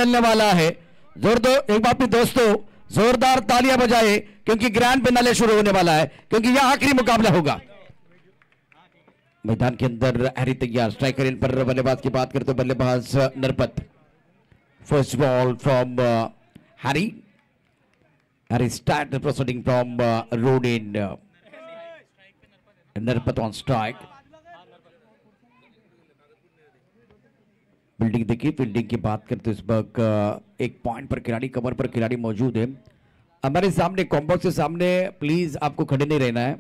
मिलने वाला है। जोर दो एक बार भी दोस्तों, जोरदार तालियां बजाए क्योंकि ग्रैंड फिनाले शुरू होने वाला है, क्योंकि यह आखिरी मुकाबला होगा। मैदान के अंदर हैरी तैयार, स्ट्राइकर इन पर बल्लेबाज की बात करते बल्लेबाज Narpat. First ball from Harry, Harry start proceeding from road in, Narpat on strike. Building देखिए, फील्डिंग की बात करते इस वक्त एक पॉइंट पर खिलाड़ी, कमर पर खिलाड़ी मौजूद है हमारे सामने कॉम्बॉक्स के सामने। प्लीज आपको खड़े नहीं रहना है,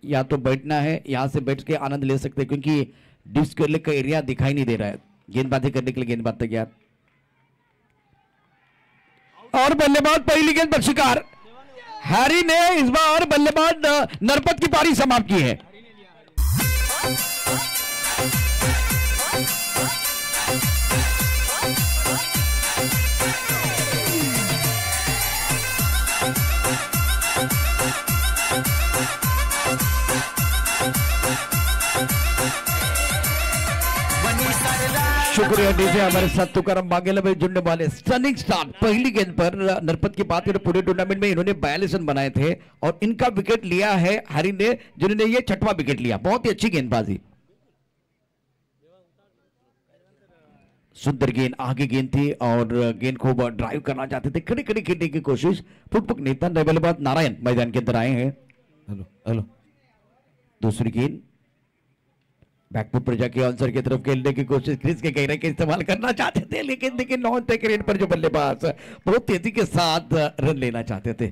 या तो बैठना है, यहां से बैठ के आनंद ले सकते हैं क्योंकि डिस्क का एरिया दिखाई नहीं दे रहा है। गेंदबाजी करने के लिए गेंदबाज तैयार, और बल्लेबाज पहली गेंद पर शिकार। हैरी ने इस बार बल्लेबाज नरपत की पारी समाप्त की है। शुक्रिया डीजे, हमारे साथ तुकाराम बागेला भाई जुड़ने वाले। स्टनिंग स्टार्ट पहली गेंद पर नरपत की बात करें, पूरे टूर्नामेंट में इन्होंने 42 रन बनाए थे और इनका विकेट लिया है हरी ने, जिन्होंने ये 6वां विकेट लिया। बहुत ही अच्छी गेंदबाजी, सुंदर गेंद, आगे गेंद थी और गेंद को ड्राइव करना चाहते थे, खड़ी खड़ी खेलने की कोशिश। फुटपुक नेता बल्लेबाज नारायण मैदान के अंदर आए हैं। हेलो हेलो, दूसरी गेंद बैकफुट पर जाके आंसर की तरफ खेलने की कोशिश, क्रिस के गहराई का इस्तेमाल करना चाहते थे, लेकिन देखिए नॉन टेक पर जो बल्लेबाज बहुत तेजी के साथ रन लेना चाहते थे।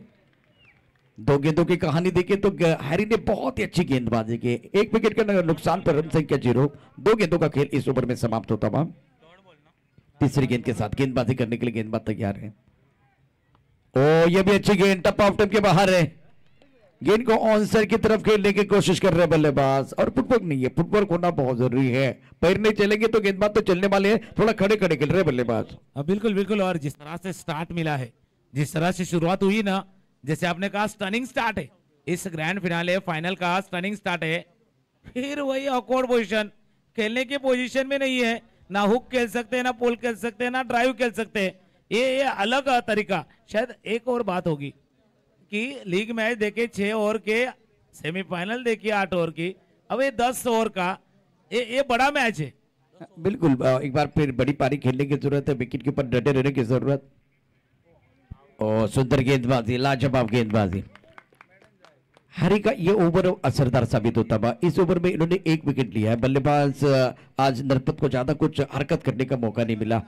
2 गेंदों की कहानी देखिए तो हैरी ने बहुत ही अच्छी गेंदबाजी की, 1 विकेट का नुकसान पर रन संख्या 0। 2 गेंदों का खेल इस ओवर में समाप्त होता हुआ। तीसरी गेंद के साथ गेंदबाजी करने के लिए गेंदबाज तैयार है। ओ ये भी अच्छी गेंद, टप ऑफ टिप के बाहर है। गेंद को ऑनसर की तरफ खेलने की कोशिश कर रहे हैं बल्लेबाज, और फुटवर्क नहीं है, फुटवर्क होना बहुत जरूरी है। पैर नहीं चलेंगे तो गेंदबाज तो चलने वाले हैं, थोड़ा खड़े खड़े खेल रहे बल्लेबाज। बिल्कुल बिल्कुल, और जिस तरह से स्टार्ट मिला है, जिस तरह से शुरुआत हुई ना, जैसे आपने कहा स्टनिंग स्टार्ट है, इस ग्रैंड फिनाले फाइनल का स्टनिंग स्टार्ट है। फिर वही ऑकवर्ड पोजीशन, खेलने की पोजीशन में नहीं है, ना हुक खेल सकते हैं, ना पोल खेल सकते हैं, ना ड्राइव खेल सकते हैं। ये अलग तरीका। शायद एक और बात होगी कि लीग मैच देखे 6 ओवर के, सेमीफाइनल देखिए 8 ओवर की, अब ये 10 ओवर का, ये बड़ा मैच है। बिल्कुल, एक बार फिर बड़ी पारी खेलने की जरूरत है, विकेट के ऊपर डटे रहने की जरूरत। और सुंदर गेंदबाजी, लाजवाब गेंदबाजी। हरी का ये ओवर असरदार साबित होता हुआ। इस ओवर में इन्होंने 1 विकेट लिया है। बल्लेबाज आज नरपत को ज्यादा कुछ हरकत करने का मौका नहीं मिला।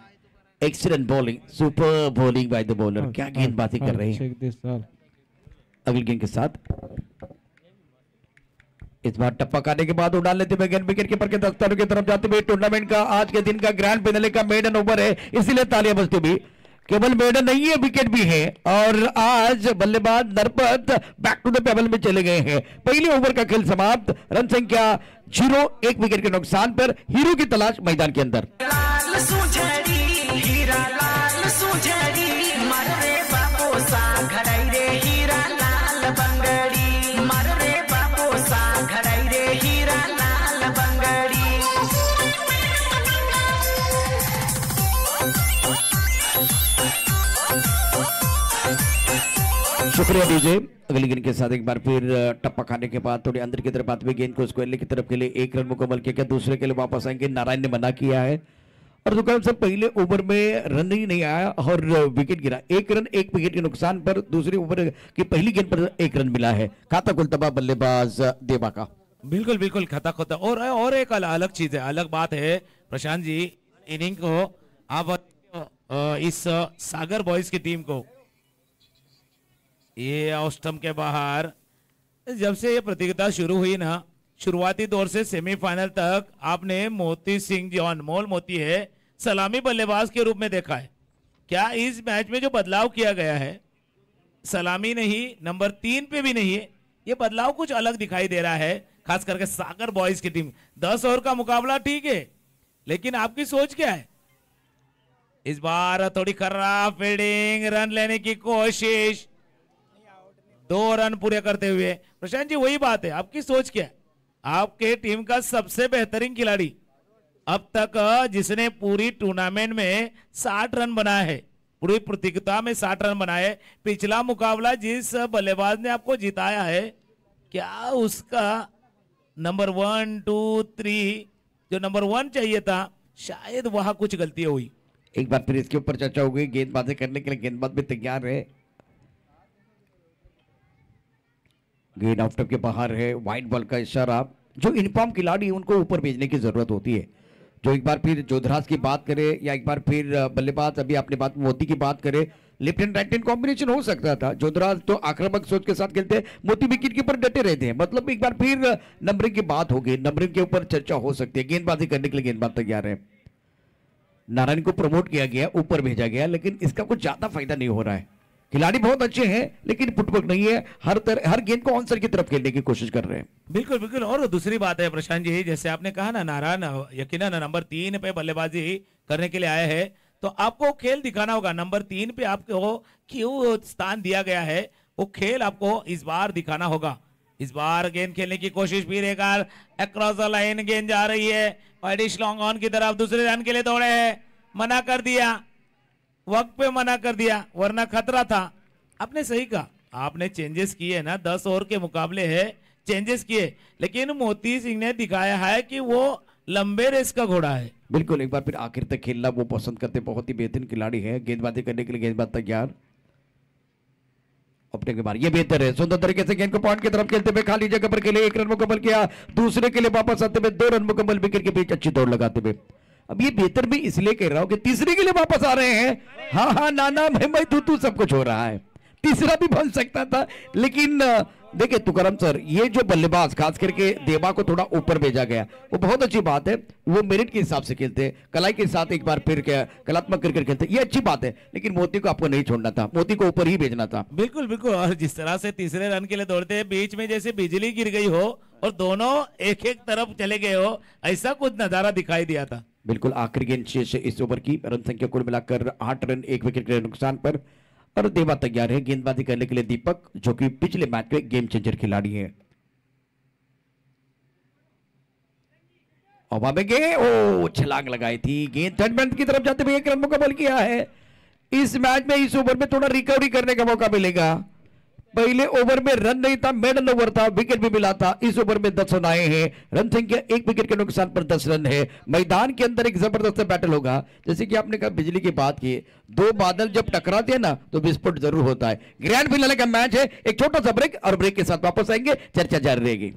Excellent bowling, super bowling by the bowler, क्या गेंदबाजी कर रहे हैं। अगली गेंद के साथ इस बार टप्पा खाने के बाद उड़ा लेते हुए गेंद विकेट कीपर के दफ्तरों की तरफ जाते हुए। टूर्नामेंट का आज के दिन का ग्रैंड फिनाले का मेडन ओवर है, इसीलिए तालियां बजती हुई। केवल मेडन नहीं है, विकेट भी है, और आज बल्लेबाज Narpat back to the pavilion में चले गए हैं। पहले ओवर का खेल समाप्त, रन संख्या 0, 1 विकेट के नुकसान पर। हीरो की तलाश मैदान के अंदर। शुक्रिया डीजे। अगली गेंद के साथ एक बार फिर टप्पा खाने के बाद थोड़ी अंदर की तरफ आते हुए गेंद को स्क्वायर की तरफ के लिए 1 रन मुकम्मल किया। दूसरे के लिए वापस आएंगे, नारायण ने मना किया है, और दुकान से पहले ओवर में रन ही नहीं आया और विकेट गिरा। 1 रन 1 विकेट के नुकसान पर दूसरे ओवर की पहली गेंद पर 1 रन मिला है। खाता खुलता बल्लेबाज देवा का। बिल्कुल बिल्कुल, खाता खुलता। और एक अलग चीज है, अलग बात है प्रशांत जी, इनिंग को आप इस सागर बॉयज की टीम को, ये ऑस्टम के बाहर जब से ये प्रतियोगिता शुरू हुई ना, शुरुआती दौर से सेमीफाइनल तक आपने मोती सिंह, जो अनमोल मोती है, सलामी बल्लेबाज के रूप में देखा है। क्या इस मैच में जो बदलाव किया गया है, सलामी नहीं, नंबर 3 पे भी नहीं है, ये बदलाव कुछ अलग दिखाई दे रहा है, खास करके सागर बॉयज की टीम। 10 ओवर का मुकाबला ठीक है, लेकिन आपकी सोच क्या है? इस बार थोड़ी खराब फील्डिंग, रन लेने की कोशिश, 2 रन पूरे करते हुए। प्रशांत जी वही बात है, आपकी सोच क्या है? आपके टीम का सबसे बेहतरीन खिलाड़ी अब तक जिसने पूरी टूर्नामेंट में 60 रन बनाए है, पूरी प्रतियोगिता में 60 रन बनाए। पिछला मुकाबला जिस बल्लेबाज ने आपको जिताया है, क्या उसका नंबर 1, 2, 3 जो नंबर 1 चाहिए था, शायद वहां कुछ गलती हुई। एक बार फिर इसके ऊपर चर्चा हो गई। गेंदबाजी करने के लिए गेंदबाज भी तैयार है। गेंद आउट के बाहर है। वाइड बॉल का इशारा। जो इनफॉर्म खिलाड़ी है उनको ऊपर भेजने की जरूरत होती है। जो एक बार फिर जोधराज की बात करें या एक बार फिर बल्लेबाज, अभी आपने बात मोती की बात करें, left and right hand combination हो सकता था। जोधराज तो आक्रामक सोच के साथ खेलते हैं, मोती विकेट के ऊपर डटे रहते हैं। मतलब एक बार फिर नंबरिंग की बात होगी, नंबरिंग के ऊपर चर्चा हो सकती है। गेंदबाजी करने के लिए गेंदबाज तैयार है। नारायण को प्रमोट किया गया, ऊपर भेजा गया, लेकिन इसका कुछ ज्यादा फायदा नहीं हो रहा है। खिलाड़ी बहुत अच्छे हैं लेकिन फुटवर्क नहीं है। हर गेंद को आंसर की तरफ खेलने की कोशिश कर रहे हैं। बिल्कुल बिल्कुल। और दूसरी बात है प्रशांत जी, जैसे आपने कहा ना, नारायण यकीनन नंबर 3 पे बल्लेबाजी करने के लिए आए हैं, तो आपको खेल दिखाना होगा। नंबर 3 पे आपको क्यों स्थान दिया गया है, वो खेल आपको इस बार दिखाना होगा। इस बार गेंद खेलने की कोशिश, फिर एक बार अक्रॉस द लाइन गेंद जा रही है डिश लॉन्ग ऑन की तरफ। दूसरे रन के लिए दौड़े हैं, मना कर दिया, वक्त पे मना कर दिया, वरना खतरा था। आपने सही कहा, आपने चेंजेस किए ना, 10 ओवर के मुकाबले है, चेंजेस किए, लेकिन मोती सिंह ने दिखाया है कि वो लंबे रेस का घोड़ा है। बिल्कुल, एक बार फिर आखिर तक खेलना वो पसंद करते। बहुत ही बेहतरीन खिलाड़ी है। गेंदबाजी करने के लिए गेंदबाज तैयार। अपने के बार ये बेहतर है। सुंदर तरीके से गेंद को पॉइंट की तरफ खेलते हुए खाली जगह पर खेले, 1 रन मुकम्मल किया। दूसरे के लिए वापस आते हुए 2 रन मुकम्मल, विकेट के बीच अच्छी दौड़ लगाते हुए। अब ये बेहतर भी इसलिए कह रहा हूं कि तीसरे के लिए वापस आ रहे हैं। हाँ हाँ, नाना भाई तू सब कुछ हो रहा है। तीसरा भी बन सकता था, लेकिन देखिए तुकाराम सर, ये जो बल्लेबाज खास करके देवा को थोड़ा ऊपर भेजा गया, वो बहुत अच्छी बात है। वो मेरिट के हिसाब से खेलते हैं, कलाई के साथ एक बार फिर कलात्मक क्रिकेट खेलते, ये अच्छी बात है। लेकिन मोती को आपको नहीं छोड़ना था, मोती को ऊपर ही भेजना था। बिल्कुल बिल्कुल। और जिस तरह से तीसरे रन के लिए दौड़ते हैं, बीच में जैसे बिजली गिर गई हो और दोनों एक एक तरफ चले गए हो, ऐसा कुछ नजारा दिखाई दिया था। बिल्कुल। आखिरी गेंद शेष इस ओवर की। रन संख्या कुल मिलाकर 8 रन, 1 विकेट के नुकसान पर। और देवा तैयार है गेंदबाजी करने के लिए। दीपक, जो कि पिछले मैच में गेम चेंजर खिलाड़ी है। हवा में गए, ओ छलांग लगाई थी। गेंद थर्ड मैन की तरफ जाते हुए 1 रन मुकम्मल किया है। इस मैच में इस ओवर में थोड़ा रिकवरी करने का मौका मिलेगा। पहले ओवर में रन नहीं था, मेडल ओवर था, विकेट भी मिला था। इस ओवर में 10 रन आए हैं। रन संख्या 1 विकेट के नुकसान पर 10 रन है। मैदान के अंदर एक जबरदस्त बैटल होगा। जैसे कि आपने कहा बिजली की बात की, 2 बादल जब टकराते हैं ना तो विस्फोट जरूर होता है। ग्रैंड फिनाले का मैच है। एक छोटा सा ब्रेक और ब्रेक के साथ वापस आएंगे, चर्चा जारी रहेगी।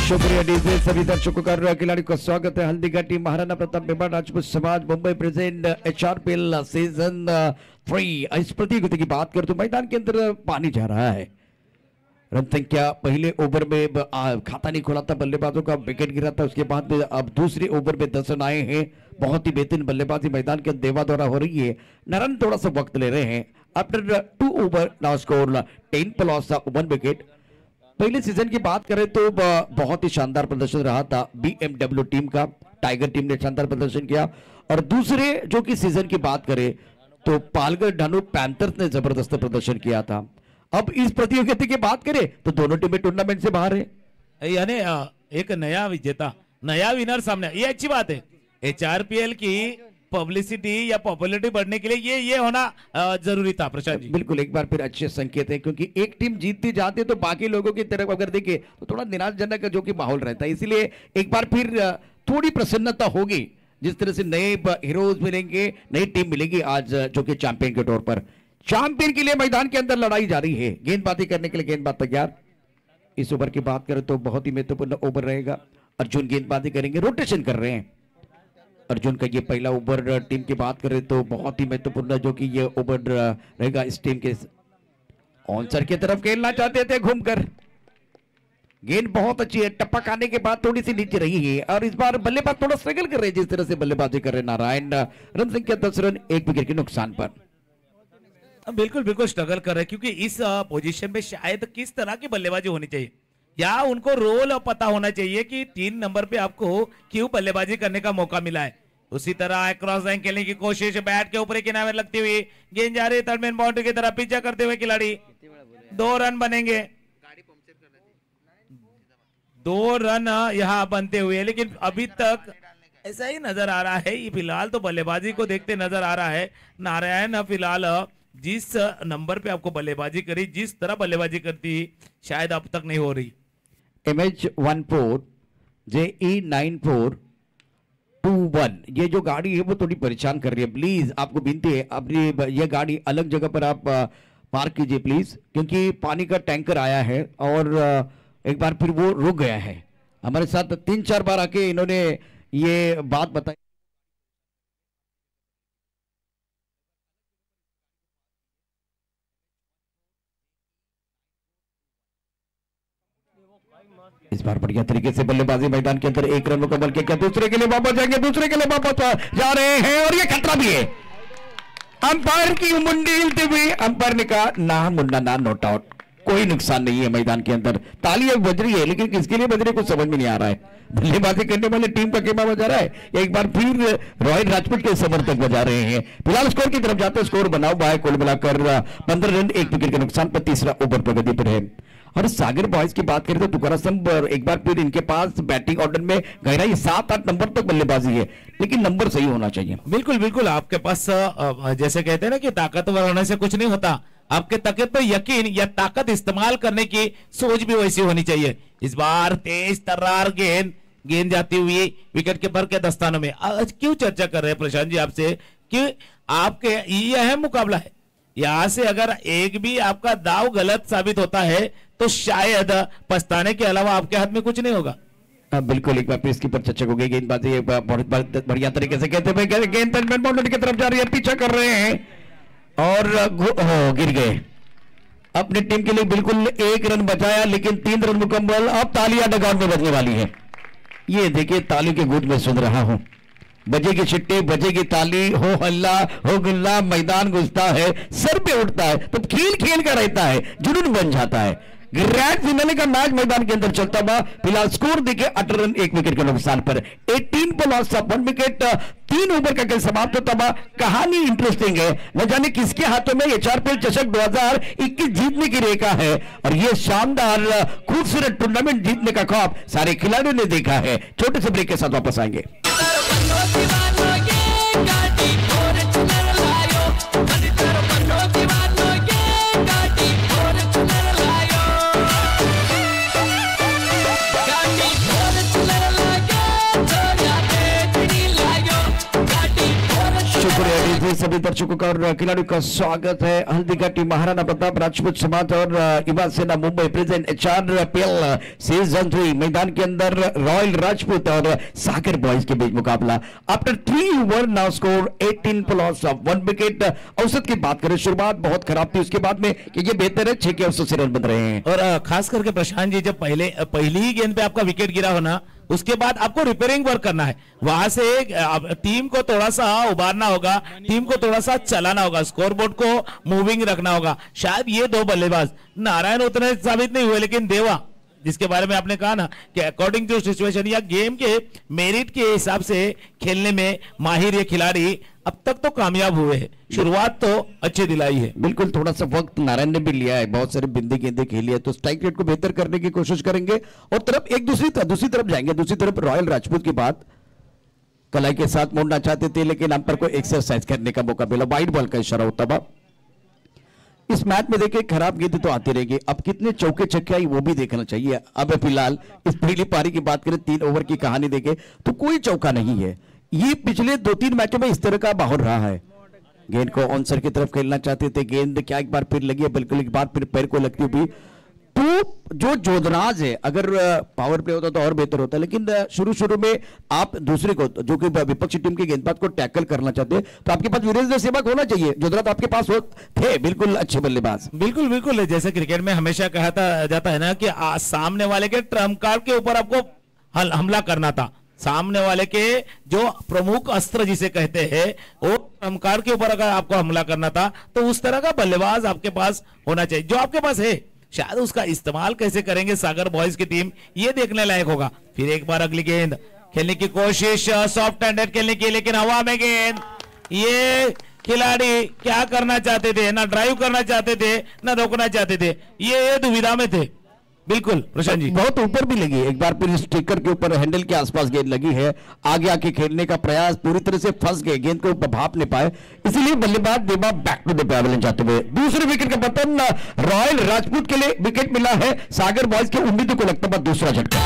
शुक्रिया डीजे। सभी दर्शकों का खिलाड़ी को स्वागत है। हल्दीघाटी टीम महाराणा प्रताप मेवाड़ राजपूत समाज मुंबई प्रेजेंट HRPL सीजन 3। इस प्रतियोगिता की बात करें तो मैदान के अंदर पानी जा रहा है। रन संख्या पहले ओवर में खाता नहीं खोला था बल्लेबाजों का, विकेट गिरा था। उसके बाद में अब दूसरे ओवर में 10 रन आए हैं। बहुत ही बेहतरीन बल्लेबाजी मैदान के देवा द्वारा हो रही है। नारायण थोड़ा सा वक्त ले रहे हैं। आफ्टर 2 ओवर नाउ स्कोर 10 पर लॉस 1 विकेट। पहले सीजन की बात करें तो बहुत ही शानदार प्रदर्शन रहा था BMW टीम का। टाइगर टीम ने शानदार प्रदर्शन किया। और दूसरे जो कि सीजन की बात करें तो पालगढ़ ढानू पैंथर्स ने जबरदस्त प्रदर्शन किया था। अब इस प्रतियोगिता की बात करें तो दोनों टीमें टूर्नामेंट से बाहर है। यानी एक नया विजेता, नया विनर सामने, ये अच्छी बात है। HRPL की पब्लिसिटी या पॉपुलरिटी बढ़ने के लिए ये होना जरूरी था प्रशांत जी। बिल्कुल, एक बार फिर अच्छे संकेत है, क्योंकि एक टीम जीतती जाती है तो बाकी लोगों की तरफ अगर देखे तो थोड़ा निराशजनक जो कि माहौल रहता है। इसलिए एक बार फिर थोड़ी प्रसन्नता होगी, जिस तरह से नए हीरोज मिलेंगे, नई टीम मिलेगी आज जो कि चैंपियन के तौर पर। चैंपियन के लिए मैदान के अंदर लड़ाई जारी है। गेंदबाजी करने के लिए गेंदबाज तैयार। इस ओवर की बात करें तो बहुत ही महत्वपूर्ण ओवर रहेगा। अर्जुन गेंदबाजी करेंगे, रोटेशन कर रहे हैं। अर्जुन का ये पहला ओवर टीम की बात करें तो बहुत ही महत्वपूर्ण जो कि ये ओवर रहेगा इस टीम के। ऑनसर की तरफ खेलना चाहते थे घूमकर। गेंद बहुत अच्छी है, टपक आने के बाद थोड़ी सी नीचे रही है और इस बार बल्लेबाज थोड़ा स्ट्रगल कर रहे हैं। जिस तरह से बल्लेबाजी कर रहे नारायण, रन संख्या 10 रन, 1 विकेट के नुकसान पर। बिल्कुल बिल्कुल स्ट्रगल कर रहे हैं, क्योंकि इस पोजीशन में शायद किस तरह की बल्लेबाजी होनी चाहिए क्या उनको रोल पता होना चाहिए कि 3 नंबर पे आपको क्यों बल्लेबाजी करने का मौका मिला है। उसी तरह क्रॉस लाइन खेलने की कोशिश, बैट के ऊपर एक किनारे लगती हुई गेंद जा रही है थर्ड मैन बाउंड्री की तरफ, पीछा करते हुए खिलाड़ी, 2 रन बनेंगे, 2 रन यहाँ बनते हुए। लेकिन अभी तक ऐसा ही नजर आ रहा है, ये फिलहाल तो बल्लेबाजी को देखते नजर आ रहा है नारायण फिलहाल जिस नंबर पे आपको बल्लेबाजी करी, जिस तरह बल्लेबाजी करती शायद अब तक नहीं हो रही। MH14 JE9421 ये जो गाड़ी है वो थोड़ी परेशान कर रही है। प्लीज आपको विनती है अपनी ये गाड़ी अलग जगह पर आप पार्क कीजिए प्लीज, क्योंकि पानी का टैंकर आया है और एक बार फिर वो रुक गया है। हमारे साथ 3-4 बार आके इन्होंने ये बात बताई। इस बार बढ़िया तरीके से बल्लेबाजी मैदान के अंदर 1 रन मुकम्मल किया, दूसरे के लिए वापस जाएंगे, दूसरे के लिए वापस जा रहे हैं और ये खतरा भी है। अंपायर की मुंडी हिलते हुए अंपायर ने कहा ना मुन्ना ना, नॉट आउट, कोई नुकसान नहीं है मैदान के अंदर। ताली अब बज रही है लेकिन किसके लिए बज रही है कुछ समझ में नहीं आ रहा है। बल्लेबाजी करने वाले टीम का खेमा बजा रहा है, एक बार फिर रॉयल राजपूत के समर्थक बजा रहे हैं। फिलहाल स्कोर की तरफ जाते, स्कोर बना हुआ है कुल मिलाकर 15 रन 1 विकेट के नुकसान पर, तीसरा ओवर प्रगति पर है। और सागर बॉयज की बात करें तो तुकारा संघ एक बार फिर इनके पास बैटिंग ऑर्डर में गहराई 7-8 नंबर तक बल्लेबाजी है, लेकिन नंबर सही होना चाहिए। बिल्कुल बिल्कुल, आपके पास जैसे कहते हैं ना कि ताकतवर होने से कुछ नहीं होता, आपके ताकत पर यकीन या ताकत इस्तेमाल करने की सोच भी वैसी होनी चाहिए। इस बार तेज तर्रार गेंद जाती हुई विकेट कीपर के दस्तानों में। आज क्यों चर्चा कर रहे हैं प्रशांत जी आपसे कि आपके ये अहम मुकाबला है, यहां से अगर एक भी आपका दाव गलत साबित होता है तो शायद पछताने के अलावा आपके हाथ में कुछ नहीं होगा। बिल्कुल, एक बार फिर इसकी पर चर्चा हो गई। गेंदबाजी बहुत बढ़िया तरीके से कहते हुए गेंद बाउंड्री की तरफ जा रही है, पीछा कर रहे हैं और गिर गए। अपनी टीम के लिए बिल्कुल 1 रन बचाया लेकिन 3 रन मुकम्मल। अब तालियां डगआउट में बजने वाली है। ये देखिए ताली के गूंज में सुन रहा हूं, बजेगी छिट्टी, बजेगी ताली, हो हल्ला हो गुल्ला, मैदान घुसता है, सर पे उठता है तो खेल खेल का रहता है, जुनून बन जाता है। ग्रैंड फिनाले का मैच मैदान के अंदर चलता हुआ। फिलहाल स्कोर देखिए 18 रन 1 विकेट के नुकसान पर, 18 पर लॉस ऑफ 1 विकेट। 3 ओवर का खेल समाप्त होता हुआ। कहानी इंटरेस्टिंग है, न जाने किसके हाथों में HRPL चषक 2021 जीतने की रेखा है और यह शानदार खूबसूरत टूर्नामेंट जीतने का ख्वाब सारे खिलाड़ियों ने देखा है। छोटे से ब्रेक के साथ वापस आएंगे। सभी दर्शकों का और खिलाड़ियों का स्वागत है। हल्दी घाटी महाराणा प्रताप राजपूत समाज और युवा सेना मुंबई प्रेजेंट HRPL सीजन 3 मैदान के अंदर रॉयल राजपूत और सागर बॉयज के बीच मुकाबला। आफ्टर 3 ओवर नाउ स्कोर 18 पर लॉस ऑफ 1 विकेट। औसत की बात करें शुरुआत बहुत खराब थी, उसके बाद में कि ये बेहतर है, 6 के औसत से रन बन रहे हैं। और खास करके प्रशांत जी जब पहली ही गेंद पे आपका विकेट गिरा होना, उसके बाद आपको रिपेयरिंग वर्क करना है, वहां से टीम को थोड़ा सा उबारना होगा, टीम को थोड़ा सा चलाना होगा, स्कोरबोर्ड को मूविंग रखना होगा। शायद ये 2 बल्लेबाज नारायण उतने साबित नहीं हुए, लेकिन देवा जिसके बारे में आपने कहा ना कि अकॉर्डिंग टू सिचुएशन या गेम के मेरिट के हिसाब से खेलने में माहिर ये खिलाड़ी अब तक तो कामयाब हुए हैं, शुरुआत तो अच्छी दिलाई है। बिल्कुल, थोड़ा सा वक्त नारायण ने भी लिया है, बहुत सारे बिंदे गेंदे खेली है, तो स्ट्राइक रेट को बेहतर करने की कोशिश करेंगे और दूसरी तरफ जाएंगे। दूसरी तरफ रॉयल राजपूत की बात कलाई के साथ मोड़ना चाहते थे लेकिन अंपायर को एक्सरसाइज करने का मौका मिला, वाइड बॉल का इशारा होता था। इस मैच में देखिए खराब गेंद तो आती रहेगी, अब कितने चौके छक्के आई वो भी देखना चाहिए। अब फिलहाल इस पहली पारी की बात करें, 3 ओवर की कहानी देखें तो कोई चौका नहीं है। ये पिछले 2-3 मैचों में इस तरह का माहौल रहा है। गेंद को ऑनसर की तरफ खेलना चाहते थे, गेंद क्या एक बार फिर लगी है, बिल्कुल एक बार फिर पैर को लगती हुई। तो जो जोधराज है, अगर पावर प्ले होता तो और बेहतर होता, लेकिन शुरू में आप दूसरे को जो कि विपक्षी टीम के गेंदबाज को टैकल करना चाहते हैं तो आपके पास वीरेंद्र सेवक होना चाहिए। जोधराज आपके पास थे बिल्कुल अच्छे बल्लेबाज। बिल्कुल बिल्कुल, जैसे क्रिकेट में हमेशा कहा जाता है ना कि सामने वाले के ट्रम्प कार्ड के ऊपर आपको हमला करना था, सामने वाले के जो प्रमुख अस्त्र जिसे कहते हैं वो ट्रम्प कार्ड के ऊपर अगर आपको हमला करना था तो उस तरह का बल्लेबाज आपके पास होना चाहिए, जो आपके पास है। शायद उसका इस्तेमाल कैसे करेंगे सागर बॉयज की टीम, ये देखने लायक होगा। फिर एक बार अगली गेंद खेलने की कोशिश, सॉफ्ट हैंडेड खेलने की, लेकिन हवा में गेंद। ये खिलाड़ी क्या करना चाहते थे, ना ड्राइव करना चाहते थे ना रोकना चाहते थे, ये दुविधा में थे। बिल्कुल प्रशांत जी, बहुत ऊपर भी लगी, एक बार फिर स्टिकर के ऊपर हैंडल के आसपास गेंद लगी है। आगे आके खेलने का प्रयास, पूरी तरह से फंस गए, गेंद को भाप नहीं पाए, इसीलिए बल्लेबाज देवा बैक टू द पैवेलियन जाते हुए। दूसरे विकेट का पतन रॉयल राजपूत के लिए विकेट मिला है। सागर बॉयज की उम्मीदों को लगता है दूसरा झटका।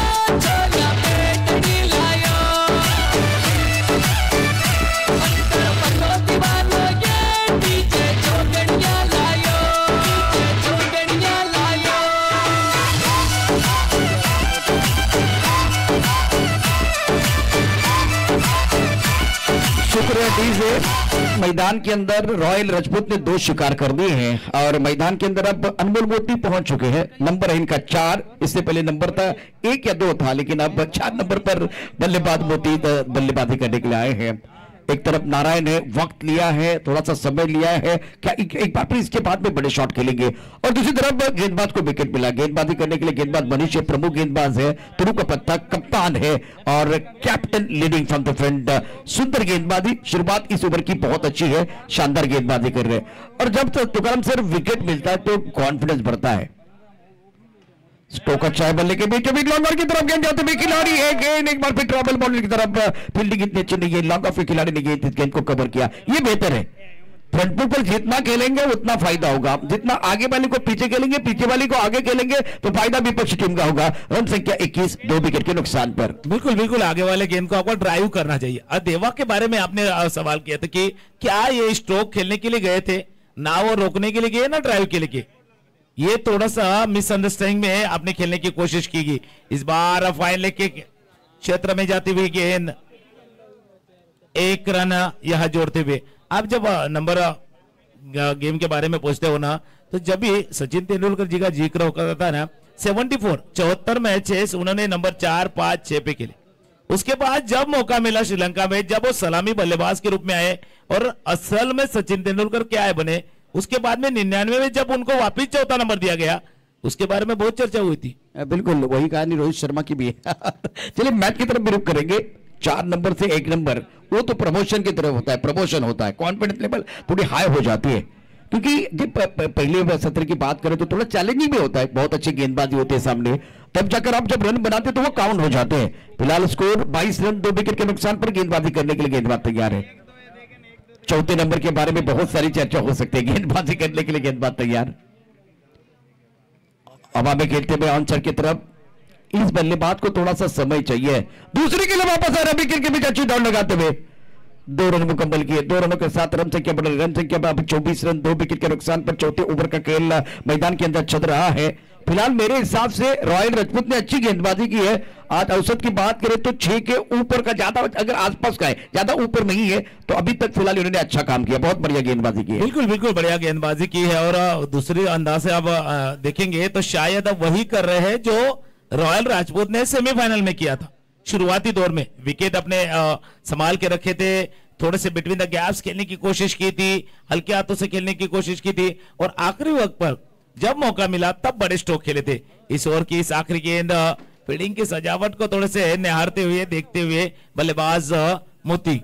मैदान के अंदर रॉयल राजपूत ने 2 शिकार कर दिए हैं और मैदान के अंदर अब अनमोल मोती पहुंच चुके हैं। नंबर है इनका 4, इससे पहले नंबर था 1 या 2 था, लेकिन अब 4 नंबर पर बल्लेबाज मोती बल्लेबाजी करने के लिए आए हैं। एक तरफ नारायण है, वक्त लिया है, थोड़ा सा समय लिया है, क्या एक बार फिर इसके बाद में बड़े शॉट खेलेंगे। और दूसरी तरफ गेंदबाज को विकेट मिला। गेंदबाजी करने के लिए गेंदबाज मनीष प्रमुख गेंदबाज है, तुरु का पत्ता कप्तान है और captain leading from the front. सुंदर गेंदबाजी, शुरुआत इस ओवर की बहुत अच्छी है, शानदार गेंदबाजी कर रहे हैं। और जब तुकाराम सर विकेट मिलता है तो कॉन्फिडेंस बढ़ता है। स्टोक अच्छा है, बल्ले के बीच लॉन्ग ऑफ की तरफ गेंद जाते हुए खिलाड़ी है, गेंद एक बार फिर ट्रबल बाउंड्री की तरफ, फील्डिंग इतनी अच्छी नहीं है, लॉन्ग ऑफ के खिलाड़ी ने गेंद को कवर किया, ये बेहतर है। फ्रंट पर जितना खेलेंगे उतना फायदा होगा, जितना आगे वाले को पीछे खेलेंगे, पीछे वाले को आगे खेलेंगे तो फायदा विपक्ष टीम का होगा। रन संख्या 21, 2 विकेट के नुकसान पर। बिल्कुल बिल्कुल, आगे वाले गेंद को आपको ड्राइव करना चाहिए। देवा के बारे में आपने सवाल किया था कि क्या ये स्ट्रोक खेलने के लिए गए थे, ना वो रोकने के लिए गए ना ड्राइव के लिए गए, ये थोड़ा सा मिसअंडरस्टैंडिंग में आपने खेलने की कोशिश की। इस बार फाइन लेग के क्षेत्र में जाती हुई गेंद, 1 रन यहां जोड़ते हुए। आप जब नंबर गेम के बारे में पूछते हो ना, तो जब भी सचिन तेंदुलकर जी का जिक्र होता था ना, 74 मैचेस उन्होंने नंबर 4, 5, 6 पे खेले। उसके बाद जब मौका मिला श्रीलंका में, जब वो सलामी बल्लेबाज के रूप में आए और असल में सचिन तेंदुलकर क्या है बने, उसके बाद में 99 में जब उनको वापिस 4था नंबर दिया गया, उसके बारे में बहुत चर्चा हुई थी। बिल्कुल वही कहानी रोहित शर्मा की भी है। चलिए मैच की तरफ भी रुख करेंगे। 4 नंबर से 1 नंबर, वो तो प्रमोशन की तरफ होता है, प्रमोशन होता है, कॉन्फिडेंस लेवल थोड़ी हाई हो जाती है, क्योंकि जब पहले सत्र की बात करें तो थोड़ा चैलेंजिंग भी होता है, बहुत अच्छी गेंदबाजी होती है सामने, तब जाकर आप जब रन बनाते तो वो काउंट हो जाते हैं। फिलहाल स्कोर 22 रन 2 विकेट के नुकसान पर गेंदबाजी करने के लिए गेंदबाज तैयार है। 4थे नंबर के बारे में बहुत सारी चर्चा हो सकती है, गेंदबाजी करने के लिए गेंदबाज तैयार। हवा में खेलते हुए आंसर की तरफ, इस बल्लेबाज को थोड़ा सा समय चाहिए। दूसरे के लिए वापस आ रहा, विकेट के बीच अच्छी दौड़ लगाते हुए 2 रन मुकम्मल किए। 2 रनों के साथ रन संख्या बढ़ रही, रन संख्या में अभी 24 रन 2 विकेट के नुकसान पर 4थे ओवर का खेल मैदान के अंदर चल रहा है। फिलहाल मेरे हिसाब से रॉयल राजपूत ने अच्छी गेंदबाजी की है। आज औसत की बात करें तो 6 के ऊपर का, ज्यादा अगर आसपास का है, ज्यादा ऊपर नहीं है, तो अभी तक फिलहाल इन्होंने अच्छा काम किया, बहुत बढ़िया गेंदबाजी की है। बिल्कुल बिल्कुल बढ़िया गेंदबाजी की है। और दूसरी अंदाज से आप देखेंगे तो शायद अब वही कर रहे हैं जो रॉयल राजपूत ने सेमीफाइनल में किया था। शुरुआती दौर में विकेट अपने संभाल के रखे थे, थोड़े से बिटवीन द गैप्स खेलने की कोशिश की थी, हल्के हाथों से खेलने की कोशिश की थी, और आखिरी वक्त पर जब मौका मिला तब बड़े स्ट्रोक खेले थे। इस ओवर की इस आखिरी गेंद फील्डिंग की सजावट को थोड़े से निहारते हुए देखते हुए बल्लेबाज मोती,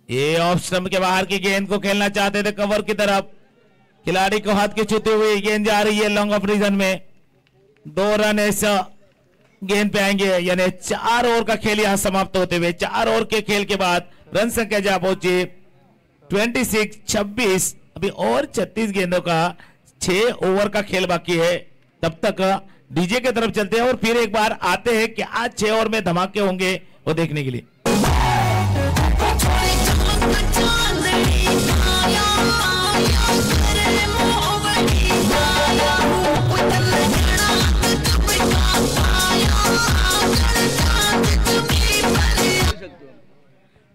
ये ऑफ स्टंप के बाहर की गेंद को खेलना चाहते थे कवर की तरफ, खिलाड़ी को हाथ के छूते हुए गेंद जा रही है लॉन्ग ऑफ रीजन में। 2 रन इस गेंद पे आएंगे, यानी 4 ओवर का खेल यहां समाप्त होते हुए 4 ओवर के खेल के बाद रन संख्या जा पहुंची 26-26। अभी और 36 गेंदों का 6 ओवर का खेल बाकी है। तब तक डीजे के तरफ चलते हैं और फिर एक बार आते हैं कि आज 6 ओवर में धमाके होंगे वो देखने के लिए।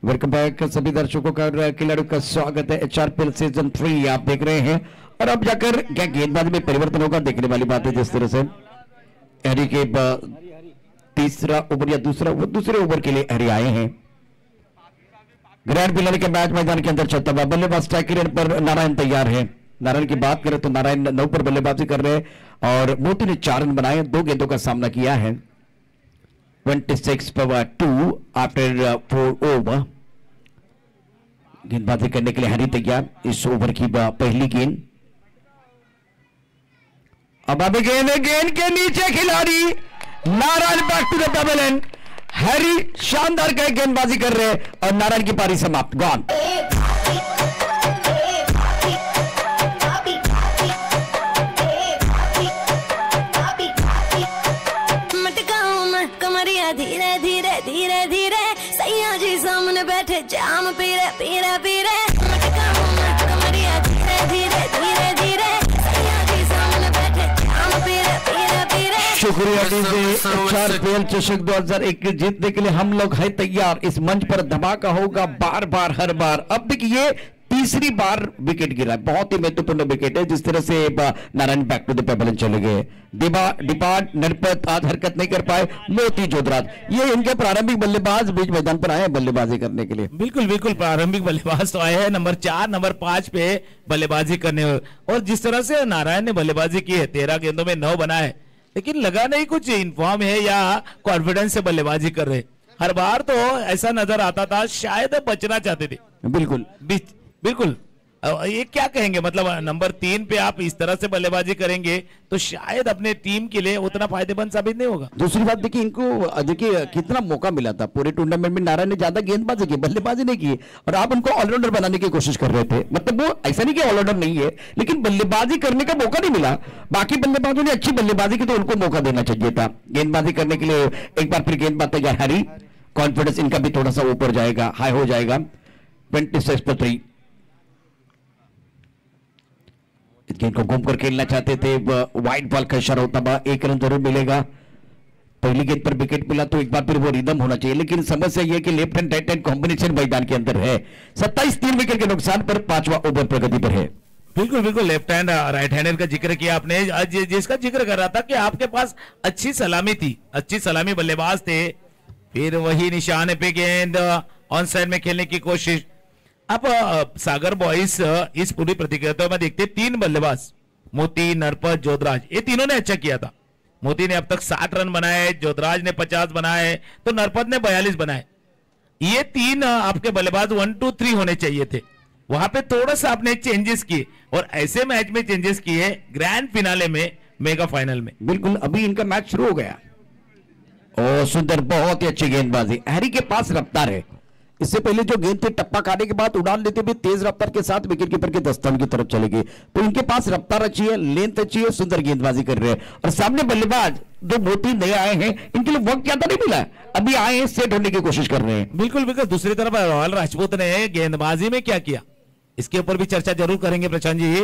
वेलकम बैक सभी दर्शकों का, खिलाड़ियों का स्वागत है। HRPL सीजन 3 आप देख रहे हैं और अब जाकर क्या गेंदबाजी में परिवर्तन होगा देखने वाली बात है। जिस तरह से हरी के तीसरा ओवर या दूसरे ओवर के लिए हरी आए हैं। ग्रैंड फिनाले के मैच मैदान के अंदर चलता हुआ बल्लेबाज स्ट्राइक रेट पर नारायण तैयार है। नारायण की बात करें तो नारायण 9 पर बल्लेबाजी कर रहे हैं और मोती ने 4 रन बनाए, 2 गेंदों का सामना किया है। 26 पर 2 आफ्टर 4 ओवर। गेंदबाजी करने के लिए हरी तैयार। इस ओवर की पहली गेंद। अब अभी गेंद के नीचे खिलाड़ी Narayan back to the pavilion. Harry शानदार का गेंदबाजी कर रहे हैं और नारायण की पारी समाप्त। गॉन। धीरे धीरे धीरे धीरे सैया जी सामने बैठे जाम पीरे पीरे पीरे कमरिया धीरे धीरे धीरे धीरे सैया जी सामने बैठे जाम पीरे पीरे पीरे। शुक्रिया डीजे। 4 PL चषक 2021 जीतने के लिए हम लोग है तैयार। इस मंच पर धमाका होगा बार बार हर बार। अब देखिए तीसरी बार विकेट गिरा, बहुत ही महत्वपूर्ण विकेट है। जिस तरह से Narayan back to the pavilion चले गए। डिपार्ट नरपत आज हरकत नहीं कर पाए। मोती जोधराज ये इनके प्रारंभिक बल्लेबाज बीच मैदान पर आए बल्लेबाजी करने के लिए। बिल्कुल बिल्कुल प्रारंभिक बल्लेबाज तो आए हैं नंबर 4 नंबर 5 पे बल्लेबाजी करने। और जिस तरह से नारायण ने बल्लेबाजी की है 13 गेंदों में 9 बनाए, लेकिन लगा नहीं कुछ इन्फॉर्म है या कॉन्फिडेंस से बल्लेबाजी कर रहे। हर बार तो ऐसा नजर आता था शायद बचना चाहते थे। बिल्कुल बिल्कुल ये क्या कहेंगे, मतलब नंबर 3 पे आप इस तरह से बल्लेबाजी करेंगे तो शायद अपने टीम के लिए उतना फायदेमंद साबित नहीं होगा। दूसरी बात देखिए इनको देखिए कितना मौका मिला था पूरे टूर्नामेंट में। नारायण ने ज्यादा गेंदबाजी की, बल्लेबाजी नहीं की और आप उनको ऑलराउंडर बनाने की कोशिश कर रहे थे। मतलब वो ऐसा नहीं कि ऑलराउंडर नहीं है, लेकिन बल्लेबाजी करने का मौका नहीं मिला। बाकी बल्लेबाजों ने अच्छी बल्लेबाजी की तो उनको मौका देना चाहिए था गेंदबाजी करने के लिए। एक बार फिर गेंदबाज तैयार। हरी कॉन्फिडेंस इनका भी थोड़ा सा ऊपर जाएगा, हाई हो जाएगा। 26 पर 3 गेंद को घूम कर खेलना चाहते थे। वाइड बॉल का इशारा होता था, 1 रन जरूर मिलेगा। पहली गेंद पर विकेट मिला तो एक बार फिर वो रिदम होना चाहिए, लेकिन समस्या यह कि left hand right hand combination मैदान के अंदर है। 27 3 विकेट के नुकसान पर 5वां ओवर प्रगति पर है। बिल्कुल बिल्कुल लेफ्ट हैंड राइट हैंडर का जिक्र किया आपने, जिसका जिक्र कर रहा था कि आपके पास अच्छी सलामी थी, अच्छी सलामी बल्लेबाज थे। फिर वही निशाने पे गेंद ऑन साइड में खेलने की कोशिश। अब सागर बॉयज इस पूरी प्रतियोगिता में देखते 3 बल्लेबाज मोती नरपत जोधराज, ये तीनों ने अच्छा किया था। मोती ने अब तक 60 रन बनाए, जोधराज ने 50 बनाए तो नरपत ने 42 बनाए। ये 3 आपके बल्लेबाज 1 2 3 होने चाहिए थे। वहां पे थोड़ा सा आपने चेंजेस किए और ऐसे मैच में चेंजेस किए ग्रैंड फिनाले में, मेगा फाइनल में। बिल्कुल अभी इनका मैच शुरू हो गया। ओ सुंदर, बहुत ही अच्छी गेंदबाजी। हैरी के पास रफ्तार है। इससे पहले जो गेंद थी टप्पा खाने के बाद उड़ान लेते हुए तेज रफ्तार के साथ विकेट कीपर के दस्तान की तरफ चले गए। तो इनके पास रफ्तार अच्छी है, लेंथ अच्छी है, सुंदर गेंदबाजी कर रहे हैं। और सामने बल्लेबाज जो मोती नए आए हैं, इनके लिए वक्त ज्यादा नहीं मिला, अभी आए हैं, सेट होने की कोशिश कर रहे हैं। बिल्कुल बिल्कुल। दूसरी तरफ रॉयल राजपूत ने गेंदबाजी में क्या किया, इसके ऊपर भी चर्चा जरूर करेंगे प्रशांत जी।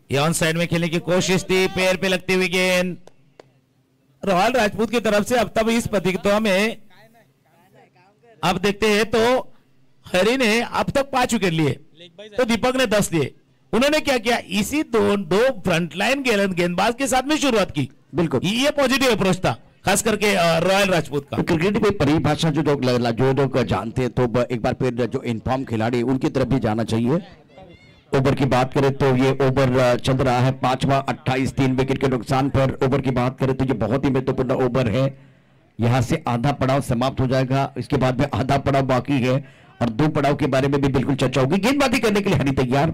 ये ऑन साइड में खेलने की कोशिश थी, पैर पे लगती हुई गेंद रॉयल राजपूत की तरफ से। अब तब इस प्रतियोगिता में आप देखते हैं तो हरी ने अब तक 5 विकेट लिए तो दीपक ने 10 लिए। उन्होंने क्या किया, इसी दो फ्रंटलाइन गेंदबाज के साथ में शुरुआत की। बिल्कुल ये पॉजिटिव अप्रोच था, खास करके रॉयल राजपूत का। क्रिकेट में परिभाषा जो लोग जानते हैं तो एक बार फिर जो इन्फॉर्म खिलाड़ी उनकी तरफ भी जाना चाहिए। ओवर की बात करें तो ये ओवर चल रहा है 5वां, 28 3 विकेट के नुकसान पर। ओवर की बात करें तो ये बहुत ही महत्वपूर्ण ओवर है। यहां से आधा पड़ाव समाप्त हो जाएगा, इसके बाद में आधा पड़ाव बाकी है और 2 पड़ाव के बारे में भी बिल्कुल चर्चा होगी। गेंदबाजी करने के लिए हरी तैयार।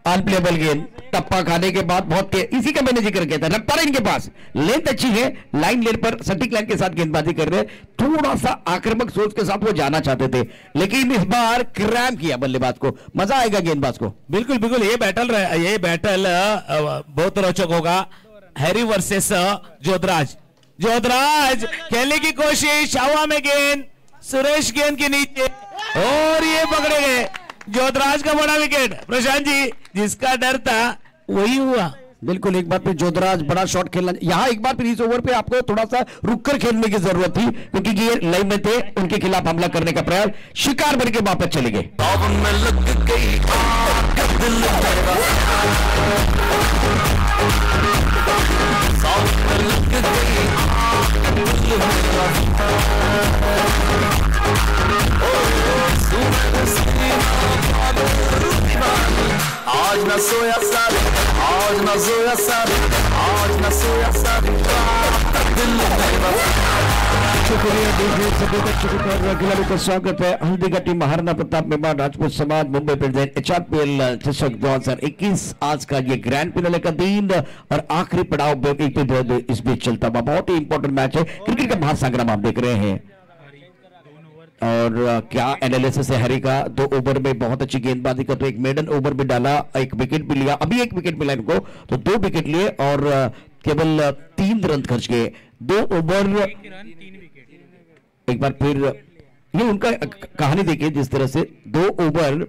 अनप्लेबल गेंद टप्पा खाने के बाद बहुत तेज, इसी का मैंने जिक्र किया था। रफ्तार इनके पास, लेंथ अच्छी है, लाइन लेन पर सटीक लाइन के साथ गेंदबाजी कर रहे हैं। थोड़ा सा आक्रामक सोच के साथ वो जाना चाहते थे, लेकिन इस बार क्रैम किया बल्लेबाज को। मजा आएगा गेंदबाज को। बिल्कुल बिल्कुल। ये बैटल बहुत रोचक होगा। Harry versus Jodhraj. जोधराज खेलने की कोशिश, हवा में गेंद, सुरेश गेंद के नीचे और ये पकड़े गए। जोधराज का बड़ा विकेट। प्रशांत जी, जिसका डर था वही हुआ। बिल्कुल, एक बार फिर जोधराज बड़ा शॉट खेलना। यहाँ एक बार फिर इस ओवर पे आपको थोड़ा सा रुककर खेलने की जरूरत थी, क्योंकि ये लाइन में थे, उनके खिलाफ हमला करने का प्रयास, शिकार बन के वापस चले गए। न सोया सारी, आज न सोया सारी, आज न सोया सारी रात, दिल में बस। शुक्रिया देखिए सभी का खिलाड़ी का स्वागत है। हल्दी का टीम महाराणा प्रताप मेहमान राजपूत समाज मुंबई प्रेजेंट HRPL चषक 2021 आज का ये ग्रैंड फिनाले का दिन और आखिरी पड़ाव इस बीच चलता हुआ बहुत ही इंपॉर्टेंट मैच है। क्रिकेट का महासंग्राम आप देख रहे हैं और क्या एनालिसिस है हरी का। 2 ओवर में बहुत अच्छी गेंदबाजी का, तो एक मेडन ओवर भी डाला, एक विकेट भी लिया, अभी एक विकेट मिला इनको, तो 2 विकेट लिए और केवल 3 रन खर्च किए। 2 ओवर एक बार फिर ये उनका कहानी देखिए जिस तरह से 2 ओवर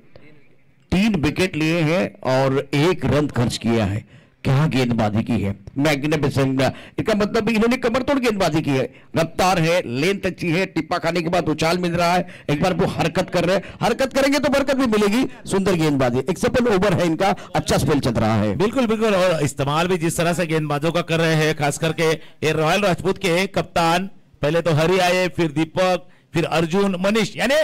3 विकेट लिए हैं और 1 रन खर्च किया है। क्या गेंदबाजी की है, मैग्निफिसेंट। इसका मतलब इन्होंने कमर तोड़ गेंदबाजी की है, रफ्तार है, लेंथ अच्छी है, टिप्पा खाने के बाद उछाल मिल रहा है, एक बार वो हरकत कर रहे हैं, हरकत करेंगे तो बरकत भी मिलेगी। सुंदर गेंदबाजी, एक सफल ओवर है इनका, अच्छा स्पेल चल रहा है। बिल्कुल बिल्कुल, और इस्तेमाल भी जिस तरह से गेंदबाजों का कर रहे हैं, खास करके ये रॉयल राजपूत के कप्तान, पहले तो हरी आए, फिर दीपक, फिर अर्जुन, मनीष, यानी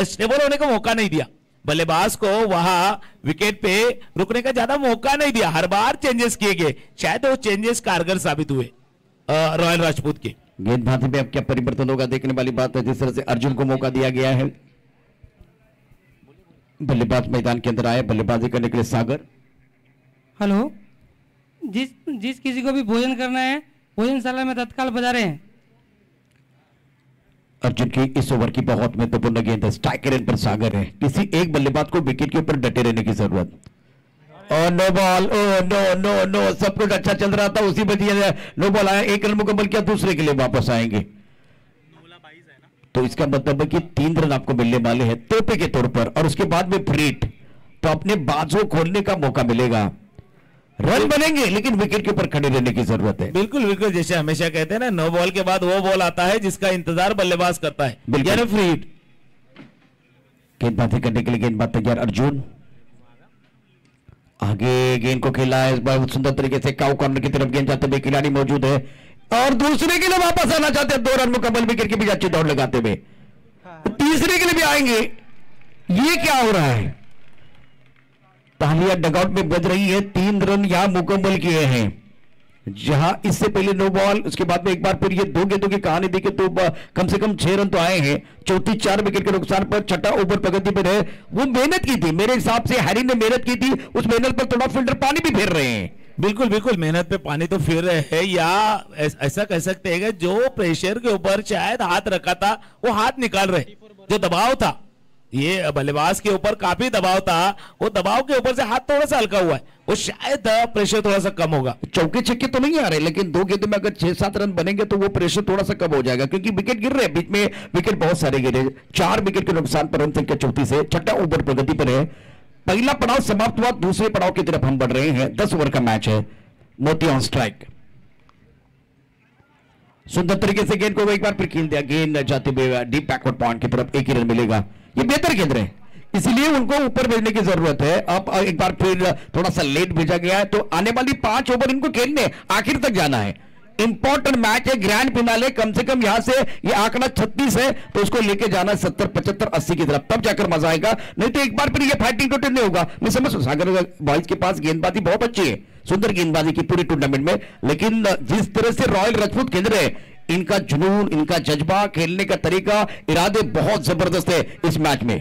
स्टेबल होने का मौका नहीं दिया बल्लेबाज को, वहां विकेट पे रुकने का ज्यादा मौका नहीं दिया, हर बार चेंजेस किए गए, शायद वो चेंजेस कारगर साबित हुए रॉयल राजपूत के। गेंदबाजी में अब क्या परिवर्तन होगा देखने वाली बात है। जिस तरह से अर्जुन को मौका दिया गया है, बल्लेबाज मैदान के अंदर आए, बल्लेबाजी करने के लिए सागर। हेलो, जिस किसी को भी भोजन करना है भोजनशाला में तत्काल बजा रहे हैं। अर्जुन की इस ओवर की बहुत महत्वपूर्ण गेंद है, स्ट्राइकर इन पर सागर है, किसी एक बल्लेबाज को विकेट के ऊपर डटे रहने की जरूरत। और no ball, oh no no no, सब कुछ अच्छा चल रहा था, उसी बजे नो बॉल आया, 1 रन मुकम्मल किया, दूसरे के लिए वापस आएंगे। तो इसका मतलब है कि 3 रन आपको मिलने वाले हैं तोहफे के तौर पर, और उसके बाद में फ्रीट, तो अपने बाजू खोलने का मौका मिलेगा। रन बनेंगे लेकिन विकेट के ऊपर खड़े रहने की जरूरत है। बिल्कुल बिल्कुल, जैसे हमेशा कहते हैं ना, नो बॉल के बाद वो बॉल आता है जिसका इंतजार बल्लेबाज करता है, यानी फ्रीट। गेंदबाजी करने के लिए गेंदबाज तैयार, अर्जुन आगे गेंद को खेला है, इस बार सुंदर तरीके से काउ कॉर्नर की तरफ गेंद जाते हुए खिलाड़ी मौजूद है और दूसरे के लिए वापस आना चाहते हैं, 2 रन मुकम्मल, विकेट के बीच अच्छी दौड़ लगाते हुए तीसरे के लिए भी आएंगे। ये क्या हो रहा है, तालियां डगआउट में बज रही है, 3 रन यहां मुकम्मल किए हैं, जहां इससे पहले नो बॉल, उसके बाद में एक बार फिर ये 2 गेंदों की कहानी देखिए तो कम से कम 6 रन तो आए हैं। चौथी 4 विकेट के नुकसान पर छठा ओवर प्रगति पर है। वो मेहनत की थी, मेरे हिसाब से हैरी ने मेहनत की थी, उस मेहनत पर थोड़ा फील्डर पानी भी फेर रहे हैं। बिल्कुल बिल्कुल, मेहनत पे पानी तो फिर रहे हैं, या ऐसा कह सकते हैं कि जो प्रेशर के ऊपर शायद हाथ रखा था वो हाथ निकाल रहे, जो दबाव था ये बल्लेबाज के ऊपर काफी दबाव था, वो दबाव के ऊपर से हाथ थोड़ा सा हल्का हुआ है, वो शायद प्रेशर थोड़ा सा कम होगा। चौके छक्के तो नहीं आ रहे, लेकिन 2 गेंदों में अगर 6-7 रन बनेंगे तो वो प्रेशर थोड़ा सा कम हो जाएगा, क्योंकि विकेट गिर रहे हैं, बीच में विकेट बहुत सारे गिरे। 4 विकेट के नुकसान पर रन संख्या 34 से छठा ओवर प्रगति पर है। पहला पड़ाव समाप्त हुआ, दूसरे पड़ाव की तरफ हम बढ़ रहे हैं। 10 ओवर का मैच है, मोती ऑन स्ट्राइक, सुंदर तरीके से गेंद को एक बार फिर खेल दिया, गेंद जाते हुए डीप बैकवर्ड पॉइंट की तरफ, 1 ही रन मिलेगा। ये बेहतर गेंद है, इसलिए उनको ऊपर भेजने की जरूरत है। अब एक बार फिर थोड़ा सा लेट भेजा गया है, तो आने वाली 5 ओवर इनको खेलने, आखिर तक जाना है। इंपॉर्टेंट मैच है, ग्रैंड फिनाले, कम से कम यहां से ये आंकड़ा 36 है, तो उसको लेके जाना 70, 75, 80 की तरफ, तब जाकर मजा आएगा। नहीं तो एक बार फिर ये फाइटिंग टोटल नहीं होगा। मैं समझ सागर बॉयज के पास गेंदबाजी बहुत अच्छी है, सुंदर गेंदबाजी की पूरी टूर्नामेंट में, लेकिन जिस तरह से रॉयल राजपूत खेल रहे हैं, इनका जुनून, इनका जज्बा, खेलने का तरीका, इरादे बहुत जबरदस्त है इस मैच में।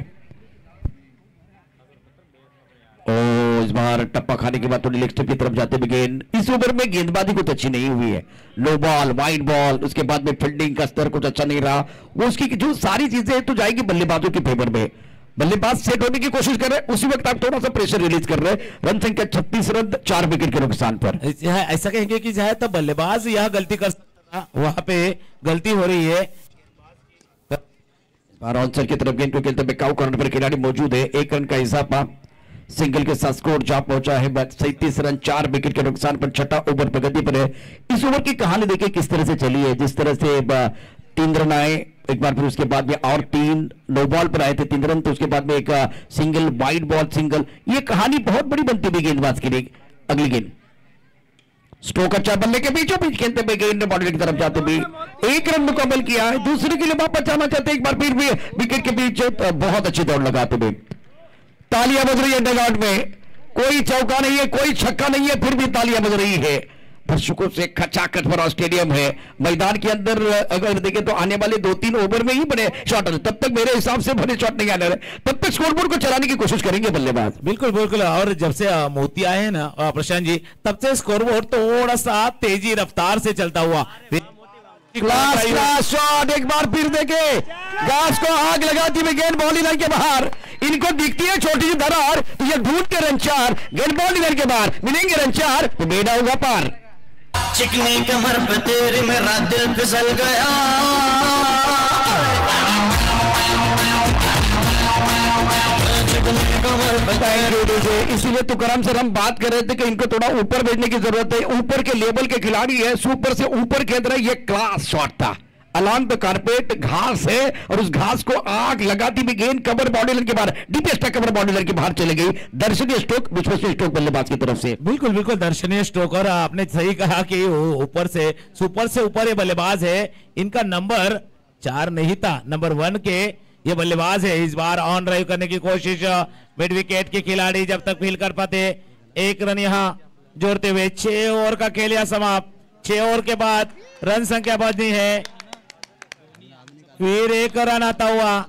इस बार टप्पा खाने के बाद थोड़ी लेग स्टंप की तरफ जाते हुए गेंद, इस ओवर में गेंदबाजी कुछ अच्छी नहीं हुई है, लो बॉल, वाइड बॉल, उसके बाद में फील्डिंग का स्तर कुछ अच्छा नहीं रहा। वो उसकी जो सारी चीजें तो जाएगी बल्लेबाजों के फेवर में, बल्लेबाज सेट होने की कोशिश कर रहे हैं, उसी वक्त आप थोड़ा सा प्रेशर रिलीज कर रहे हैं। रन संख्या 36 रन, 4 विकेट के नुकसान पर। ऐसा कहेंगे कि चाहे तो बल्लेबाज यह गलती कर सकता, वहां पे गलती हो रही है। आंसर की तरफ गेंद को खेलते हुए काउ कॉर्नर पर खिलाड़ी मौजूद है, 1 रन का इजाफा, सिंगल के साथ स्कोर जा पहुंचा है 37 रन, 4 विकेट के नुकसान पर छठा ओवर प्रगति पर है। इस ओवर की कहानी देखिए किस तरह से चली है, जिस तरह से 3 रन आए, एक बार फिर उसके बाद में और 3 नो बॉल पर आए थे 3 रन, तो उसके बाद में एक सिंगल, वाइड बॉल, सिंगल, ये कहानी बहुत बड़ी बनती हुई गेंदबाज के लिए। अगली गेंद स्ट्रोक अच्छा, बल्ले के बीचों बीच खेलते हुए गेंद बाउंड्री की तरफ जाते हुए 1 रन मुकम्मल किया है, दूसरे के लिए वापस जाना चाहते एक बार फिर भी विकेट के बीच बहुत अच्छी दौड़ लगाते हुए। तालियां बज रही है डगआउट में, कोई चौका नहीं है, कोई छक्का नहीं है, फिर भी तालियां बज रही है। दर्शकों से खचाखच भरा स्टेडियम है। मैदान के अंदर अगर देखें तो आने वाले 2-3 ओवर में ही बड़े शॉट, तब तक मेरे हिसाब से बड़े शॉट नहीं आने रहे, तब तक स्कोरबोर्ड को चलाने की कोशिश करेंगे बल्लेबाज। बिल्कुल बिल्कुल, और जब से मोती आए हैं ना प्रशांत जी, तब से स्कोरबोर्ड थोड़ा सा तेजी रफ्तार से चलता हुआ। क्लास शॉट एक बार फिर देखे, घास को आग लगाती हुई गेंद बाउंड्री लाइन के बाहर। इनको दिखती है छोटी सी दरार, तो ये ढूंढ के रन 4, गेंद बाउंड्री लाइन के बाहर मिलेंगे रन 4, तो बेड़ा होगा पार। चिकनी कमर पे तेरे मेरा दिल फिसल गया, इसीलिए तुकाराम सर हम बात कर रहे थे कि इनको थोड़ा ऊपर भेजने की जरूरत है। ऊपर के लेवल के खिलाड़ी है, सुपर से ऊपर खेल रहे। ये क्लास शॉट था, अलॉन्ग द कारपेट घास है, और उस घास को आग लगाती हुई गेंद कवर बाउंड्री लाइन के बाहर, डीपेस्ट कवर बाउंड्री लाइन के बाहर चले गई। दर्शनीय स्ट्रोक, विश्वसनीय स्ट्रोक बल्लेबाज की तरफ से। बिल्कुल बिल्कुल दर्शनीय स्ट्रोक, और आपने सही कहा कि ऊपर से सुपर से ऊपर ये बल्लेबाज है। इनका नंबर 4 नहीं था, नंबर 1 के ये बल्लेबाज है। इस बार ऑन ड्राइव करने की कोशिश मिड विकेट के खिलाड़ी जब तक फील कर पाते, 1 रन यहां जोड़ते हुए 6 ओवर का खेल यहां समाप्त। 6 ओवर के बाद रन संख्या बढ़नी है, फिर 1 रन आता हुआ,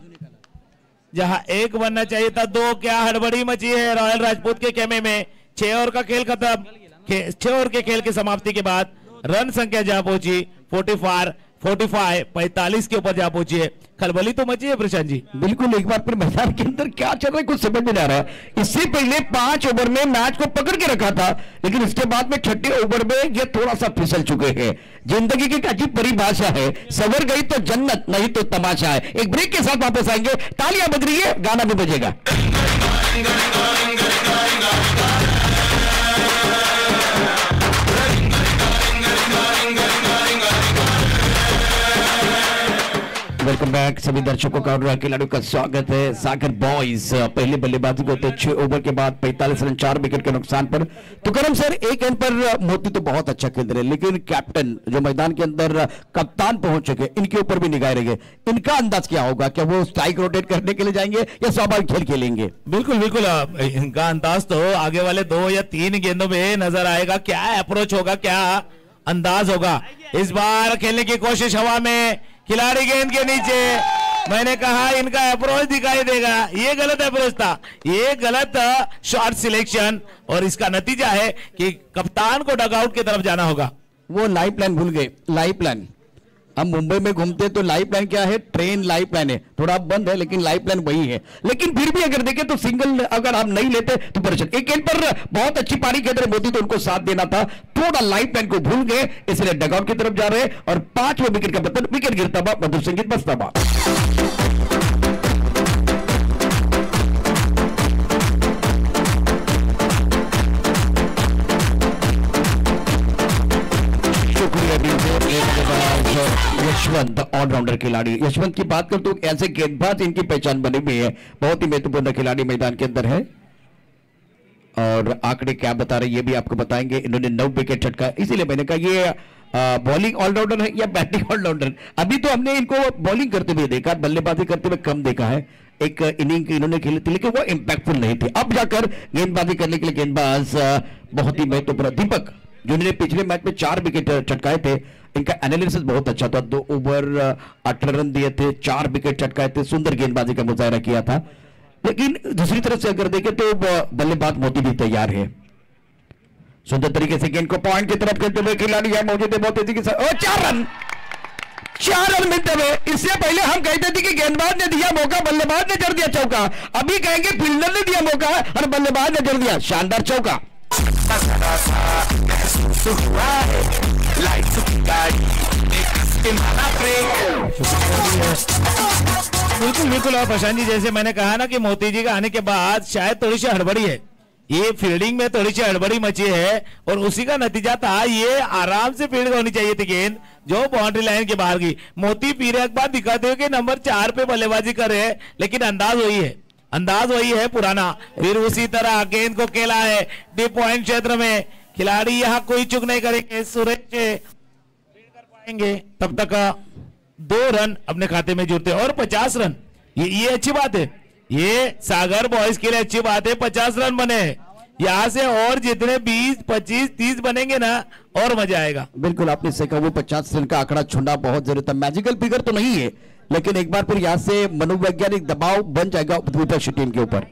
जहां 1 बनना चाहिए था 2। क्या हड़बड़ी मची है रॉयल राजपूत के खेमे में। 6 ओवर का खेल खत्म, 6 ओवर के खेल की समाप्ति के बाद रन संख्या जा पहुंची 45 के ऊपर जा पहुंची है। खलबली तो मची है प्रशांत जी। बिल्कुल, एक बार फिर मैदान के अंदर क्या चल रहा है कुछ समझ में नहीं आ रहा है। इससे पहले 5 ओवर में मैच को पकड़ के रखा था, लेकिन इसके बाद में 6ठे ओवर में ये थोड़ा सा फिसल चुके हैं। जिंदगी की एक अजीब परिभाषा है, सवर गई तो जन्नत, नहीं तो तमाशा है। एक ब्रेक के साथ वापस आएंगे, तालियां बज रही है, गाना भी बजेगा। वेलकम बैक सभी दर्शकों का और खिलाड़ियों का स्वागत है। सागर बॉयज पहले बल्लेबाजी करते हैं 6 ओवर के बाद 45 रन 4 विकेट के नुकसान पर। तुकाराम सर, एक एंड पर मोती तो बहुत अच्छा खेल रहे, लेकिन कैप्टन जो मैदान के अंदर कप्तान पहुंच चुके, इनके ऊपर भी निगाह रहेंगे। इनका अंदाज क्या होगा? क्या वो स्ट्राइक रोटेट करने के लिए जाएंगे या स्वाभाविक खेल खेलेंगे? बिल्कुल बिल्कुल, इनका अंदाज तो आगे वाले 2 या 3 गेंदों में नजर आएगा। क्या अप्रोच होगा, क्या अंदाज होगा। इस बार खेलने की कोशिश हवा में, खिलाड़ी गेंद के नीचे। मैंने कहा इनका अप्रोच दिखाई देगा, ये गलत अप्रोच था, ये गलत शॉट सिलेक्शन, और इसका नतीजा है कि कप्तान को डगआउट की तरफ जाना होगा। वो लाइफ लाइन भूल गए। लाइफ लाइन, हम मुंबई में घूमते हैं तो लाइफ लाइन क्या है? ट्रेन लाइफ लाइन है, थोड़ा बंद है लेकिन लाइफ लाइन वही है। लेकिन फिर भी अगर देखें तो सिंगल अगर हम नहीं लेते तो परेशान। एक गेंद पर बहुत अच्छी पारी खेल रहे मोदी, तो उनको साथ देना था, थोड़ा लाइफ लाइन को भूल गए, इसलिए डगआउट की तरफ जा रहे हैं। और 5वें विकेट का पतन, विकेट गिरता हुआ मधुर संगीत बजता हुआ। यशवंत ऑलराउंडर खिलाड़ी। यशवंत की बात कर तो ऐसे गेंदबाज इनकी पहचान बनी हुई है, बहुत ही महत्वपूर्ण खिलाड़ी मैदान के अंदर है। और आंकड़े क्या बता रहे ये भी आपको बताएंगे। इन्होंने 9 विकेट चटका, इसीलिए मैंने कहा ये बॉलिंग ऑलराउंडर है या बैटिंग ऑलराउंडर। अभी तो हमने इनको बॉलिंग करते हुए देखा, बल्लेबाजी करते हुए कम देखा है। एक इनिंग इन्होंने खेली थी लेकिन वो इंपैक्टफुल नहीं थी। अब जाकर गेंदबाजी करने के लिए गेंदबाज बहुत ही महत्वपूर्ण। दीपक जिन्होंने पिछले मैच में 4 विकेट चटकाए थे, इनका एनालिसिस बहुत अच्छा था। 2 ओवर 18 रन दिए थे, 4 विकेट चटकाए थे, सुंदर गेंदबाजी का मुजाहरा किया था। लेकिन दूसरी तरफ से अगर देखें तो बल्लेबाज मोती भी तैयार है, सुंदर तरीके से गेंद को पॉइंट की तरफ खेलते हुए खिलाड़ी यहां मौजूद है। बहुत तेजी के साथ 4 रन मिलते हुए। इससे पहले हम कहते थे कि गेंदबाज ने दिया मौका, बल्लेबाज ने जड़ दिया चौका। अभी कहेंगे फील्डर ने दिया मौका और बल्लेबाज ने जड़ दिया शानदार चौका। बिल्कुल बिल्कुल, और प्रशांत जी जैसे मैंने कहा ना कि मोती जी का आने के बाद शायद थोड़ी सी हड़बड़ी है, ये फील्डिंग में थोड़ी सी हड़बड़ी मची है, और उसी का नतीजा था ये आराम से फील्ड होनी चाहिए थी गेंद जो बाउंड्री लाइन के बाहर की। मोती पीरे एक बार दिखाते हुए कि नंबर 4 पे बल्लेबाजी कर रहे हैं, लेकिन अंदाज वही है पुराना। फिर उसी तरह गेंद को खेला है डीप पॉइंट क्षेत्र में। खिलाड़ी यहां कोई चूक नहीं करेंगे, सुरेश कर पाएंगे। तब तक 2 रन अपने खाते में जुड़ते और 50 रन, ये अच्छी बात है, ये सागर बॉयज के लिए अच्छी बात है। 50 रन बने, यहाँ से और जितने 20, 25, 30 बनेंगे ना और मजा आएगा। बिल्कुल आपने सही कहा, वो 50 रन का आंकड़ा छूना बहुत जरूरी था। मैजिकल फिगर तो नहीं है, लेकिन एक बार फिर यहाँ से मनोवैज्ञानिक दबाव बन जाएगा विपक्षी टीम के ऊपर।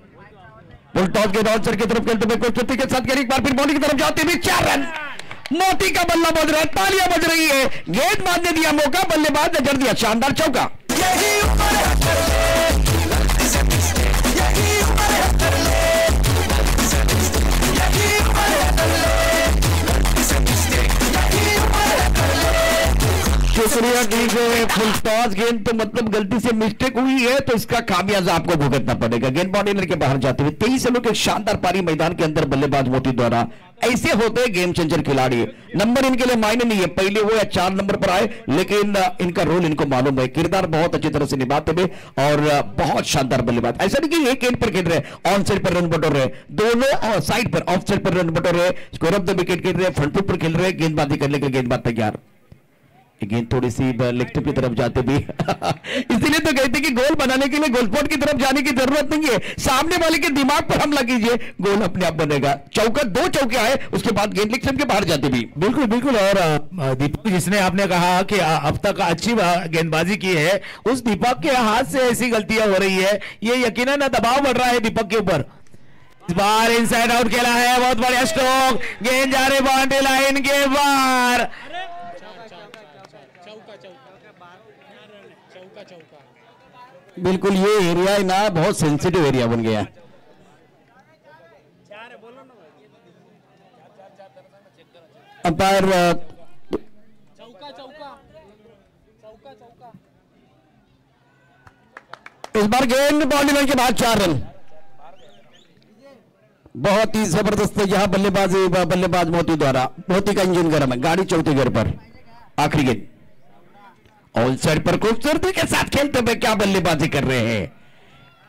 टॉस के आउटसाइड की तरफ खेलते हुए खूबसूरती के साथ एक बार फिर बॉलिंग की तरफ जाते हुए 4 रन। मोती का बल्ला बज रहा है, तालियां बज रही है। गेंदबाज ने दिया मौका, बल्लेबाज ने जड़ दिया शानदार चौका। शुक्रिया टीम से फुल टॉस गेंद तो मतलब गलती से मिस्टेक हुई है तो इसका खामियाजा आपको भुगतना पड़ेगा। गेंद बाउंड्री के बाहर जाते हुए 23 रनों के शानदार पारी मैदान के अंदर बल्लेबाज मोती द्वारा। ऐसे होते हैं गेम चेंजर खिलाड़ी। नंबर इनके लिए मायने नहीं है, पहले वो या 4 नंबर पर आए, लेकिन इनका रोल इनको मालूम है। किरदार बहुत अच्छी तरह से निभाते हुए और बहुत शानदार बल्लेबाज। ऐसा नहीं कि एक गेंद पर खेल रहे, ऑन साइड पर रन बटोर रहे, दोनों साइड पर ऑफ साइड पर रन बटोर रहे, स्कोर ऑफ द विकेट खेल रहे, फ्रंट फुट पर खेल रहे, गेंदबाजी करने के लिए गेंदबाज तैयार। गेंद थोड़ी सी लेग की तरफ जाते भी इसीलिए तो कहते कि गोल बनाने के लिए गोलपोस्ट की तरफ जाने की जरूरत नहीं है, सामने वाले के दिमाग पर हमला कीजिए, गोल अपने आप बनेगा। चौका 2 चौके आए, उसके बाद गेंद लेग के बाहर जाते भी। बिल्कुल बिल्कुल। और दीपक जिसने आपने कहा कि अब तक अच्छी गेंदबाजी की है, उस दीपक के हाथ से ऐसी गलतियां हो रही है, ये यकीनन दबाव बढ़ रहा है दीपक के ऊपर। इस बार इनसाइड आउट खेला है, बहुत बढ़िया स्ट्रोक, गेंद जा रही बाउंड्री लाइन के बाहर। बिल्कुल ये एरिया है ना, बहुत सेंसिटिव एरिया बन गया। अंपायर इस बार गेंद बाउंड्री लाइन के बाद 4 रन। बहुत ही जबरदस्त यहां बल्लेबाज मोती द्वारा। मोती का इंजन गर्म है, गाड़ी चौथे गियर पर। आखिरी गेंद ऑल साइड पर खूबसूरती के साथ खेलते हुए क्या बल्लेबाजी कर रहे हैं।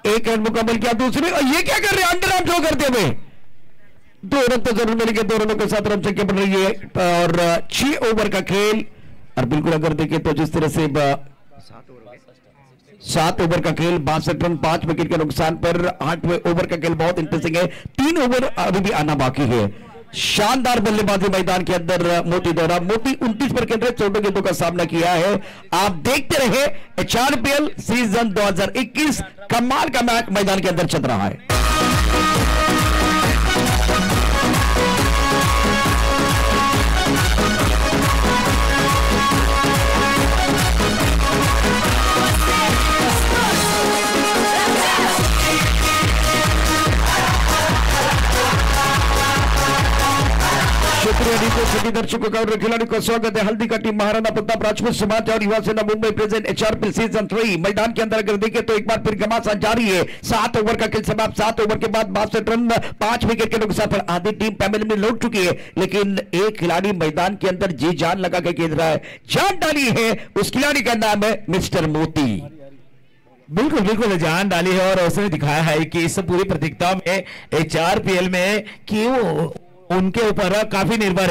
1 रन मुकम्मल किया, दूसरे और ये क्या कर रहे हैं, अंडर आर्म थ्रो करते हुए। 2 रन तो जरूर मिलेंगे, 2 रनों के साथ रन संख्या बढ़ रही है और 6 ओवर का खेल। और बिल्कुल अगर देखें तो जिस तरह से 7 ओवर का खेल, 62 रन, 5 विकेट के नुकसान पर 8वें ओवर का खेल बहुत इंटरेस्टिंग है। 3 ओवर अभी भी आना बाकी है। शानदार बल्लेबाजी मैदान के अंदर मोती द्वारा। मोती 29 पर खेल रहे, 14 गेंदों का सामना किया है। आप देखते रहे HRPL सीजन 2021, कमाल का मैच मैदान के अंदर चल रहा है। शुक्रिया दर्शकों का और खिलाड़ी को स्वागत है। हल्दी का टीम महाराणा प्रताप राजपूत समाज और युवा सेना मुंबई प्रेजेंट HRPL सीजन 3 मैदान के अंदर अगर देखें तो एक बार फिर घमासान जारी है। 7 ओवर का खेल समाप्त, 7 ओवर के बाद 62 रन, 5 विकेट के नुकसान पर आधी टीम पैनल में लौट चुकी है, लेकिन एक खिलाड़ी मैदान के अंदर जी जान लगा के खेल रहा है, जान डाली है। उस खिलाड़ी का नाम है मिस्टर मोती। बिल्कुल बिल्कुल जान डाली है और उसने दिखाया है कि इस पूरी प्रतियोगिता में HRPL में कि वो उनके ऊपर काफी निर्भर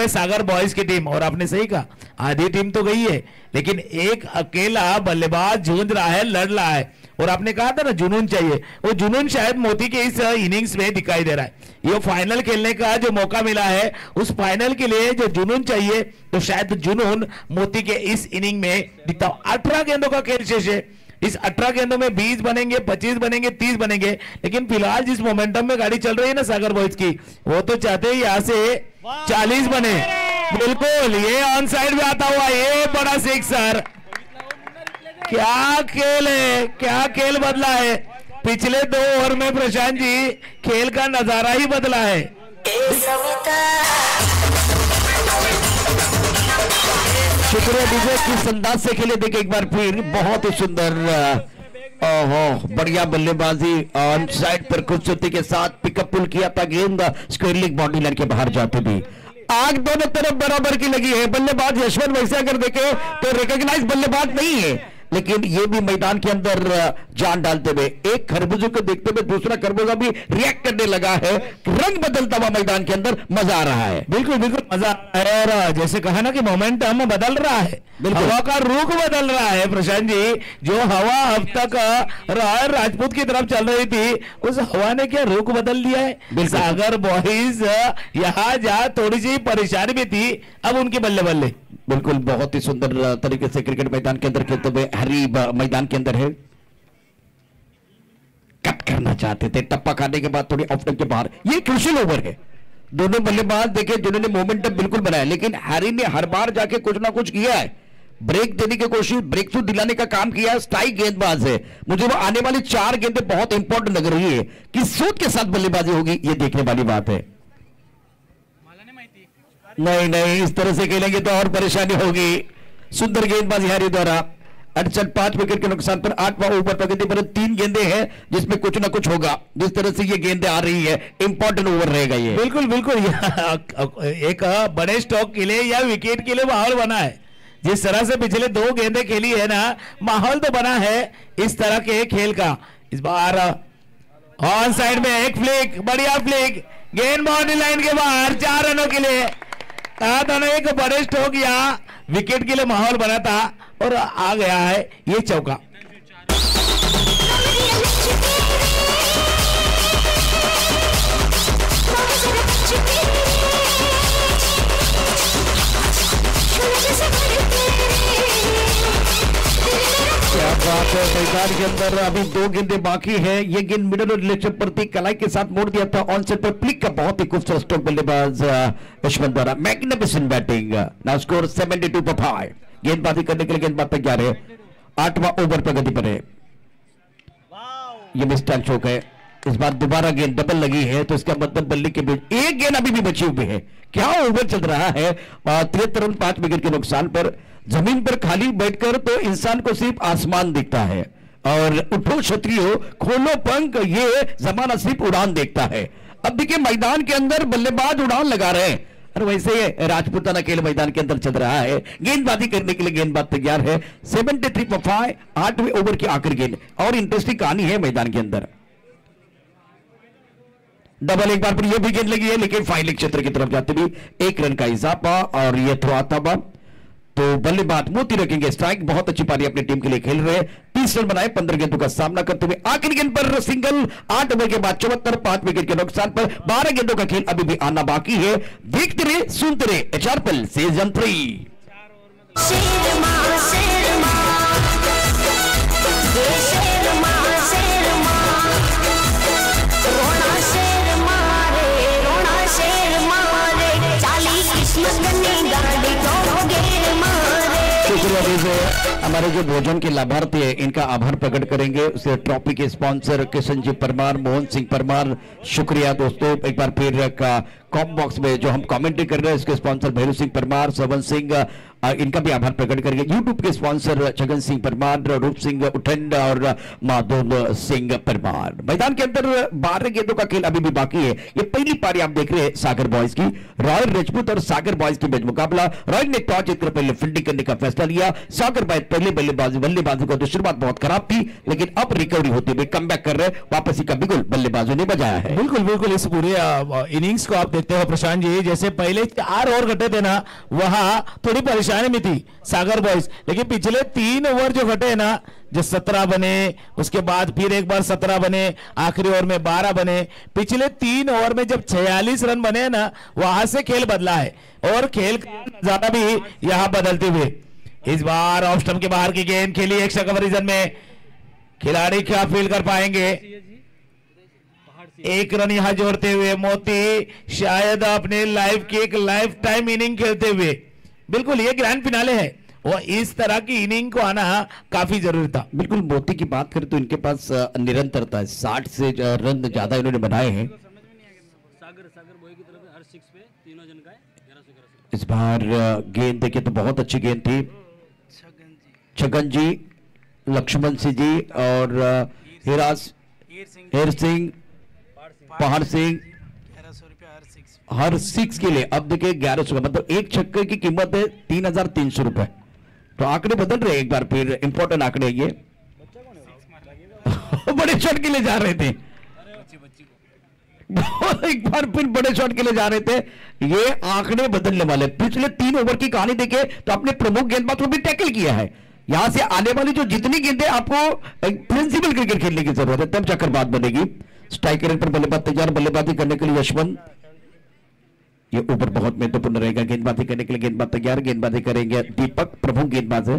है सागर बॉयज की टीम। और आपने सही कहा, आधी टीम तो गई है, लेकिन एक अकेला बल्लेबाज जूझ रहा है, लड़ रहा है। और आपने कहा था ना जुनून चाहिए, वो जुनून शायद मोती के इस इनिंग्स में दिखाई दे रहा है। ये फाइनल खेलने का जो मौका मिला है, उस फाइनल के लिए जो जुनून चाहिए, तो शायद जुनून मोती के इस इनिंग में दिखता। 18 गेंदों का खेल शेष है। इस 18 गेंदों में 20 बनेंगे, 25 बनेंगे, 30 बनेंगे, लेकिन फिलहाल जिस मोमेंटम में गाड़ी चल रही है ना सागर बॉयज की, वो तो चाहते हैं यहां से 40 बने। बिल्कुल, ये ऑन साइड में आता हुआ ये बड़ा सिक्सर। क्या खेल है, क्या खेल बदला है पिछले 2 ओवर में प्रशांत जी, खेल का नजारा ही बदला है। शुक्रिया विजय, किस अंदाज से खेले देखे एक बार फिर, बहुत ही सुंदर। ओहो, बढ़िया बल्लेबाजी ऑन साइड पर खूबसूरती के साथ पिकअप पुल किया था, गेंद स्क्वायर लेग बाउंड्री लाइन के बाहर जाते भी। आग दोनों तरफ बराबर की लगी है। बल्लेबाज यशवंत वैसे अगर देखे तो रिकॉग्नाइज बल्लेबाज नहीं है, लेकिन ये भी मैदान के अंदर जान डालते हुए, एक खरबूजे को देखते हुए दूसरा खरबूजा भी रिएक्ट करने लगा है। रंग बदलता हुआ मैदान के अंदर मजा आ रहा है। बिल्कुल बिल्कुल मजा आ रहा है। और जैसे कहा ना कि मोमेंटम बदल रहा है, हवा का रुख बदल रहा है। प्रशांत जी, जो हवा अब तक राय राजपूत की तरफ चल रही थी, उस हवा ने क्या रुख बदल दिया है। सागर बॉयज यहाँ जा थोड़ी सी परेशानी भी थी, अब उनके बल्ले बल्ले। बिल्कुल बहुत ही सुंदर तरीके से क्रिकेट मैदान के अंदर खेलते हुए हैरी मैदान के अंदर है। कट करना चाहते थे, टप्पा खाने के बाद थोड़ी ऑफ के बाहर। ये क्रूशियल ओवर है। दोनों बल्लेबाज देखे जिन्होंने मोमेंटम बिल्कुल बनाया, लेकिन हैरी ने हर बार जाके कुछ ना कुछ किया है, ब्रेक देने की कोशिश, ब्रेक थ्रू दिलाने का काम किया। स्ट्राइक गेंदबाज है। मुझे वो आने वाली 4 गेंदें बहुत इंपॉर्टेंट लग रही है। किस सोच के साथ बल्लेबाजी होगी, ये देखने वाली बात है। नहीं नहीं, इस तरह से खेलेंगे तो और परेशानी होगी। सुंदर गेंदबाजी हैरी द्वारा। 5 विकेट के नुकसान पर 8वां ओवर प्रगति पर 3 गेंदें हैं, जिसमें कुछ ना कुछ होगा। जिस तरह से ये गेंदें आ रही है, इंपॉर्टेंट ओवर रहेगा ये। बिल्कुल बिल्कुल, एक बड़े स्टॉक के लिए या विकेट के लिए माहौल बना है। जिस तरह से पिछले 2 गेंदें खेली है ना, माहौल तो बना है इस तरह के खेल का। इस बार ऑन साइड में एक फ्लिक, बढ़िया फ्लिक, गेंद बाउंड्री लाइन के बाहर 4 रनों के लिए। कहा था ना, एक बड़े स्ट्रोक या विकेट के लिए माहौल बना था और आ गया है ये चौका। क्या बात है। मैदान के अंदर अभी 2 गेंदें बाकी है। ये गेंद मिडल और लेग पर थी, कलाई के साथ मोड़ दिया था ऑन सेट पर। प्लिक का बहुत ही खूबसूरत स्ट्रोक बल्लेबाज यशवंत द्वारा। Magnificent batting. नाउ स्कोर 72 पर 5। गेंदबाजी करने के लिए गेंदबाज तैयार है। 8वां ओवर प्रगति पर है। ये मिस्टर चौक है। इस बार दोबारा गेंद डबल लगी है, तो इसका मतलब बल्ले के बीच एक गेंद अभी भी बची हुई है। क्या ओवर चल रहा है। 73 रन 5 विकेट के नुकसान पर। जमीन पर खाली बैठकर तो इंसान को सिर्फ आसमान दिखता है, और उठो क्षत्रियो खोलो पंख, ये जमाना सिर्फ उड़ान देखता है। अब देखिए मैदान के अंदर बल्लेबाज उड़ान लगा रहे हैं, और वैसे राजपूताना खेल मैदान के अंदर चल रहा है। गेंदबाजी करने के लिए गेंदबाज तैयार है। 73 पर 5, 8वें ओवर की आखिरी गेंद। और इंटरेस्टिंग कहानी है मैदान के अंदर। डबल एक बार पर यह भी गेंद लगी है, लेकिन फाइनल क्षेत्र की तरफ जाते भी 1 रन का इजाफा, और यह थ्रो आता हुआ। तो बल्लेबाज मोती रखेंगे स्ट्राइक। बहुत अच्छी पारी अपनी टीम के लिए खेल रहे हैं। 30 रन बनाए 15 गेंदों का सामना करते हुए। आखिरी गेंद पर सिंगल। 8 ओवर के बाद 74, 5 विकेट के नुकसान पर 12 गेंदों का खेल अभी भी आना बाकी है। देखते रहे, सुनते रहे। HRPL season 3। हमारे जो भोजन के लाभार्थी है, इनका आभार प्रकट करेंगे। उसे ट्रॉफी के स्पॉन्सर किशन जी परमार, मोहन सिंह परमार, शुक्रिया दोस्तों। एक बार फिर का कॉम बॉक्स में जो हम कमेंट्री कर रहे हैं, इसके स्पॉन्सर भैरू सिंह परमार, सवन सिंह, इनका भी आभार प्रकट करेंगे। यूट्यूब के स्पॉन्सर छगन सिंह परमार, रूप सिंह उठंड और माधव सिंह परमार। मैदान के अंदर 12 गेंदों का खेल अभी भी बाकी है। ये पहली पारी आप देख रहे हैं सागर बॉयज की। रॉयल राजपूत और सागर बॉयज के बीच मुकाबला। रॉयल ने टॉस जीतकर पहले फील्डिंग करने का फैसला लिया। सागर बॉयज पहले बल्लेबाजी को तो शुरुआत बहुत खराब थी, लेकिन अब रिकवरी होते हुए कमबैक कर रहे। वापसी का बिगुल बल्लेबाजों ने बजाया है। बिल्कुल बिल्कुल, इस पूरे इनिंग्स को आप देखते हो प्रशांत जी, जैसे पहले 4 ओवर घटे थे ना, वहां थोड़ी परेशानी में थी सागर बॉयज, लेकिन पिछले 3 ओवर जो घटे हैं ना, जो 17 बने, उसके बाद फिर एक बार 17 बने, आखिरी ओवर में 12 बने। पिछले 3 ओवर में जब 46 रन बने ना, वहां से खेल बदला है, और खेल का नजारा भी यहां बदलते हुए। इस बार ऑफ स्टंप के बाहर की गेंद खेली एक्स्ट्रा कवरिजन में। खिलाड़ी क्या फील कर पाएंगे। 1 रन यहां जोड़ते हुए मोती शायद अपने लाइफ की एक लाइफ टाइम इनिंग खेलते हुए। बिल्कुल, ये ग्रैंड फिनाले है, और इस तरह की इनिंग को आना काफी जरूरी था। बिल्कुल, मोती की बात करें तो इनके पास निरंतरता है। 60 से रन ज्यादा इन्होंने बनाए हैं। इस बार गेंद देखिए तो बहुत अच्छी गेंद थी। छगन जी, लक्ष्मण सिंह जी और हेर सिंह, पहाड़ सिंह, हर 6 के लिए अब देखिए 1100 का, मतलब एक छक्के की कीमत है 3300 रुपए। तो आंकड़े बदल रहे एक बार फिर, इंपॉर्टेंट आंकड़े ये। बड़े शॉट के लिए जा रहे थे, एक बार फिर बड़े शॉट के लिए जा रहे थे। ये आंकड़े बदलने वाले। पिछले 3 ओवर की कहानी देखे तो अपने प्रमुख गेंदबाज को भी टैकल किया है। यहां से आने वाली जो जितनी गेंदें, आपको प्रिंसिपल क्रिकेट खेलने की जरूरत है, तब जाकर बात बनेगी। स्ट्राइकर पर बल्लेबाज तैयार, बल्लेबाजी करने के लिए यशवंत। ये ऊपर बहुत महत्वपूर्ण रहेगा। गेंदबाजी करने के लिए गेंदबाज तैयार, गेंदबाजी करेंगे दीपक, प्रमुख गेंदबाज है।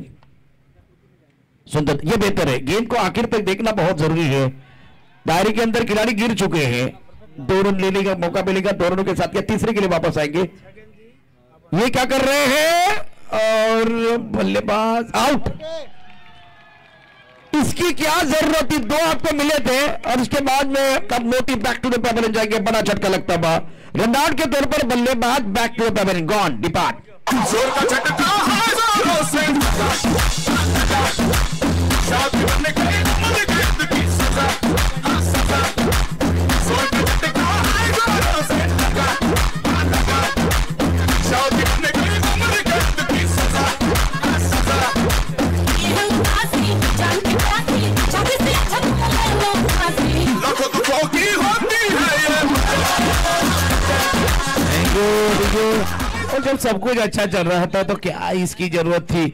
सुंदर, ये बेहतर है। गेंद को आखिर तक देखना बहुत जरूरी है। दायरे के अंदर खिलाड़ी गिर चुके हैं, 2 रन लेने का मौका मिलेगा। 2 रनों के साथ या तीसरे के लिए वापस आएंगे। ये क्या कर रहे हैं, और बल्लेबाज आउट। इसकी क्या जरूरत थी, 2 आपको मिले थे और उसके बाद में कब मोती बैक टू द पेवेलियन जाएंगे, बड़ा झटका लगता बा। रन आउट के तौर पर बल्लेबाज back to the pavilion, gone, depart. जोर का झटका हजारों से शादी बनने के लिए मुझे कैद की सजा, सजा। जोर का झटका हजारों से शादी बनने के लिए मुझे कैद की सजा, सजा। लाखों दुखों की होती है ये। और जब सब कुछ अच्छा चल रहा था तो क्या इसकी जरूरत थी।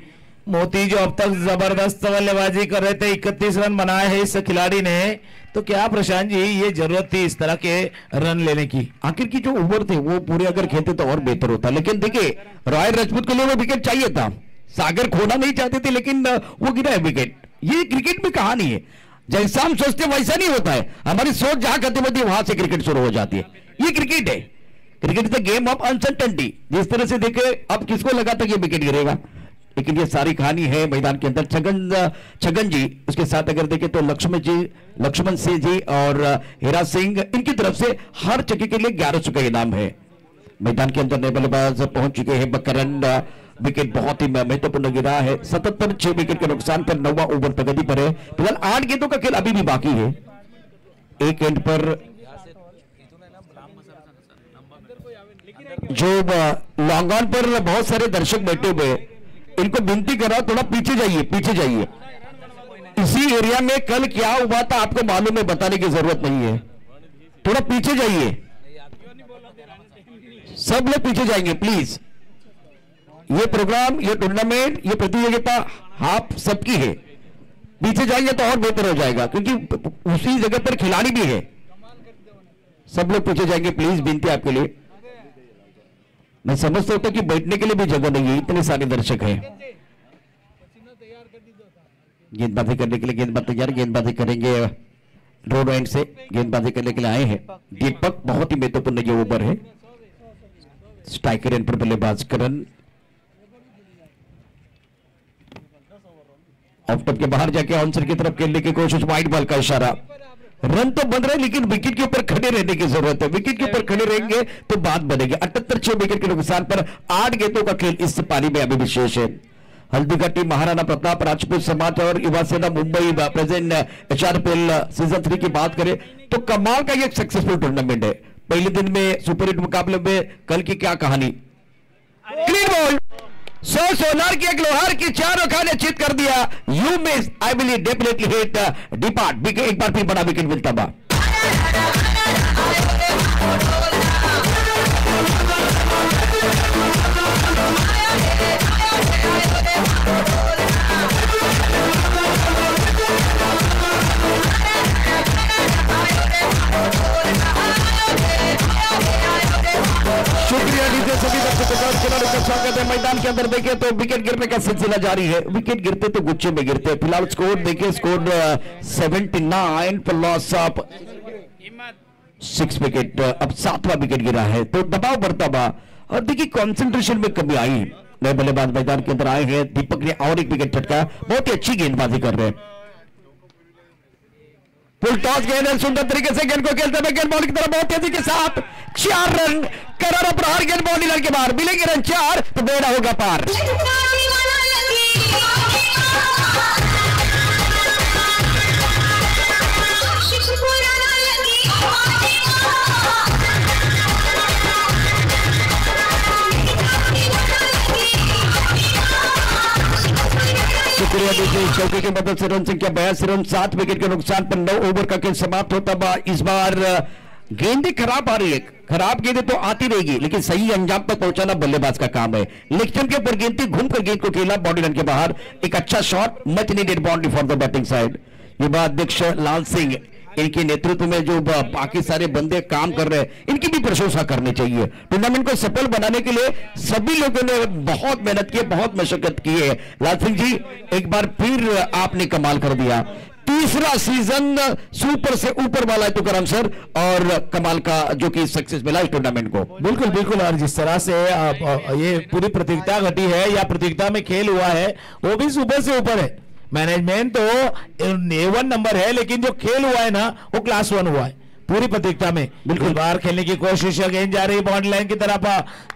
मोती जो अब तक जबरदस्त बल्लेबाजी कर रहे थे, 31 रन बनाए हैं इस खिलाड़ी ने, तो क्या प्रशांत जी ये जरूरत थी इस तरह के रन लेने की। आखिर की जो ओवर थे वो पूरे अगर खेलते तो और बेहतर होता, लेकिन देखिए रॉयल राजपूत के लिए वो विकेट चाहिए था। सागर खोना नहीं चाहते थे, लेकिन वो गिरा है विकेट। ये क्रिकेट में कहानी है, जैसा हम सोचते वैसा नहीं होता है। हमारी सोच जहां खत्म होती है वहां से क्रिकेट शुरू हो जाती है। ये क्रिकेट है, cricket is the game of uncertainty. जिस तरह से देखे, अब किसको लगा था कि विकेट गिरेगा, लेकिन ये सारी कहानी है मैदान के अंदर। छगन जी, उसके साथ अगर देखें तो लक्ष्मण सिंह जी और हीरा सिंह, इनकी तरफ से हर चक्के के लिए 1100 का इनाम है। मैदान के अंदर नए बल्लेबाज पहुंच चुके हैं। बकरन, विकेट बहुत ही महत्वपूर्ण गिरा है। 77, 6 विकेट के नुकसान पर 9वां ओवर प्रगति पर है। फिलहाल 8 गेंदों का खेल अभी भी बाकी है। एक एंड पर जो लॉन्ग ऑन पर बहुत सारे दर्शक बैठे हुए, इनको विनती कर रहा हूं थोड़ा पीछे जाइए, पीछे जाइए। इसी एरिया में कल क्या हुआ था आपको मालूम है, बताने की जरूरत नहीं है। थोड़ा पीछे जाइए, सब लोग पीछे जाएंगे प्लीज। ये प्रोग्राम, ये टूर्नामेंट, ये प्रतियोगिता आप सबकी है। पीछे जाएंगे तो और बेहतर हो जाएगा, क्योंकि उसी जगह पर खिलाड़ी भी है। सब लोग पीछे जाएंगे प्लीज, विनती आपके लिए। मैं समझता हूं कि बैठने के लिए भी जगह नहीं है, इतने सारे दर्शक हैं। गेंदबाजी करने के लिए गेंदबाज तैयार, गेंदबाजी करेंगे रोड एंड से। गेंदबाजी करने के लिए आए हैं दीपक, बहुत ही महत्वपूर्ण ये ओवर है। स्ट्राइकर एंड पर बल्लेबाज करण, ऑफ टॉप के बाहर जाके आंसर की तरफ खेलने की कोशिश, वाइड बॉल का इशारा। रन तो बन रहे, लेकिन विकेट के ऊपर खड़े रहने की जरूरत है। विकेट के ऊपर खड़े रहेंगे तो बात बनेगी। 78, 6 विकेट के नुकसान पर 8 गेंदों का खेल इस पारी में अभी विशेष है। हल्दी टीम महाराणा प्रताप, राजपूत समाज और युवा सेना मुंबई प्रेजेंट HRPL सीजन 3 की बात करें तो कमाल का ये सक्सेसफुल टूर्नामेंट है। पहले दिन में सुपरहिट मुकाबले में कल की क्या कहानी। क्लीन बॉल, 100 सोनार की, एक लोहार की, 4 रखा ने चित कर दिया। You miss, I will definitely hit depart. एक बार फिर बड़ा विकेट मिलता बा। शुक्रिया डीजे, सभी खिलाड़ियों का स्वागत है। मैदान के अंदर देखें तो विकेट गिरने का सिलसिला जारी है। विकेट गिरते तो गुच्छे में गिरते। फिलहाल स्कोर देखिए, score 79 for loss of 6 wicket. अब 7वां विकेट गिरा है तो दबाव बढ़ता बा। और देखिए कंसंट्रेशन में कमी आई। नए बल्लेबाज मैदान के अंदर आए हैं। दीपक ने और एक विकेट झटका, बहुत ही अच्छी गेंदबाजी कर रहे हैं। फुल टॉस गेंद है, सुंदर तरीके से गेंद को खेलते हुए गेंद बॉल की तरफ बहुत तेजी के साथ 4 रन। करारा प्रहार, गेंद बॉल निकल के बाहर, मिलेंगे रन 4 तो बेड़ा होगा पार। शुक्रिया दीजिए। चौके की मदद से रन संख्या 82 रन, 7 विकेट के नुकसान पर 9 ओवर का खेल समाप्त होता। इस बार गेंदें खराब आ रही है, खराब गेंदें तो आती रहेगी, लेकिन सही अंजाम तक पहुंचाना बल्लेबाज का काम है। लेफ्ट के ऊपर गेंद थी, घूमकर गेंद को खेला, बाउंड्री लाइन के बाहर, एक अच्छा shot, much needed boundary for the batting side. युवा अध्यक्ष लाल सिंह, इनके नेतृत्व में जो बाकी सारे बंदे काम कर रहे हैं, इनकी भी प्रशंसा करनी चाहिए। टूर्नामेंट को सफल बनाने के लिए सभी लोगों ने बहुत मेहनत की, बहुत मशक्कत की है। लाल सिंह जी, एक बार फिर आपने कमाल कर दिया। तीसरा सीजन सुपर से ऊपर वाला है तुकाराम सर, और कमाल का जो कि सक्सेस मिला इस टूर्नामेंट को। बिल्कुल बिल्कुल, और जिस तरह से ये पूरी प्रतियोगिता घटी है या प्रतियोगिता में खेल हुआ है, वो भी सुपर से ऊपर है। मैनेजमेंट तो A1 नंबर है, लेकिन जो खेल हुआ है ना, वो क्लास 1 हुआ है पूरी प्रतियोगिता में। बिल्कुल बाहर खेलने की कोशिश, गेंद जा रही बाउंड्री लाइन की तरफ,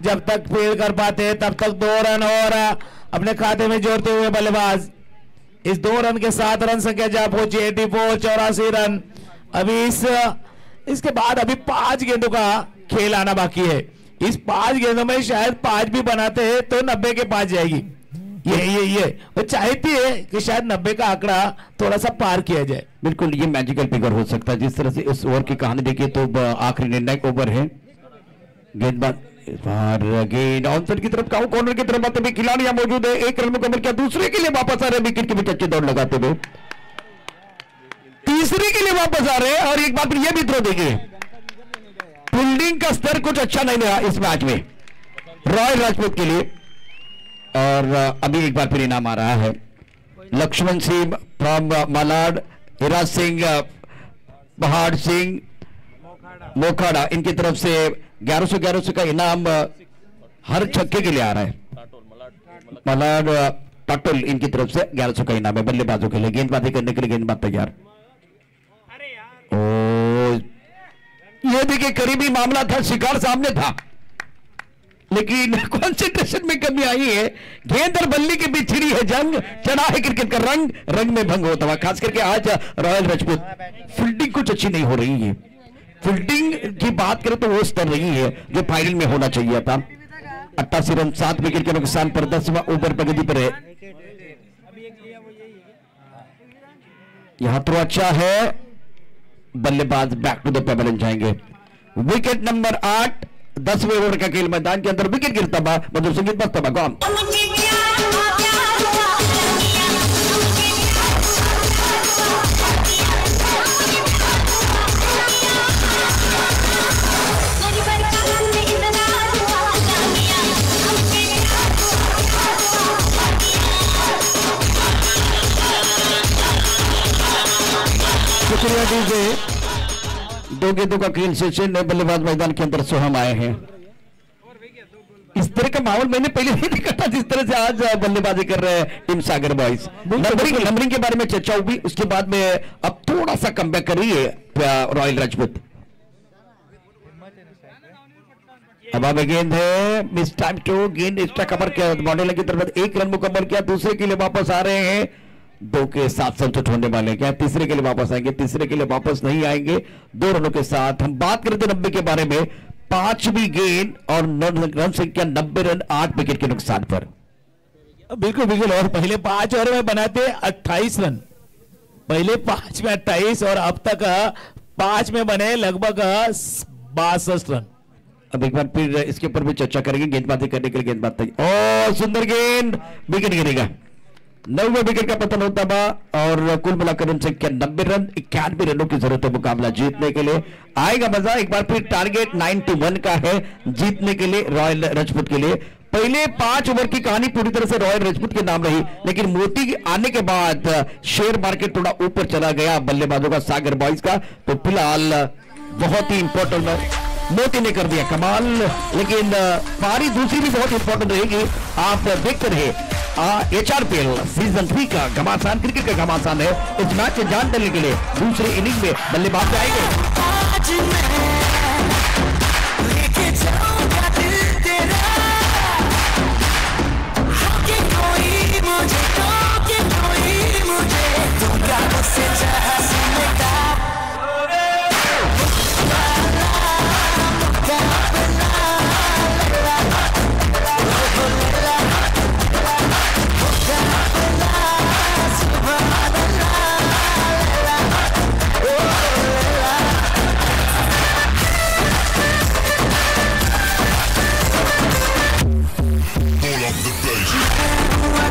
जब तक फील्ड कर पाते तब तक 2 रन और अपने खाते में जोड़ते हुए बल्लेबाज इस 2 रन के साथ रन संख्या जा पहुंची 84, 84 रन। अभी इसके बाद अभी 5 गेंदों का खेल आना बाकी है। इस 5 गेंदों में शायद 5 भी बनाते हैं तो 90 के पास जाएगी। ये वो चाहती है कि शायद 90 का आंकड़ा थोड़ा सा पार किया जाए। बिल्कुल, ये मैजिकल फिगर हो सकता है। जिस तरह से इस ओवर की कहानी देखिए तो आखिरी निर्णायक ओवर है। गेंदबाज गेंद ऑनसाइड की तरफ, कॉर्नर की तरफ आते हुए खिलाड़ी यहां मौजूद है। 1 रन मुकम्मल किया, दूसरे के लिए वापस आ रहे, विकेट के बीच अच्छी दौड़ लगाते हुए तीसरे के लिए वापस आ रहे हैं। और एक बार फिर यह भी थ्रो देखिए, फील्डिंग का स्तर कुछ अच्छा नहीं रहा इस मैच में रॉयल राजपूत के लिए। और अभी एक बार फिर इनाम आ रहा है। लक्ष्मण सिंह फ्रॉम मालाड, हिराज सिंह, पहाड़ सिंह, मोखाड़ा, इनकी तरफ से 1100 का इनाम हर छक्के के लिए आ रहा है। मलाड टाटोल, इनकी तरफ से 1100 का इनाम है बल्लेबाजों के लिए। गेंदबाजी करने के लिए गेंदबाज तैयार। ओ, ये देखिए करीबी मामला था, शिकार सामने था, लेकिन कंसंट्रेशन में कमी आई है। गेंद और बल्ली के बीच छिड़ी है जंग, चढ़ा है क्रिकेट का रंग, रंग में भंग होता हुआ। खास करके आज रॉयल राजपूत फील्डिंग कुछ अच्छी नहीं हो रही है। फील्डिंग की बात करें तो वो स्तर रही है जो फाइनल में होना चाहिए था। 88 रन, 7 विकेट के नुकसान पर 10वां ओवर प्रगति पर है। यहां तो अच्छा है, बल्लेबाज बैक टू द पेबल जाएंगे। विकेट नंबर 8, 10वें ओवर का खेल मैदान के अंदर विकेट गिरता बा, मधुर संगीत बजता बा। गॉन शुक्रिया दीजिए। 2 गेंदों का खेल से नए बल्लेबाज मैदान के अंदर सोहम आए हैं। इस तरह का माहौल मैंने पहले नहीं देखा था जिस तरह से आज बल्लेबाजी कर रहे हैं टीम सागर बॉयज। नंबरिंग के बारे में चर्चा हुई, उसके बाद में अब थोड़ा सा कमबैक कर रही है रॉयल राजपूत। अब गेंद है, मिस टाइम टू, गेंद एक्स्ट्रा कवर किया, बॉडी की तरफ 1 रन मुकम्मल किया, दूसरे के लिए वापस आ रहे हैं। 2 के साथ संतुष्ट होने वाले हैं क्या? तीसरे के लिए वापस आएंगे? तीसरे के लिए वापस नहीं आएंगे। 2 रनों के साथ हम बात करते 90 के बारे में। 5वीं गेंद और रन संख्या 90 रन, 8 विकेट के नुकसान पर। बिल्कुल बिल्कुल, और पहले 5 ओवर में बनाते 28 रन, पहले 5 में 28 और अब तक 5 में बने लगभग 62 रन। अब एक बार फिर इसके ऊपर भी चर्चा करेंगे। गेंदबाजी करने के लिए गेंदबाज तैयार, सुंदर गेंद, विकेट गिरेगा। 9वें विकेट का पतन होता बा और कुल मिलाकर रन संख्या 90 रन, 91 रनों की जरूरत है मुकाबला जीतने के लिए। आएगा मजा। एक बार फिर टारगेट 91 का है जीतने के लिए रॉयल राजपूत के लिए। पहले 5 ओवर की कहानी पूरी तरह से रॉयल राजपूत के नाम रही, लेकिन मोती आने के बाद शेयर मार्केट थोड़ा ऊपर चला गया बल्लेबाजों का, सागर बॉयज का। तो फिलहाल बहुत ही इंपॉर्टेंट मोती ने कर दिया कमाल, लेकिन पारी दूसरी भी बहुत इंपॉर्टेंट रहेगी। आप देखते रहे HRPL सीजन 3 का घमासान, क्रिकेट का घमासान है। इस मैच से जान देने के लिए दूसरे इनिंग में बल्लेबाज आएंगे।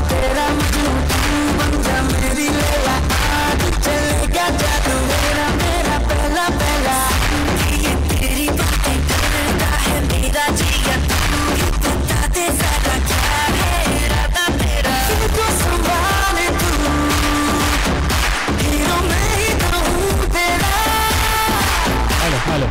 तेरा मजनू तू बन जा मेरी लैला, आज चलेगा जादू मेरा मेरा पहला पहला। ये तेरी बातें करता है मेरा जिया, तू बता दे जरा क्या है इरादा तेरा। तुझको संभाले तू, हीरो मैं ही तो हूँ तेरा। हेलो हेलो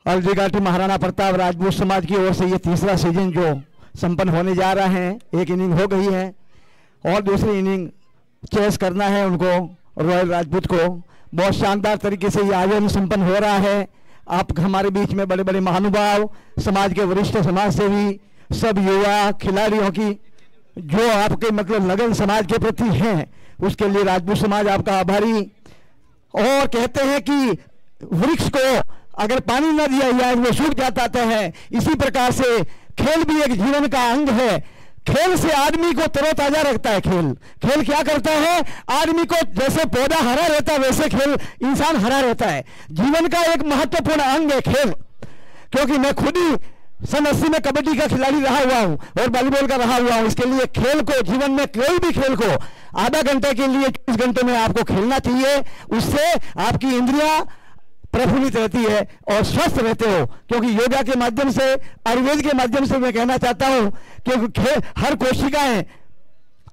हल्दी घाटी महाराणा प्रताप राजपूत समाज की ओर से ये तीसरा सीजन जो संपन्न होने जा रहा है, एक इनिंग हो गई है और दूसरी इनिंग चेस करना है उनको, रॉयल राजपूत को। बहुत शानदार तरीके से ये आयोजन संपन्न हो रहा है। आप हमारे बीच में बड़े बड़े महानुभाव, समाज के वरिष्ठ समाज सेवी, सब युवा खिलाड़ियों की जो आपके मतलब लगन समाज के प्रति है, उसके लिए राजपूत समाज आपका आभारी। और कहते हैं कि वृक्ष को अगर पानी न दिया जाए वो सूख जाता है, इसी प्रकार से खेल भी एक जीवन का अंग है। खेल से आदमी को तरोताजा रखता है। खेल क्या करता है, आदमी को जैसे पौधा हरा रहता है वैसे खेल इंसान हरा रहता है। जीवन का एक महत्वपूर्ण अंग है खेल। क्योंकि मैं खुद ही सन 80 में कबड्डी का खिलाड़ी रहा हुआ हूं और वॉलीबॉल का रहा हुआ हूं। इसके लिए खेल को जीवन में कोई भी खेल को आधा घंटे के लिए 20 घंटे में आपको खेलना चाहिए। उससे आपकी इंद्रियां प्रफुल्लित रहती है और स्वस्थ रहते हो। क्योंकि योगा के माध्यम से, आयुर्वेद के माध्यम से मैं कहना चाहता हूं कि हर कोशिकाएं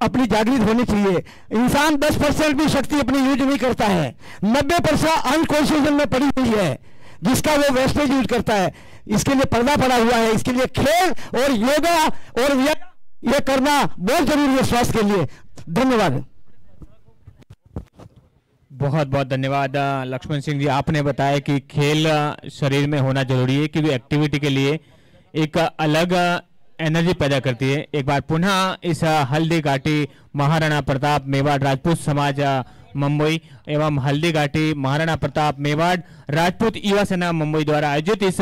अपनी जागृत होनी चाहिए। इंसान 10% भी शक्ति अपनी यूज नहीं करता है, 90% अनकॉन्शियस में पड़ी हुई है जिसका वो वेस्टेज यूज करता है। इसके लिए पर्दा पड़ा हुआ है। इसके लिए खेल और योगा और ये करना बहुत जरूरी है स्वास्थ्य के लिए। धन्यवाद। बहुत बहुत धन्यवाद लक्ष्मण सिंह जी। आपने बताया कि खेल शरीर में होना जरूरी है क्योंकि एक्टिविटी के लिए एक अलग एनर्जी पैदा करती है। एक बार पुनः इस हल्दी घाटी महाराणा प्रताप मेवाड़ राजपूत समाज मुंबई एवं हल्दी घाटी महाराणा प्रताप मेवाड़ राजपूत युवा सेना मुंबई द्वारा आयोजित इस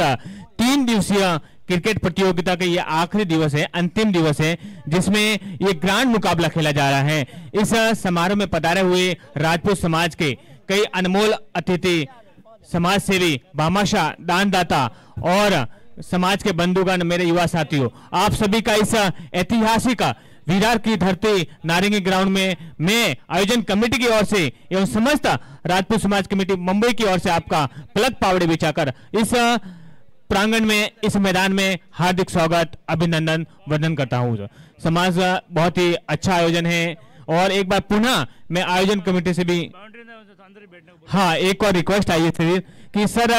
3 दिवसीय क्रिकेट प्रतियोगिता का ये आखिरी दिवस है, अंतिम दिवस है, जिसमें ये ग्रांड मुकाबला खेला जा रहा है। इस समारोह में पधारे हुए राजपूत समाज के कई अनमोल अतिथि, समाज सेवी, भामाशाह, दानदाता और समाज के बंधुगण, मेरे युवा साथियों, आप सभी का इस ऐतिहासिक विरार की धरती नारंगी ग्राउंड में मैं आयोजन कमेटी की ओर से एवं समस्त राजपूत समाज कमेटी मुंबई की ओर से आपका पलक पावड़े बिछाकर इस प्रांगण में, इस मैदान में हार्दिक स्वागत, अभिनंदन, वंदन करता हूं। समाज बहुत ही अच्छा आयोजन है और एक बार पुनः मैं आयोजन कमेटी से भी हाँ एक और रिक्वेस्ट आई थी कि सर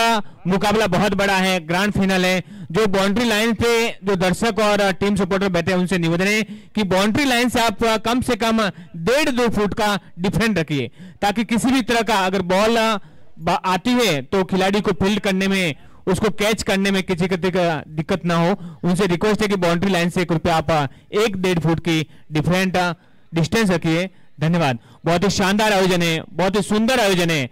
मुकाबला बहुत बड़ा है, ग्रैंड फाइनल है। जो बाउंड्री लाइन पे जो दर्शक और टीम सपोर्टर बैठे हैं उनसे निवेदन है कि बाउंड्री लाइन से आप कम 1.5-2 फुट का डिफरेंट रखिए ताकि किसी भी तरह का अगर बॉल आती है तो खिलाड़ी को फील्ड करने में, उसको कैच करने में किसी का दिक्कत ना हो। उनसे रिक्वेस्ट है कि बाउंड्री लाइन से कृपया आप 1-1.5 फुट की डिफरेंट डिस्टेंस रखिए। धन्यवाद। बहुत ही शानदार आयोजन है, बहुत ही सुंदर आयोजन है।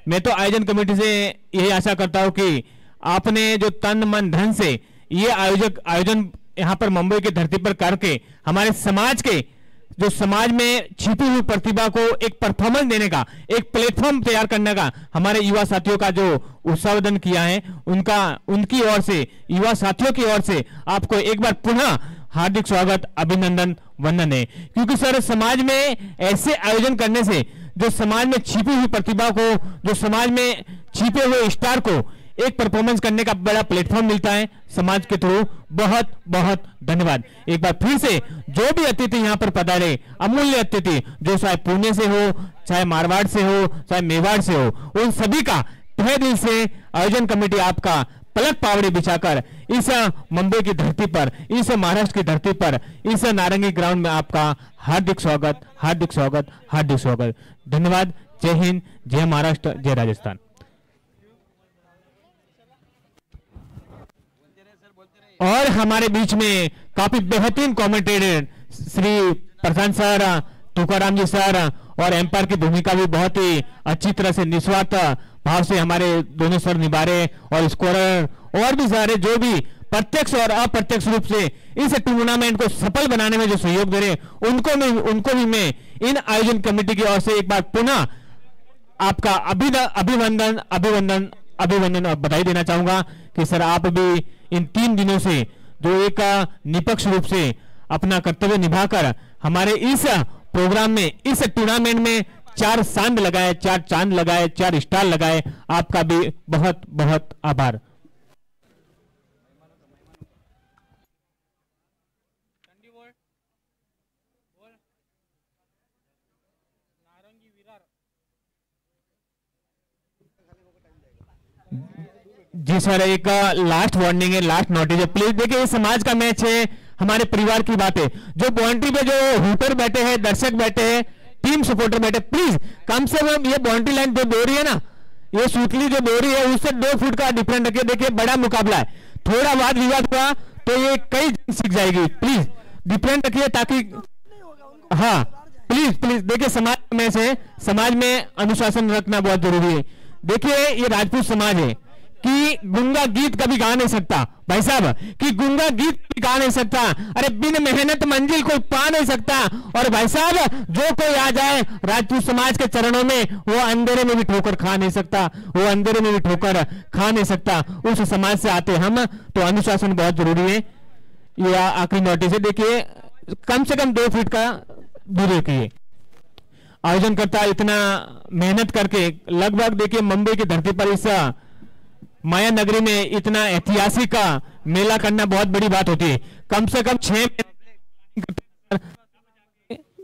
मैं तो आयोजन कमेटी से यही आशा करता हूं कि आपने जो तन मन धन से ये आयोजन यहाँ पर मुंबई की धरती पर करके हमारे समाज के जो समाज में छिपी हुई प्रतिभा को एक परफॉर्मेंस देने का, एक प्लेटफॉर्म तैयार करने का हमारे युवा साथियों का जो उत्साहवर्धन किया है, उनकी ओर से, युवा साथियों की ओर से आपको एक बार पुनः हार्दिक स्वागत, अभिनंदन, वंदन है। क्योंकि सर समाज में ऐसे आयोजन करने से जो समाज में छिपी हुई प्रतिभा को, जो समाज में छिपे हुए स्टार को एक परफॉर्मेंस करने का बड़ा प्लेटफॉर्म मिलता है समाज के थ्रू। बहुत बहुत धन्यवाद। एक बार फिर से जो भी अतिथि यहाँ पर पधारे, अमूल्य अतिथि, जो चाहे पुणे से हो, चाहे मारवाड़ से हो, चाहे मेवाड़ से हो, उन सभी का तहे दिल से आयोजन कमेटी आपका पलक पावड़े बिछाकर इस मुंबई की धरती पर, इस महाराष्ट्र की धरती पर, इस नारंगी ग्राउंड में आपका हार्दिक स्वागत, हार्दिक स्वागत, हार्दिक स्वागत। धन्यवाद। जय हिंद, जय महाराष्ट्र, जय राजस्थान। और हमारे बीच में काफी बेहतरीन कमेंटेटर श्री प्रशांत सर, तुकाराम जी सर और एम्पायर की भूमिका भी बहुत ही अच्छी तरह से निस्वार्थ भाव से हमारे दोनों सर निभा रहे, और स्कोरर और भी सारे जो भी प्रत्यक्ष और अप्रत्यक्ष रूप से इस टूर्नामेंट को सफल बनाने में जो सहयोग दे रहे, उनको भी मैं इन आयोजन कमेटी की ओर से एक बार पुनः आपका अभिनंदन, अभिनंदन, अभिनंदन और बधाई देना चाहूंगा कि सर आप भी इन 3 दिनों से जो एक निष्पक्ष रूप से अपना कर्तव्य निभाकर हमारे इस प्रोग्राम में, इस टूर्नामेंट में 4 चांद लगाए, 4 चांद लगाए, 4 स्टार लगाए, आपका भी बहुत बहुत आभार। जी सर, एक लास्ट वार्निंग है, लास्ट नोटिस है, प्लीज देखिए ये समाज का मैच है, हमारे परिवार की बात है। जो बाउंड्री पे जो हूटर बैठे हैं, दर्शक बैठे हैं, टीम सपोर्टर बैठे, प्लीज कम से कम ये बाउंड्री लाइन जो दौरी है ना, ये सूतली जो दौरी है उससे 2 फुट का डिफरेंट रखिए। देखिए बड़ा मुकाबला है, थोड़ा वाद विवाद हुआ तो ये कई जन सीख जाएगी, प्लीज डिफरेंट रखिए ताकि, हाँ प्लीज प्लीज। देखिए समाज में से, समाज में अनुशासन रखना बहुत जरूरी है। देखिए ये राजपूत समाज है कि गुंगा गीत कभी गा नहीं सकता भाई साहब, कि गुंगा गीत कभी गा नहीं सकता, अरे बिन मेहनत मंजिल कोई पा नहीं सकता। और भाई साहब जो कोई आ जाए राजपूत समाज के चरणों में, वो अंधेरे में भी ठोकर खा नहीं सकता, वो अंधेरे में भी ठोकर खा नहीं सकता। उस समाज से आते हम, तो अनुशासन बहुत जरूरी है। ये आखिरी नोटिस है, देखिए कम से कम 2 फीट का दूरी रखिए। आयोजनकर्ता इतना मेहनत करके लगभग देखिए मुंबई की धरती पर इस माया नगरी में इतना ऐतिहासिक मेला करना बहुत बड़ी बात होती है। कम से कम 6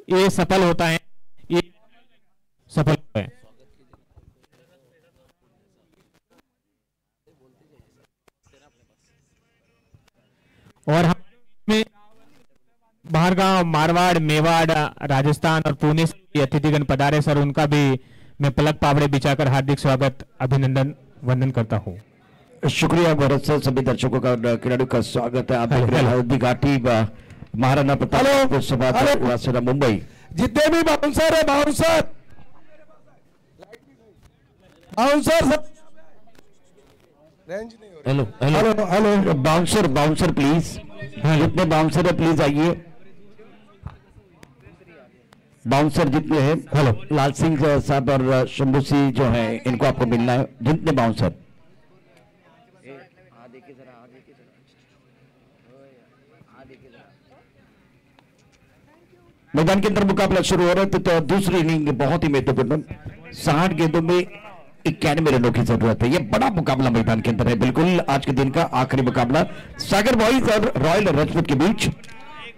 ये सफल होता है, ये सफल होता है। और हम बाहर गांव मारवाड़, मेवाड़, राजस्थान और पुणे से अतिथिगण पधारे सर, उनका भी मैं पलक पावड़े बिछाकर हार्दिक स्वागत, अभिनंदन, वंदन करता हूं। शुक्रिया भरत सर, सभी दर्शकों का, खिलाड़ियों का स्वागत है। आप देख रहे हैं हल्दी घाटी महाराणा प्रताप सभा मुंबई। जितने भी बाउंसर है, बाउंसर रेंज नहीं हो रही। Hello hello hello, bouncer bouncer please, जितने बाउंसर है प्लीज आइए। बाउंसर जितने हैं, हेलो, लाल सिंह साहब और शंभू सिंह जो है, इनको आपको मिलना है। जितने बाउंसर, मैदान के अंदर मुकाबला शुरू हो रहा है। तो दूसरी इनिंग बहुत ही महत्वपूर्ण, 60 गेंदों में 91 रनों की जरूरत है। यह बड़ा मुकाबला मैदान के अंदर है, बिल्कुल आज के दिन का आखिरी मुकाबला सागर बॉयज और रॉयल राजपूत के बीच।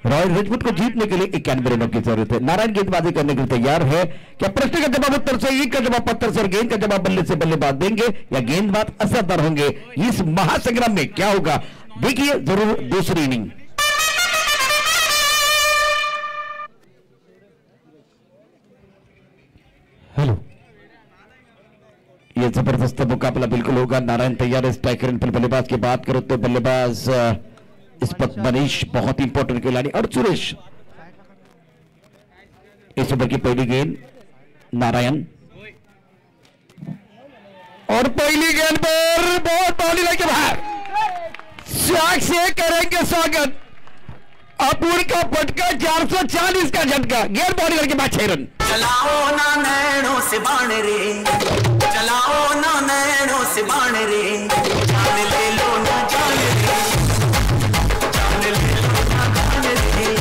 रॉयल राजपूत को जीतने के लिए 91 रनों की जरूरत है। नारायण गेंदबाजी करने के लिए तैयार है। क्या प्रश्न का जवाब उत्तर से, ईंट का जवाब पत्थर से, गेंद का जवाब बल्ले से बल्लेबाज देंगे या गेंदबाज असरदार होंगे? इस महासंग्राम में क्या होगा, देखिए जरूर दूसरी इनिंग। हेलो, ये जबरदस्त मुकाबला बिल्कुल होगा। नारायण तैयार है स्ट्राइकर। बल्लेबाज की बात करो तो बल्लेबाज इस पर मनीष बहुत ही इंपॉर्टेंट खिलाड़ी, और सुरेश। इस ओवर की पहली गेंद नारायण, और पहली गेंद पर बहुत बाउंड्री लेके बाहर, स्वाग से करेंगे स्वागत। अपूर्ण का पटका, 440 का झटका, गेंद बाउंड्री करके बाद 6 रन। चलाओ ना नैनो से बाण रे, चलाओ ना नैनो से बाण रे, जान ले लो ना जान रे, जान ले लो ना जान रे।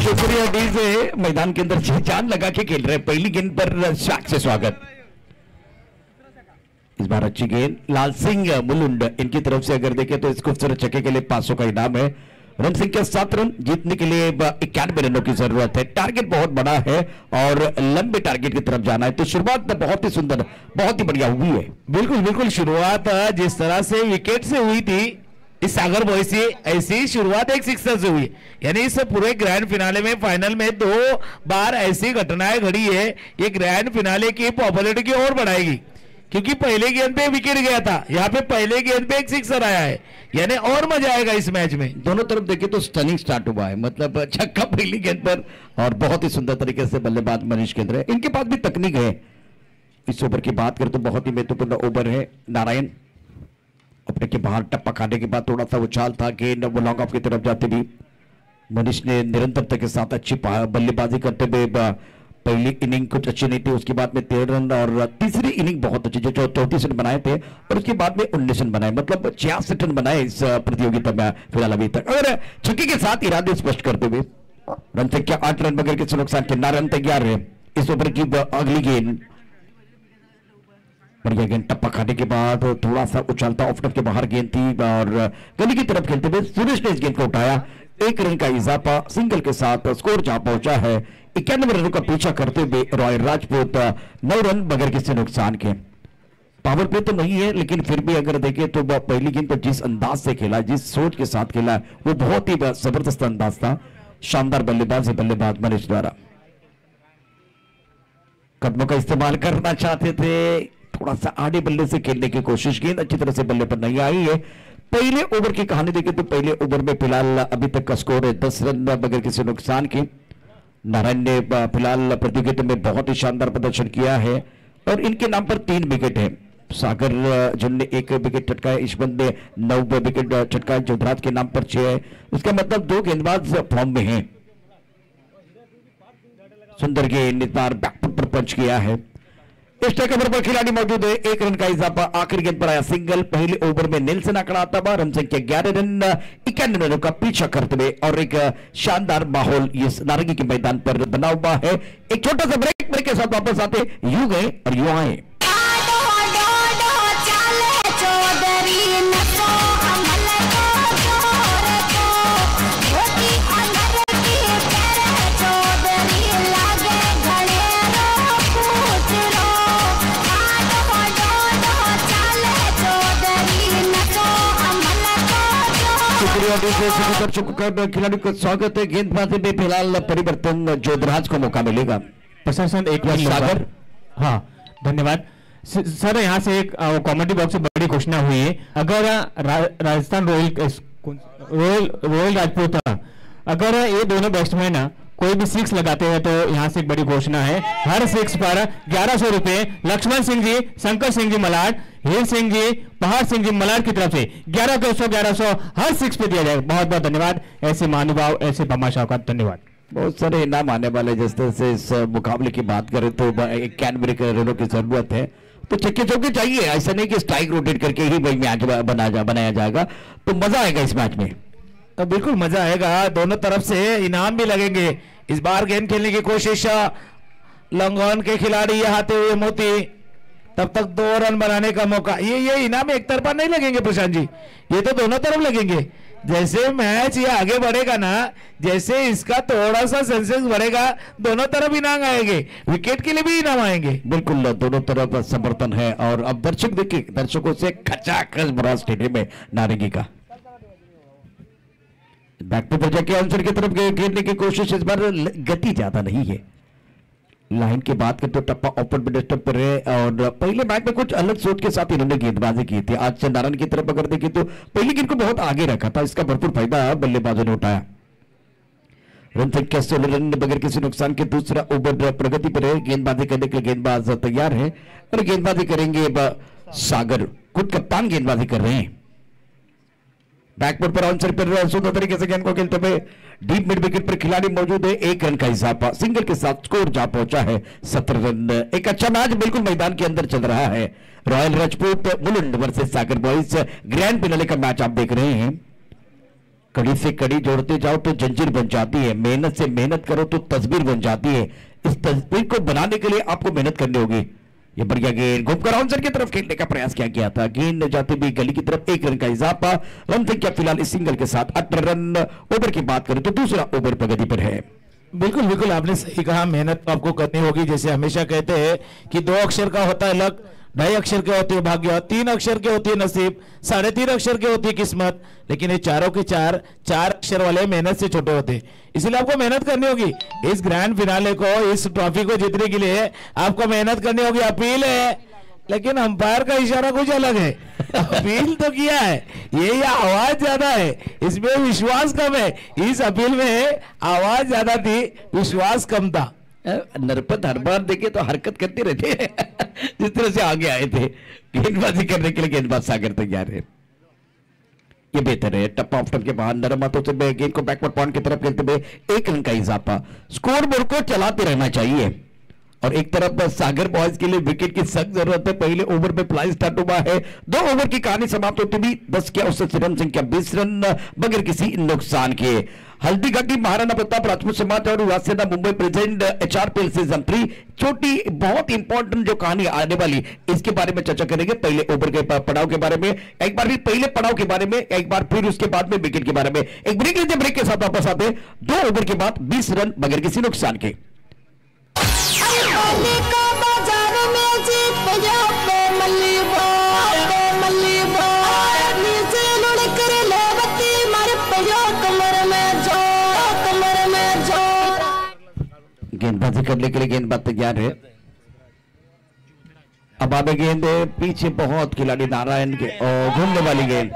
शुक्रिया डीजे, मैदान के अंदर 6 जान लगा के खेल रहे। पहली गेंद पर शाख से स्वागत। इस बार अच्छी गेंद लाल सिंह मुलुंड इनकी तरफ से अगर देखें तो इस खूबसूरत छक्के के लिए 500 का इनाम है। रन संख्या 7 रन, जीतने के लिए 91 रनों की जरूरत है। टारगेट बहुत बड़ा है और लंबे टारगेट की तरफ जाना है। तो शुरुआत बहुत ही सुंदर, बहुत ही बढ़िया हुई है। बिल्कुल बिल्कुल, शुरुआत जिस तरह से विकेट से हुई थी इस सागर बॉयज से, ऐसी शुरुआत एक सिक्सर से हुई। यानी इस पूरे ग्रैंड फिनाले में, फाइनल में 2 बार ऐसी घटनाएं घड़ी है। ये ग्रैंड फिनाले की पॉपुलरिटी की ओर बढ़ाएगी, क्योंकि पहले गेंद पे विकेट गया था, यहाँ पे पहले गेंद पे एक सिक्सर आया है। यानी और मजा आएगा इस मैच में। दोनों तरफ देखें तो स्टनिंग स्टार्ट हुआ है, मतलब छक्का पहली गेंद पर, और बहुत ही सुंदर तरीके से बल्लेबाज मनीष के अंदर। इनके पास भी तकनीक है। इस ओवर की बात करें तो बहुत ही महत्वपूर्ण ओवर है। नारायण अपने के बाहर टप्पा खाने के बाद थोड़ा सा उछाल था, गेंद वो लॉन्ग ऑफ की तरफ जाते भी मनीष ने निरंतरता के साथ अच्छी बल्लेबाजी करते हुए पहली इनिंग कुछ अच्छी नहीं थी, उसके बाद में 13 रन, और तीसरी इनिंग बहुत अच्छी, जो 34 रन बनाए थे, और उसके बाद में 19 रन बनाए, मतलब 66 रन बनाए इस प्रतियोगिता में फिलहाल अभी तक। अगर छक्के के साथ इरादे स्पष्ट करते हुए रन संख्या 8 रन बगैर किसी नुकसान के 9 रन तैयार है। इस ओवर की अगली गेंद, बढ़िया गेंद, टप्पा खाने के बाद थोड़ा सा उछलता ऑफ स्टंप के बाहर गेंद थी, और गली की तरफ खेलते हुए सुरेश ने इस गेंद को उठाया। 1 रन का इजाफा सिंगल के साथ स्कोर जहां पहुंचा है 91 रनों का पीछा करते हुए रॉयल राजपूत 9 रन बगैर किसी नुकसान के। पावर प्ले तो नहीं है, लेकिन फिर भी अगर देखें तो पहली गेंद पर जिस अंदाज से खेला, जिस सोच के साथ खेला, वो बहुत ही जबरदस्त अंदाज था। शानदार बल्लेबाजी बल्लेबाज मनीष द्वारा। कदमों का इस्तेमाल करना चाहते थे, थोड़ा सा आड़े बल्ले से खेलने की कोशिश, गेंद अच्छी तरह से बल्ले पर नहीं आई है। पहले ओवर की कहानी देखें तो पहले ओवर में फिलहाल अभी तक का स्कोर है 10 रन बगैर किसी नुकसान के। नारायण ने फिलहाल प्रतियोगिता में बहुत ही शानदार प्रदर्शन किया है, और इनके नाम पर 3 विकेट है। सागर जिनने 1 विकेट चटकाया, ईशमंत ने 9 विकेट चटकाया, जोधराज के नाम पर 6 है। उसका मतलब 2 गेंदबाज फॉर्म में हैं। सुंदर गेंद, नितार बैकफुट पर पंच किया है। इस टेकओवर पर खिलाड़ी मौजूद है। 1 रन का इजाफा, आखिरी गेंद पर आया सिंगल। पहले ओवर में नेल्सन आंकड़ा आता हुआ, रन संख्या 11 रन 91 रनों का पीछा करते हुए, और एक शानदार माहौल इस नारंगी के मैदान पर बना हुआ है। एक छोटा सा ब्रेक के साथ वापस आते, यूं गए और यूं आए। खिलाड़ी को स्वागत है। गेंदबाजी में फिलहाल परिवर्तन, जोधराज को मौका मिलेगा। प्रशासन एक सागर, हाँ धन्यवाद सर। यहाँ से एक कमेंट्री बॉक्स से बड़ी घोषणा हुई है, अगर राजस्थान रॉयल राजपूत अगर ये दोनों बैट्समैन कोई भी 6 लगाते हैं तो यहाँ से एक बड़ी घोषणा है, हर 6 पर 1100 रुपए लक्ष्मण सिंह जी, शंकर सिंह जी मलाड, हीर सिंह जी, पहाड़ सिंह जी मलाड की तरफ से 1100 हर 6 पे दिया जाएगा। बहुत बहुत धन्यवाद ऐसे महानुभाव, ऐसे तमाशाओं का धन्यवाद। बहुत सारे इनाम आने वाले, जिस तरह से इस मुकाबले की बात करें तो 91 रनों की जरूरत है, तो चक्के चौके चाहिए। ऐसा नहीं कि स्ट्राइक रोटेट करके ही भाई मैच बनाया जाएगा, तो मजा आएगा इस मैच में। तो बिल्कुल मजा आएगा, दोनों तरफ से इनाम भी लगेंगे। इस बार गेंद खेलने की कोशिश लंगोन के खिलाड़ी ये आते हुए मोती, तब तक 2 रन बनाने का मौका। ये इनाम एक तरफा नहीं लगेंगे प्रशांत जी, ये तो दोनों तरफ लगेंगे। जैसे मैच ये आगे बढ़ेगा ना, जैसे इसका थोड़ा सा सेंसेक्स बढ़ेगा, दोनों तरफ इनाम आएंगे, विकेट के लिए भी इनाम आएंगे। बिल्कुल दोनों तरफ समर्थन है। और अब दर्शक देखिए, दर्शकों से खचाखच भरा स्टेडियम में नारंगी का। बैकफुट पर जाके आंसर की तरफ घेरने की कोशिश, इस बार गति ज्यादा नहीं है। लाइन की बात करें तो टप्पा ओपन मिडस्टम पर है, और पहले मैच में कुछ अलग सोच के साथ इन्होंने गेंदबाजी की थी। आज से नारायण की तरफ अगर देखें तो पहली गेंद को बहुत आगे रखा था, इसका भरपूर फायदा बल्लेबाजों ने उठाया। रन संख्या 16 रन बगैर किसी नुकसान के। दूसरा ओवर प्रगति पर है, गेंदबाजी करने के लिए गेंदबाज तैयार है, और गेंदबाजी करेंगे सागर, खुद कप्तान गेंदबाजी कर रहे हैं। बैकफुट पर आंसर पर सुंदर तरीके से गेंद को खेलते हुए डीप मिड विकेट पर खिलाड़ी मौजूद है। 1 रन का इजाफा, सिंगल के साथ स्कोर जा पहुंचा है 17 रन। एक अच्छा मैच बिल्कुल मैदान के अंदर चल रहा है। रॉयल राजपूत मुलुंड वर्सेस सागर बॉयज ग्रैंड फिनाले का मैच आप देख रहे हैं। कड़ी से कड़ी जोड़ते जाओ तो जंजीर बन जाती है, मेहनत से मेहनत करो तो तस्वीर बन जाती है। इस तस्वीर को बनाने के लिए आपको मेहनत करनी होगी। ये बढ़िया गेंद घूमकर आउटसाइड की तरफ खेलने का प्रयास किया गया था, गेंद जाते भी गली की तरफ। 1 रन का इजाफा, रन संख्या फिलहाल इस सिंगल के साथ 18 रन। ओवर की बात करें तो दूसरा ओवर प्रगति पर है। बिल्कुल बिल्कुल आपने सही कहा, मेहनत तो आपको करनी होगी। जैसे हमेशा कहते हैं कि 2 अक्षर का होता है लक, 2.5 अक्षर के होती है भाग्य, 3 अक्षर के होती है नसीब, 3.5 अक्षर के होती है किस्मत, लेकिन ये चारों के चार अक्षर वाले मेहनत से छोटे होते हैं। इसलिए आपको मेहनत करनी होगी। इस ग्रैंड फिनाले को, इस ट्रॉफी को जीतने के लिए आपको मेहनत करनी होगी। अपील है, लेकिन अंपायर का इशारा कुछ अलग है। अपील तो किया है, ये आवाज ज्यादा है, इसमें विश्वास कम है। इस अपील में आवाज ज्यादा थी, विश्वास कम था। नरपत हर बार देखे तो हरकत करते रहते हैं। जिस तरह से आगे आए थे गेंदबाजी करने के लिए, गेंदबाज सागर तैयार है। ये बेहतर है, टप्पा ऑफ टप के बाहर नरम हाथों से गेंद को बैकवर्ड पॉइंट की तरफ खेलते हुए 1 रन का इजाफा। स्कोर बोर्ड को चलाते रहना चाहिए। और एक तरफ सागर बॉयज के लिए विकेट की सख्त जरूरत है। पहले ओवर पे फ्लाई स्टार्ट हुआ है, 2 ओवर की कहानी समाप्त होती हुई 10 के औसत रन संख्या 20 रन बगैर किसी नुकसान के। हल्दीघाटी महाराणा प्रताप राजपूत समाज और Yuvasena Mumbai present HRPL season 3 छोटी बहुत इंपॉर्टेंट जो कहानी आने वाली इसके बारे में चर्चा करेंगे। पहले ओवर के पड़ाव के बारे में एक बार, फिर पहले पड़ाव के बारे में एक बार, फिर उसके बाद में विकेट के बारे में। एक ब्रेक लेते, ब्रेक के साथ वापस आते 2 ओवर के बाद 20 रन बगैर किसी नुकसान के। गेंदबाजी करने के लिए गेंदबाज तैयार है। अब आगे गेंद पीछे बहुत खिलाड़ी नारायण के और घूमने वाली गेंद,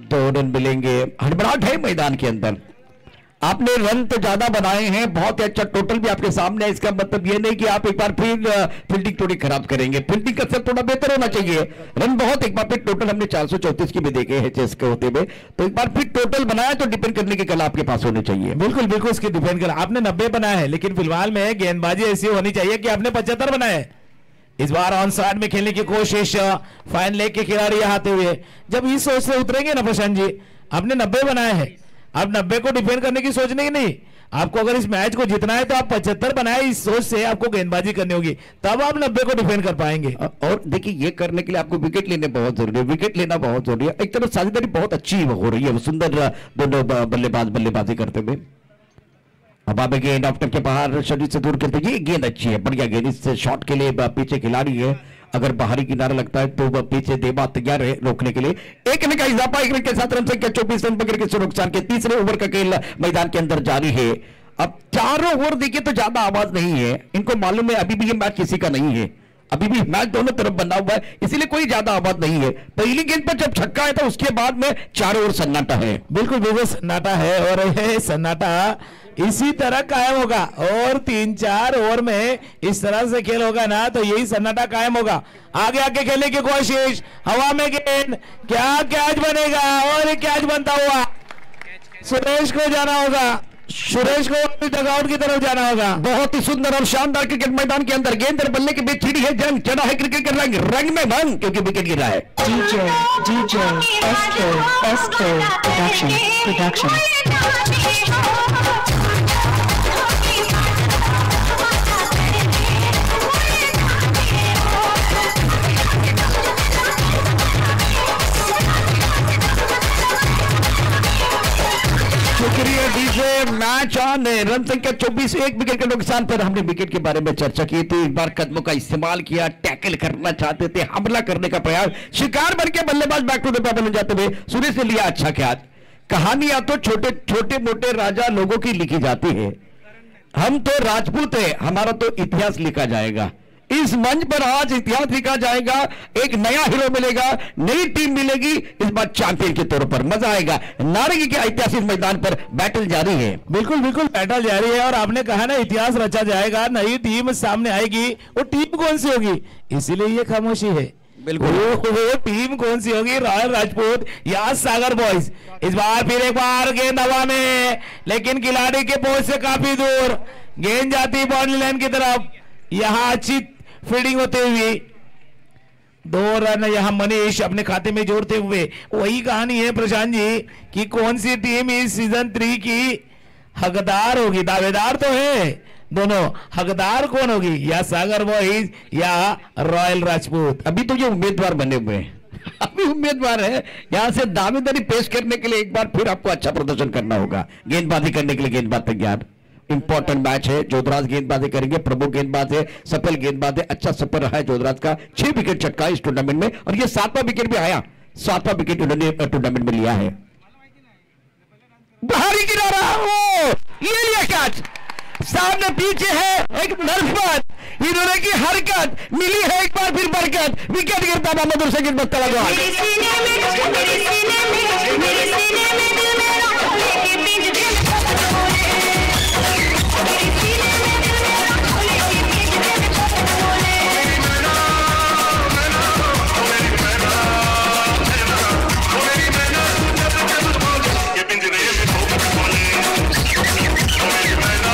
2 रन मिलेंगे। हड़बड़ाहट है मैदान के अंदर। आपने रन तो ज्यादा बनाए हैं, बहुत ही अच्छा टोटल भी आपके सामने है। इसका मतलब ये नहीं कि आप एक बार फिर फील्डिंग थोड़ी खराब करेंगे। फील्डिंग का स्तर थोड़ा बेहतर होना चाहिए। रन बहुत, एक बार फिर टोटल हमने 434 की भी देखे हैं चेस के होते हुए, तो एक बार फिर टोटल बनाया तो डिपेंड करने की कला आपके पास होनी चाहिए। बिल्कुल बिल्कुल, इसकी डिपेंड कर। आपने 90 बनाया है, लेकिन फिलहाल में गेंदबाजी ऐसी होनी चाहिए कि आपने 75 बनाए है। इस बार ऑन साइड में खेलने की कोशिश, फाइन लेग के खिलाड़ी यहाँ आते हुए। जब इस सोच से उतरेंगे ना प्रशांत जी, आपने 90 बनाए हैं, आप 90 को डिफेंड करने की सोचने की नहीं। आपको अगर इस मैच को जीतना है तो आप 75 बनाए, इस सोच से आपको गेंदबाजी करनी होगी, तब आप 90 को डिफेंड कर पाएंगे। और देखिए, ये करने के लिए आपको विकेट लेने बहुत जरूरी है, विकेट लेना बहुत जरूरी है। एक तरफ साझेदारी बहुत अच्छी हो रही है, सुंदर दोनों बल्लेबाजी करते हुए। अब आप गेंद ऑफ के बाहर शरीर से दूर करते, ये गेंद अच्छी है, बढ़िया गेंद। इस शॉट के लिए पीछे खिलाड़ी है, अगर बाहरी किनारा लगता है तो वह पीछे देवा तैयार है रोकने के लिए। 1 रन का इजाफा, 1 रन के साथ रन संख्या 24 रन बगैर किसी नुकसान के। तीसरे ओवर का खेल मैदान के अंदर जारी है। अब 4 ओवर देखिए तो ज्यादा आवाज नहीं है, इनको मालूम है अभी भी ये मैच किसी का नहीं है, अभी भी मैच दोनों तरफ बना हुआ है, इसीलिए कोई ज्यादा आवाज नहीं है। पहली गेंद पर जब छक्का है तो उसके बाद में 4 ओवर सन्नाटा है। बिल्कुल बिल्कुल सन्नाटा है, और यह सन्नाटा इसी तरह कायम होगा, और 3-4 ओवर में इस तरह से खेल होगा ना तो यही सन्नाटा कायम होगा। आगे आगे खेलने की कोशिश, हवा में गेंद, क्या कैच बनेगा? और कैच बनता हुआ सुरेश को जाना होगा, सुरेश को डगआउट की तरफ जाना होगा। बहुत ही सुंदर और शानदार क्रिकेट मैदान के अंदर गेंद और बल्ले के बीच छिड़ी है जंग, चढ़ा है क्रिकेट का रंग, रंग में भंग क्योंकि विकेट गिरा है। शुक्रिया डीजे। मैच ऑन है, रन संख्या 24, 1 विकेट के नुकसान पर। हमने विकेट के बारे में चर्चा की थी, एक बार कदमों का इस्तेमाल किया, टैकल करना चाहते थे, हमला करने का प्रयास, शिकार बन के बल्लेबाज बैक टू द बॉल जाते हुए सुरेश ने लिया अच्छा कैच। कहानियां तो छोटे मोटे राजा लोगों की लिखी जाती है, हम तो राजपूत है, हमारा तो इतिहास लिखा जाएगा। इस मंच पर आज इतिहास लिखा जाएगा, एक नया हीरो मिलेगा, नई टीम मिलेगी, इस बार चैंपियन के तौर पर मजा आएगा। नारंगी के ऐतिहासिक मैदान पर बैटल जारी है। बिल्कुल बिल्कुल बैटल जारी है, और आपने कहा ना इतिहास रचा जाएगा, नई टीम सामने आएगी, वो टीम कौन सी होगी? इसीलिए ये खामोशी है। बिल्कुल, वो टीम कौन सी होगी? रॉयल राजपूत या सागर बॉयज। इस बार फिर एक बार गेंद हवा में, लेकिन खिलाड़ी के पहुंच से काफी दूर गेंद जाती बाउंड्री लाइन की तरफ। यहां अच्छी फील्डिंग होते हुए 2 रन यहां मनीष अपने खाते में जोड़ते हुए। वही कहानी है प्रशांत जी कि कौन सी टीम इस सीजन 3 की हकदार होगी? दावेदार तो है दोनों, हकदार कौन होगी? या सागर बॉयज या रॉयल राजपूत? अभी तो ये उम्मीदवार बने हुए हैं, अभी उम्मीदवार है। यहां से दावेदारी पेश करने के लिए एक बार फिर आपको अच्छा प्रदर्शन करना होगा। गेंदबाजी करने के लिए गेंदबाज तैयार, इंपॉर्टेंट मैच है। जोधराज गेंदबाजी करेंगे, प्रभु गेंदबाज है, सफल गेंदबाज है, अच्छा सफर रहा है जोधराज का, 6 विकेट चटका इस टूर्नामेंट में, और ये 7वां विकेट भी आया, 7वां विकेट उन्होंने टूर्नामेंट में लिया है। बाहरी किनारा, ये लिया कैच, सामने पीछे है एक नर्फत, इन्होंने की हरकत मिली है एक बार फिर बरकत, विकेट गिरता मोहम्मद हुसैन गिरफ्त लगा।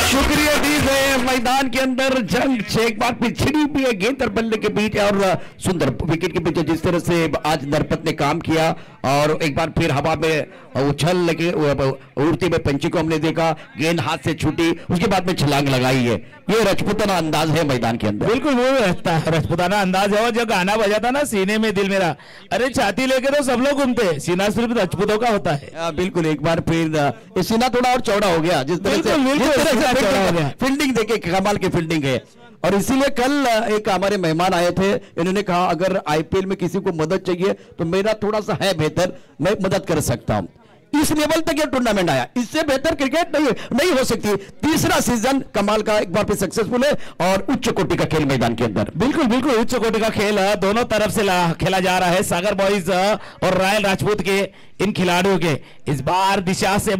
शुक्रिया दी है मैदान मैदान के अंदर जंग से एक बार फिर छिड़ी हुई है गेंद और बल्ले के बीच, और सुंदर विकेट के पीछे जिस तरह से आज नरपत ने काम किया, और एक बार फिर हवा में उछल लगे उड़ते हुए पंची को हमने देखा, गेंद हाथ से छूटी, उसके बाद में छलांग लगाई है। ये राजपूताना अंदाज है मैदान के अंदर। बिल्कुल वो राजपूताना अंदाज है। और जो गाना बजा था ना, सीने में दिल मेरा, अरे छाती लेके तो सब लोग घूमते हैं, सीना सिर्फ राजपूतों का होता है। बिल्कुल एक बार फिर ये सीना थोड़ा और चौड़ा हो गया, जिस तरह से फील्डिंग देखे, कमाल की फील्डिंग है। और इसीलिए कल एक हमारे मेहमान आए थे, इन्होंने कहा अगर आईपीएल में किसी को मदद चाहिए तो मेरा थोड़ा सा है बेहतर, मैं मदद कर सकता हूं। इस लेवल तक ये टूर्नामेंट आया, इससे बेहतर क्रिकेट नहीं हो सकती। तीसरा सीजन कमाल का एक बार फिर सक्सेसफुल है, और उच्च कोटि का खेल मैदान के अंदर। बिल्कुल बिल्कुल उच्च कोटि का खेल दोनों तरफ से खेला जा रहा है, सागर बॉयज और रॉयल राजपूत के इन खिलाड़ियों के। इस बार दिशा से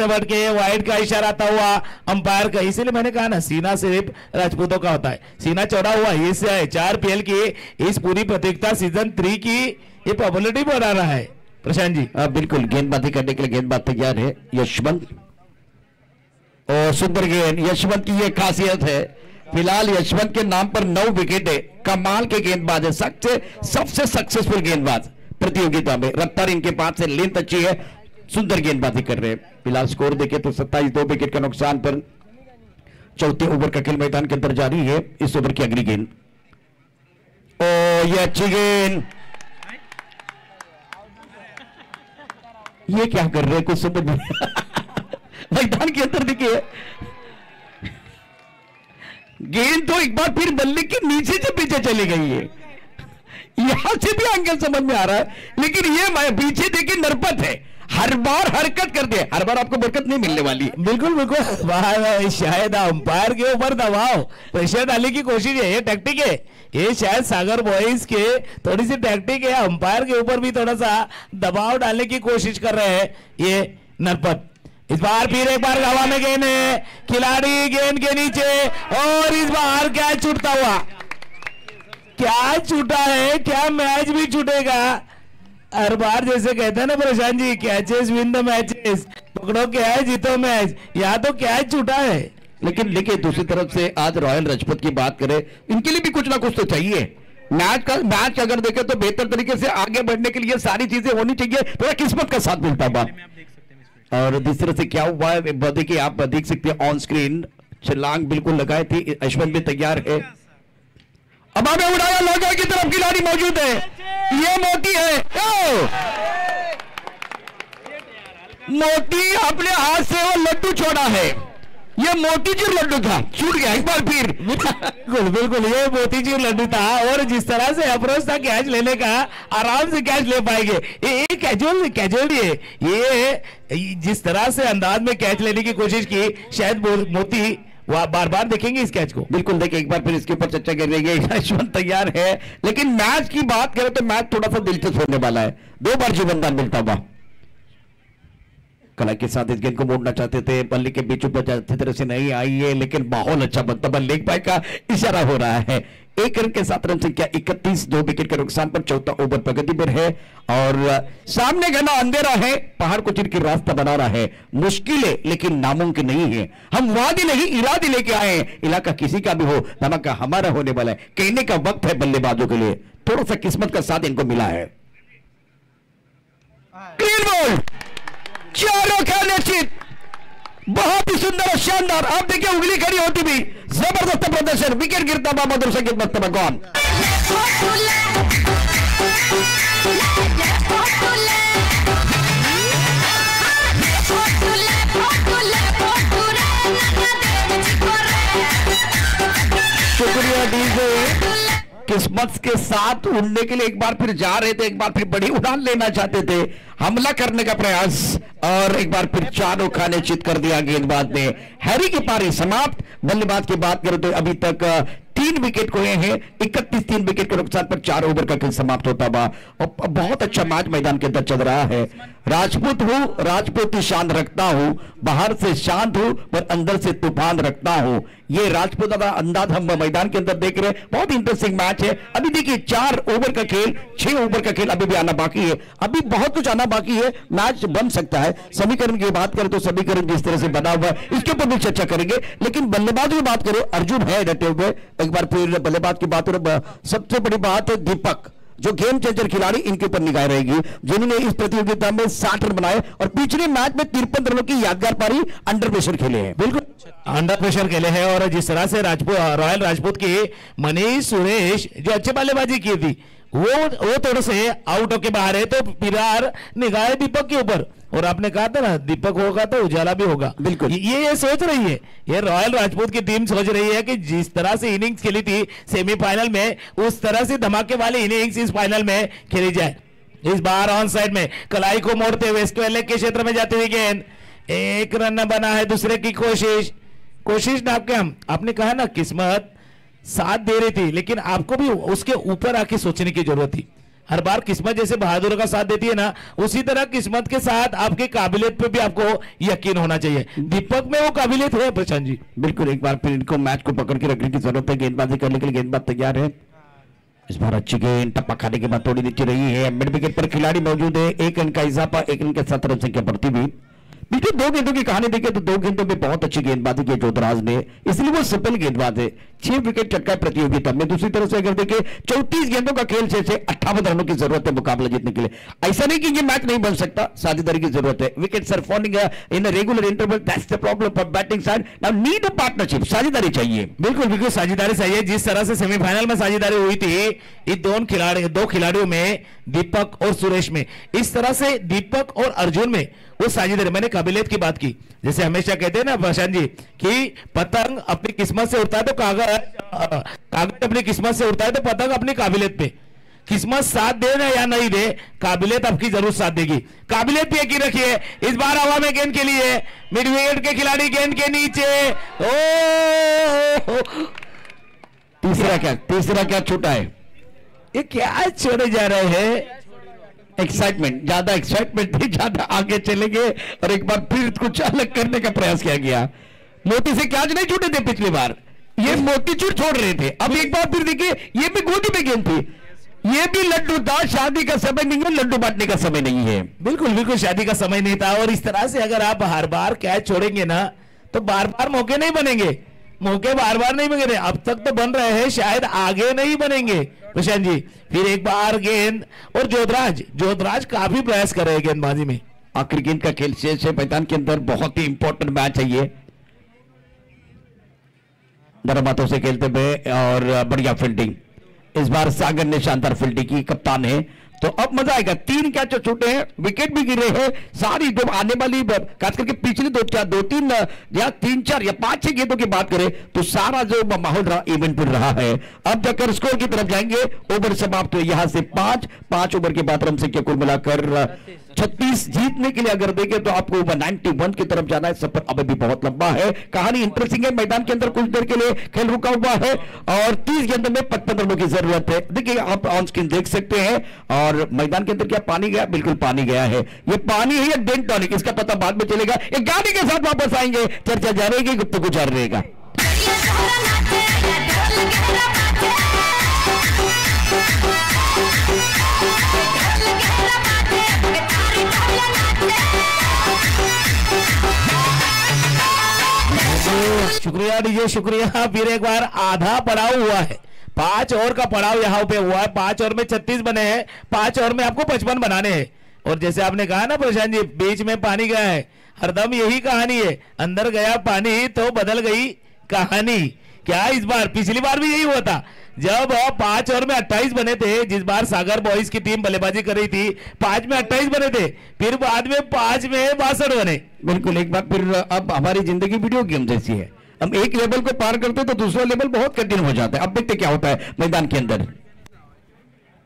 भटके वाइड का इशारा आता हुआ अंपायर का। इसीलिए मैंने कहा ना, सीना सिर्फ राजपूतों का होता है, सीना चौड़ा हुआ इससे 4 पीएल की इस पूरी प्रतियोगिता सीजन 3 की ये पॉपुलरिटी बढ़ा रहा है। प्रशांत जी बिल्कुल गेंदबाजी करने के लिए गेंदबाज तैयार है यशवंत, और सुंदर गेंद। यशवंत की ये खासियत है, फिलहाल यशवंत के नाम पर 9 विकेट है, कमाल के गेंदबाज है, सबसे सक्सेसफुल गेंदबाज प्रतियोगिता में। रफ्तार इनके पास से, लेंथ अच्छी है, सुंदर गेंदबाजी कर रहे हैं। फिलहाल स्कोर देखे तो 27, 2 विकेट का नुकसान पर चौथे ओवर का खेल मैदान के अंदर जारी है। इस ओवर की अगली गेंद, ओ ये अच्छी गेंद, ये क्या कर रहे हैं कुछ समझ नहीं मैदान के अंदर देखिए, गेंद तो एक बार फिर बल्ले के नीचे से पीछे चली गई है, यहां से भी एंगल समझ में आ रहा है, लेकिन ये पीछे देखिए नरपत है, हर बार हरकत कर दे, हर बार आपको बरकत नहीं मिलने वाली है। बिल्कुल बिल्कुल शायद अंपायर के ऊपर दबाव प्रेशर डालने की कोशिश है, ये टैक्टिक है, ये शायद सागर बॉयज के थोड़ी सी टैक्टिक है, अंपायर के ऊपर भी थोड़ा सा दबाव डालने की कोशिश कर रहे हैं ये नरपत। इस बार फिर एक बार हवा में गेंद है, खिलाड़ी गेंद के नीचे, और इस बार क्या छूटता हुआ, क्या छूटा है, क्या मैच भी छूटेगा। हर बार जैसे कहते हैं ना Prashant ji, catches win the matches, पकड़ो कैच जीतो मैच, यहाँ तो कैच छूटा है। लेकिन देखिए दूसरी तरफ से आज रॉयल राजपूत की बात करें, इनके लिए भी कुछ ना कुछ तो चाहिए। मैच अगर देखें तो बेहतर तरीके से आगे बढ़ने के लिए सारी चीजें होनी चाहिए, थोड़ा किस्मत का साथ मिलता है। और जिस तरह से क्या हुआ है देखिए, आप देख सकते हैं ऑन स्क्रीन, छलांग बिल्कुल लगाए थे, अश्विन भी तैयार है। अब हमें उड़ाया लौटा की तरफ खिलाड़ी मौजूद है, ये मोती है, मोती अपने हाथ से वो लड्डू छोड़ा है, ये मोतीचूर लड्डू था, छूट गया एक बार फिर। बिल्कुल बिल्कुल ये मोतीचूर लड्डू था, और जिस तरह से अप्रोच था कैच लेने का, आराम से कैच ले पाएंगे, ये कैजुअल ये जिस तरह से अंदाज में कैच लेने की कोशिश की, शायद मोती बार बार देखेंगे इस कैच को। बिल्कुल देखिए, एक बार फिर इसके ऊपर चर्चा कर रही है, यशवंत तैयार है। लेकिन मैच की बात करें तो मैच थोड़ा सा दिलचस्प होने वाला है, 2 बार जीवनदान मिलता हुआ। कला के साथ इस गेंद को मोड़ना चाहते थे, बल्ले के बीच ऊपर अच्छी तरह से नहीं आई है, लेकिन माहौल अच्छा बनता, बल्ले पाई का इशारा हो रहा है। 1 रन के साथ रन संख्या 31, 2 विकेट के नुकसान पर चौथा ओवर प्रगति पर है, और सामने घना अंधेरा है, पहाड़ को चीर के रास्ता बना रहा है, मुश्किल है लेकिन नामुमकिन नहीं है। हम वादी नहीं इरादे लेके आए हैं, इलाका किसी का भी हो, धमाका हमारा होने वाला है, कहने का वक्त है बल्लेबाजों के लिए, थोड़ा सा किस्मत का साथ इनको मिला है। क्लीन बॉल, चारों ख्याल निश्चित, बहुत ही सुंदर और शानदार। आप देखिए उंगली खड़ी होती भी, जबरदस्त प्रदर्शन, विकेट गिरता हुआ मधुर संगीत मस्तबा कौन। शुक्रिया डीजे। किस्मत के साथ उड़ने के लिए एक बार फिर जा रहे थे, एक बार फिर बड़ी उड़ान लेना चाहते थे, हमला करने का प्रयास, और एक बार फिर 4 खाने चित कर दिया गेंदबाज ने। हैरी की पारी समाप्त। बल्लेबाज की बात करें तो अभी तक 3 विकेट खोए हैं, 31 3 विकेट के नुकसान पर 4 ओवर का खेल समाप्त होता हुआ, और बहुत अच्छा मैच मैदान के अंदर चल रहा है। राजपूत हूं, राजपूती शान रखता हूं, बाहर से शांत हूं पर अंदर से तूफान रखता हूं। ये राजपूत का अंदाज हम मैदान के अंदर देख रहे हैं। बहुत इंटरेस्टिंग मैच है। अभी देखिए 4 ओवर का खेल, 6 ओवर का खेल अभी भी आना बाकी है, अभी बहुत कुछ आना बाकी है। मैच बन सकता है। समीकरण की बात करें तो समीकरण जिस तरह से बना हुआ है इसके ऊपर भी चर्चा करेंगे, लेकिन बल्लेबाज की बात करें, अर्जुन है डटे हुए। एक बार फिर बल्लेबाज की बात करें, सबसे बड़ी बात है दीपक जो गेम चेंजर खिलाड़ी, इनके ऊपर निगाह रहेगी, जिन्होंने इस प्रतियोगिता में 60 रन बनाए और पिछले मैच में 53 रनों की यादगार पारी अंडर प्रेशर खेले हैं। बिल्कुल अंडर प्रेशर खेले हैं। और जिस तरह से रॉयल राजपूत की मनीष सुरेश जो अच्छी बल्लेबाजी की थी, वो थोड़े से आउट होके बाहर है, तो फिर निगाह है दीपक के ऊपर। और आपने कहा था ना दीपक होगा तो उजाला भी होगा। बिल्कुल ये सोच रही है, ये रॉयल राजपूत की टीम सोच रही है कि जिस तरह से इनिंग्स खेली थी सेमीफाइनल में, उस तरह से धमाके वाली इनिंग्स इस फाइनल में खेली जाए। इस बार ऑन साइड में कलाई को मोड़ते हुए स्क्वायर लेग के क्षेत्र में जाती हुई गेंद, 1 रन बना है। दूसरे की कोशिश ना आपने कहा ना किस्मत साथ दे रही थी, लेकिन आपको भी उसके ऊपर आके सोचने की जरूरत थी। हर बार किस्मत जैसे बहादुर का साथ देती है ना, उसी तरह किस्मत के साथ आपके काबिलियत पे भी आपको यकीन होना चाहिए। दीपक में वो काबिलियत है प्रशांत जी। बिल्कुल, एक बार फिर इनको मैच को पकड़ के रखने की जरूरत है। गेंदबाजी करने के लिए गेंदबाज तैयार है। इस बार अच्छी गेंद टप्पा खाने के बाद थोड़ी नीचे रही है। मिड विकेट पर खिलाड़ी मौजूद है। 1 रन का इजाफा, 1 रन के 7 रन संख्या बढ़ती भी। बीते 2 गेंदों की कहानी देखें तो 2 गेंदों में बहुत अच्छी गेंदबाजी की जोधराज ने, इसलिए वो सफल गेंदबाज है। 6 विकेट चटका प्रतियोगिता में। दूसरी तरफ से अगर देखें 34 गेंदों का खेल से 58 रनों की जरूरत है मुकाबला जीतने के लिए। ऐसा नहीं कि ये मैच नहीं बन सकता, साझेदारी की जरूरत है। Wickets are falling in a regular interval, that's the problem for batting side. Now need a partnership, साझेदारी चाहिए। बिल्कुल साझेदारी चाहिए। जिस तरह से सेमीफाइनल में साझेदारी हुई थी इन 2 खिलाड़ियों में, दीपक और सुरेश में, इस तरह से दीपक और अर्जुन में वो साझेदारी। मैंने काबिलियत की बात की, जैसे हमेशा कहते हैं ना प्रशांत जी कि पतंग अपनी किस्मत से उड़ता है तो कागज अपनी किस्मत से उड़ता है तो पतंग अपनी काबिलियत पे। किस्मत साथ दे ना या नहीं दे, काबिलियत आपकी जरूर साथ देगी। काबिलियत भी यकीन रखिए। इस बार हवा में गेंद के लिए मिड विकेट के खिलाड़ी गेंद के नीचे। तीसरा क्या छूटा है? ये क्या छोड़े जा रहे हैं? एक्साइटमेंट, ज्यादा एक्साइटमेंट थी, ज्यादा आगे चलेंगे और एक बार फिर कुछ अलग करने का प्रयास किया गया। मोती से कैच नहीं छूटे थे पिछली बार, ये मोतीचूर छोड़ रहे थे। अब एक बार फिर देखिए, ये भी गोदी में गेंद थी, ये भी लड्डू था। शादी का समय नहीं है, लड्डू बांटने का समय नहीं है। बिल्कुल शादी का समय नहीं था। और इस तरह से अगर आप हर बार कैच छोड़ेंगे ना तो बार बार मौके नहीं बनेंगे, मौके बार बार नहीं बने। अब तक तो बन रहे हैं, शायद आगे नहीं बनेंगे प्रशांत जी। फिर एक बार गेंद, और जोधराज काफी प्रयास कर रहे हैं गेंदबाजी में। आखिरी गेंद का खेल शेष है मैदान के अंदर। बहुत ही इंपॉर्टेंट मैच है ये। नरम हाथों से खेलते हुए और बढ़िया फील्डिंग। इस बार सागर ने शानदार फील्डिंग की, कप्तान है, तो अब मजा आएगा। 3 कैच छूटे हैं, विकेट भी गिरे हैं। सारी जो आने वाली खास करके पिछले 2-3 या 3-4 या 5-6 गेंदों की बात करें तो सारा जो माहौल रहा इवेंट पर रहा है। अब जाकर स्कोर की तरफ जाएंगे। ओवर समाप्त हुए यहां से 5 ओवर के बाद रन संख्या कुल मिलाकर 36। जीतने के लिए अगर देखें तो आपको 91 की तरफ जाना है। सफर अभी भी बहुत लंबा है। कहानी इंटरेस्टिंग है। मैदान के अंदर कुछ देर के लिए खेल रुका हुआ है और 30 गेंदों में 55 रनों की जरूरत है। देखिए आप ऑन स्क्रीन देख सकते हैं। और मैदान के अंदर क्या पानी गया? बिल्कुल पानी गया है। ये पानी है या डेन टॉनिक, इसका पता बाद में चलेगा। एक गाने के साथ वापस आएंगे, चर्चा जारी रहेगी, गुफ्तगू जारी रहेगा। शुक्रिया डीजे, शुक्रिया। फिर एक बार आधा पड़ाव हुआ है, 5 ओवर का पड़ाव यहाँ पे हुआ है। 5 ओवर में 36 बने हैं, 5 ओवर में आपको 55 बनाने हैं। और जैसे आपने कहा ना प्रशांत जी, बीच में पानी गया है, हरदम यही कहानी है। अंदर गया पानी तो बदल गई कहानी। क्या इस बार, पिछली बार भी यही हुआ था जब 5 ओवर में 28 बने थे। जिस बार सागर बॉयज की टीम बल्लेबाजी कर रही थी 5 में 28 बने थे, फिर बाद में 5 में 62 बने। बिल्कुल, एक बार फिर अब हमारी जिंदगी वीडियो गेम जैसी है। हम एक लेवल को पार करते तो दूसरा लेवल बहुत कठिन हो जाता है। अब देखते क्या होता है मैदान के अंदर।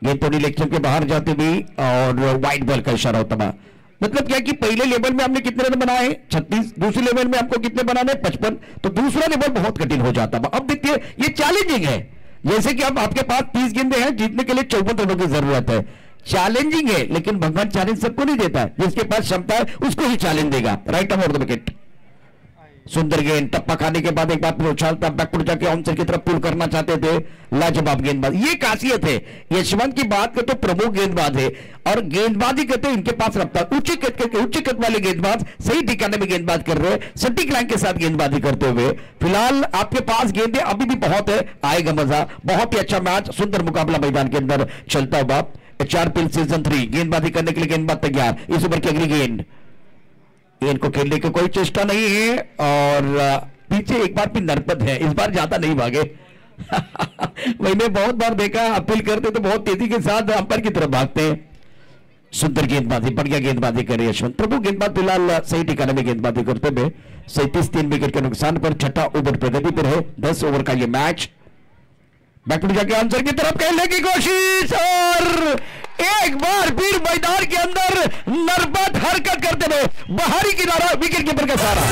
गेंद थोड़ी लेग के बाहर जाते भी और वाइड बॉल का इशारा होता है। मतलब क्या कि पहले लेवल में हमने कितने रन बनाए? 36। दूसरे लेवल में आपको कितने बनाने? 55। तो दूसरा लेवल बहुत कठिन हो जाता है। अब देखिए ये चैलेंजिंग है। जैसे कि अब आपके पास 30 गेंदें हैं, जीतने के लिए 54 रनों की जरूरत है। चैलेंजिंग है, लेकिन भगवान चैलेंज सबको नहीं देता है, जिसके पास क्षमता है उसको ही चैलेंज देगा। Right arm over the wicket. सुंदर गेंद, टप्पा खाने के बाद एक बार फिर उछालता, बैकवर्ड जाके ऑन साइड की तरफ पुल करना चाहते थे, लाजवाब गेंदबाज। ये खासियत है यशवंत की, बात करते तो प्रमुख गेंदबाज है और गेंदबाजी करते इनके पास रफ्तार, उच्च कद वाले गेंदबाज सही ठिकाने में गेंदबाज कर रहे हैं, सटीक लाइन के साथ गेंदबाजी करते हुए। फिलहाल आपके पास गेंदें अभी भी बहुत है, आएगा मजा। बहुत ही अच्छा मैच, सुंदर मुकाबला मैदान के अंदर चलता हुआ। HRPL सीजन 3 गेंदबाजी करने के लिए गेंदबाज तैयार। इस ओवर की अगली गेंद को खेलने की कोई चेष्टा नहीं है और पीछे एक बार भी नरपत है, इस बार ज्यादा नहीं भागे। मैंने बहुत बार देखा, अपील करते तो बहुत तेजी के साथ अंपायर की तरफ भागते हैं। सुंदर गेंदबाजी, बढ़िया गेंदबाजी करे यशवंत। प्रभु गेंदबाज फिलहाल सही ठिकाने में गेंदबाजी करते हुए 37 विकेट के नुकसान पर छठा ओवर प्रगति पर है। 10 ओवर का यह मैच। बैकवर्ड जाके आंसर की तरफ खेलने की कोशिश और एक बार फिर मैदान के अंदर नरपत हरकत करते हुए बाहरी किनारा, विकेट कीपर का सारा।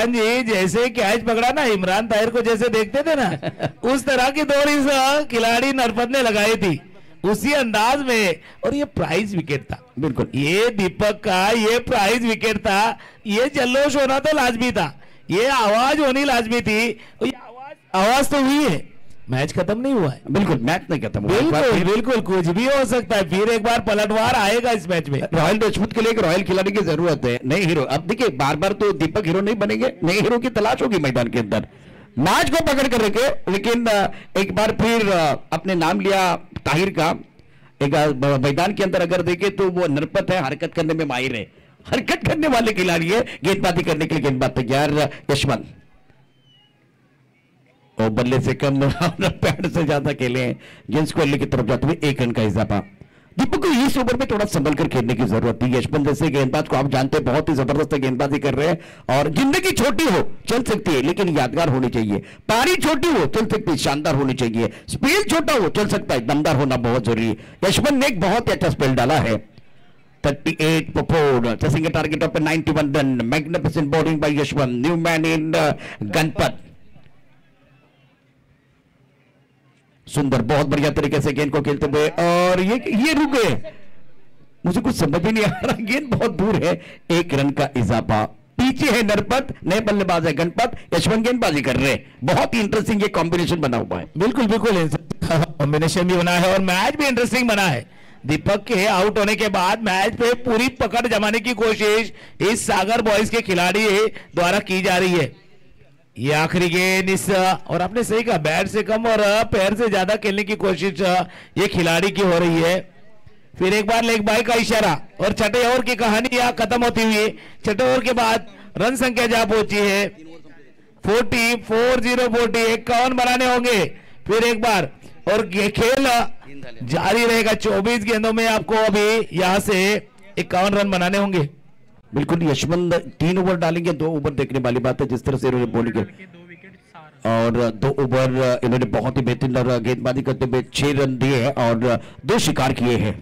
जी जैसे कैच पकड़ा ना इमरान ताहिर को जैसे देखते थे ना, उस तरह की दौड़ इस खिलाड़ी नरपत ने लगाई थी, उसी अंदाज में। और ये प्राइज विकेट था, बिल्कुल ये दीपक का ये प्राइज विकेट था। ये जल्लोश होना तो लाजमी था, ये आवाज होनी लाजमी थी। ये आवाज तो हुई है, मैच खत्म नहीं हुआ है। बिल्कुल मैच नहीं खत्म हुआ, बिल्कुल कुछ भी हो सकता है, फिर एक बार पलटवार आएगा इस मैच में। रॉयल राजपूत के लिए एक रॉयल खिलाड़ी की जरूरत है, नए हीरो। अब देखिए बार बार तो दीपक हीरो नहीं बनेंगे, नए हीरो की तलाश होगी मैदान के अंदर। मैच को पकड़ कर रखे, लेकिन एक बार फिर अपने नाम लिया ताहिर का। एक मैदान के अंदर अगर देखे तो वो नरपत है, हरकत करने में माहिर है, हरकत करने वाले खिलाड़ी है। गेंदबाजी करने के लिए गेंदबाज तैयार यशवंत। और बल्ले से कम पैड से ज्यादा खेले हैं, गेंद स्क्वायर की तरफ जाते हुए 1 रन का इजाफा। दीपक को इस ओवर में थोड़ा संभल कर खेलने की जरूरत थी। यशवंत जैसे गेंदबाज को आप जानते हैं बहुत ही जबरदस्त गेंदबाजी कर रहे हैं और जिंदगी छोटी हो चल सकती है लेकिन यादगार होनी चाहिए, पारी छोटी हो चल सकती है शानदार होनी चाहिए, स्पेल छोटा हो चल सकता है दमदार होना बहुत जरूरी है। यशवंत ने एक बहुत ही अच्छा स्पेल डाला है। 38 for 4, chasing a target of 91 run. Magnificent bowling by Yashwant, new man in Ganpat. सुंदर बहुत बढ़िया तरीके से गेंद को खेलते हुए और ये रुक गए, मुझे कुछ समझ ही नहीं आ रहा, गेंद बहुत दूर है। 1 रन का इजाफा। पीछे है नरपत, नए बल्लेबाज है गणपत, यशवंत गेंदबाजी कर रहे हैं। बहुत ही इंटरेस्टिंग ये कॉम्बिनेशन बना हुआ है। बिल्कुल बिल्कुल कॉम्बिनेशन भी बना है और मैच भी इंटरेस्टिंग बना है। दीपक के आउट होने के बाद मैच पे पूरी पकड़ जमाने की कोशिश इस सागर बॉयज के खिलाड़ी द्वारा की जा रही है। ये आखिरी गेंद इस, और आपने सही कहा, बैट से कम और पैर से ज्यादा खेलने की कोशिश ये खिलाड़ी की हो रही है। फिर एक बार लेग बाय का इशारा और छठे ओवर की कहानी यहाँ खत्म होती हुई। छठे ओवर के बाद रन संख्या जा पहुंची है 40, 51 बनाने होंगे। फिर एक बार और खेल जारी रहेगा। 24 गेंदों में आपको अभी यहां से 51 रन बनाने होंगे। बिल्कुल यशवंत 3 ओवर डालेंगे, 2 ओवर देखने वाली बात है जिस तरह से इन्होंने बॉलिंग और 2 ओवर इन्होंने बहुत ही बेहतरीन गेंदबाजी करते हुए 6 रन दिए हैं और 2 शिकार किए हैं।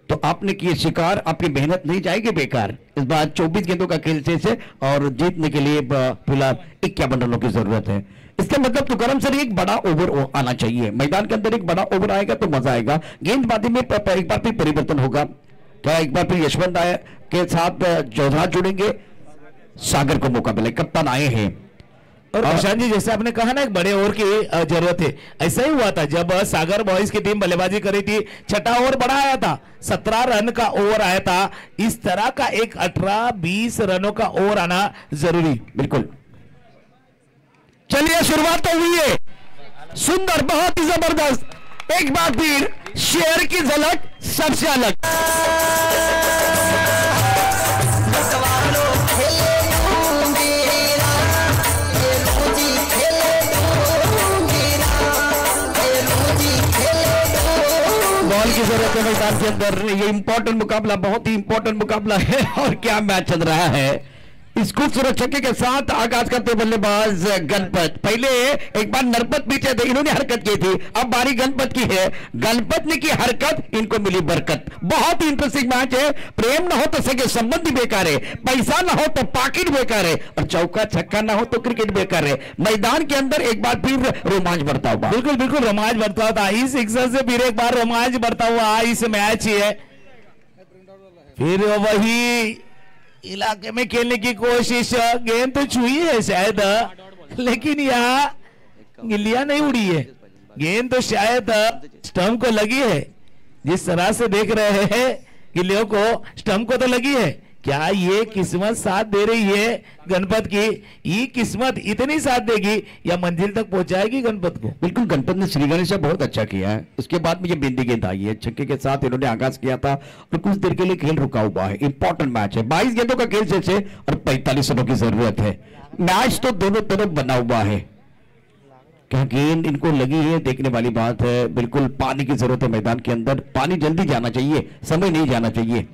तो आपने किए शिकार, आपकी मेहनत नहीं जाएगी बेकार। इस बार 24 गेंदों का खेल शेष है और जीतने के लिए फिलहाल 51 रनों की जरूरत है। इसका मतलब तो करम सर एक बड़ा ओवर आना चाहिए मैदान के अंदर। एक बड़ा ओवर आएगा तो मजा आएगा, गेंदबाजी में एक बार फिर परिवर्तन होगा। क्या एक बार फिर यशवंत के साथ जोधा जुड़ेंगे, सागर को मौका मिले, कप्तान आए हैं। और प्रशांत जी जैसे आपने कहा ना एक बड़े ओवर की जरूरत है, ऐसा ही हुआ था जब सागर बॉयज की टीम बल्लेबाजी करी थी। छठा ओवर बड़ा आया था, 17 रन का ओवर आया था। इस तरह का एक 18-20 रनों का ओवर आना जरूरी। बिल्कुल। चलिए शुरुआत तो हुई है, सुंदर बहुत ही जबरदस्त। एक बार फिर शेर की झलक सबसे अलग। बॉल की जरूरत है मैदान के अंदर। ये इंपॉर्टेंट मुकाबला, बहुत ही इंपॉर्टेंट मुकाबला है और क्या मैच चल रहा है। इस खूबसूरत छक्के के साथ आगाज करते बल्लेबाज गणपत। पहले एक बार नरपत पीछे थे, इन्होंने हरकत की थी, अब बारी गणपत की है। गणपत ने की हरकत, इनको मिली बरकत। बहुत ही इंटरेस्टिंग मैच है। प्रेम ना हो तो सगे संबंधी बेकार है, पैसा ना हो तो पाकिट बेकार है, और चौका छक्का ना हो तो क्रिकेट बेकार है। मैदान के अंदर एक बार फिर रोमांच बढ़ता हुआ, बिल्कुल बिल्कुल रोमांच बढ़ता हुआ, इस सिक्सर से फिर एक बार रोमांच बढ़ता हुआ इस मैच है। फिर वही इलाके में खेलने की कोशिश, गेंद तो छुई है शायद, लेकिन यहाँ गिल्लियां नहीं उड़ी है। गेंद तो शायद स्टंप को लगी है, जिस तरह से देख रहे हैं गिल्लियों को, स्टंप को तो लगी है। क्या ये किस्मत साथ दे रही है गणपत की? ये किस्मत इतनी साथ देगी या मंजिल तक पहुंचाएगी गणपत को? बिल्कुल, गणपत ने श्री गणेश बहुत अच्छा किया है। उसके बाद में ये बिंदी गेंद आई है, छक्के के साथ इन्होंने आगाज किया था और कुछ देर के लिए खेल रुका हुआ है। इंपॉर्टेंट मैच है, 22 गेंदों का खेल जैसे और 45 रनों की जरूरत है। मैच तो दोनों तरफ बना हुआ है। क्या गेंद इनको लगी है, देखने वाली बात है। बिल्कुल पानी की जरूरत है मैदान के अंदर, पानी जल्दी जाना चाहिए, समय नहीं जाना चाहिए।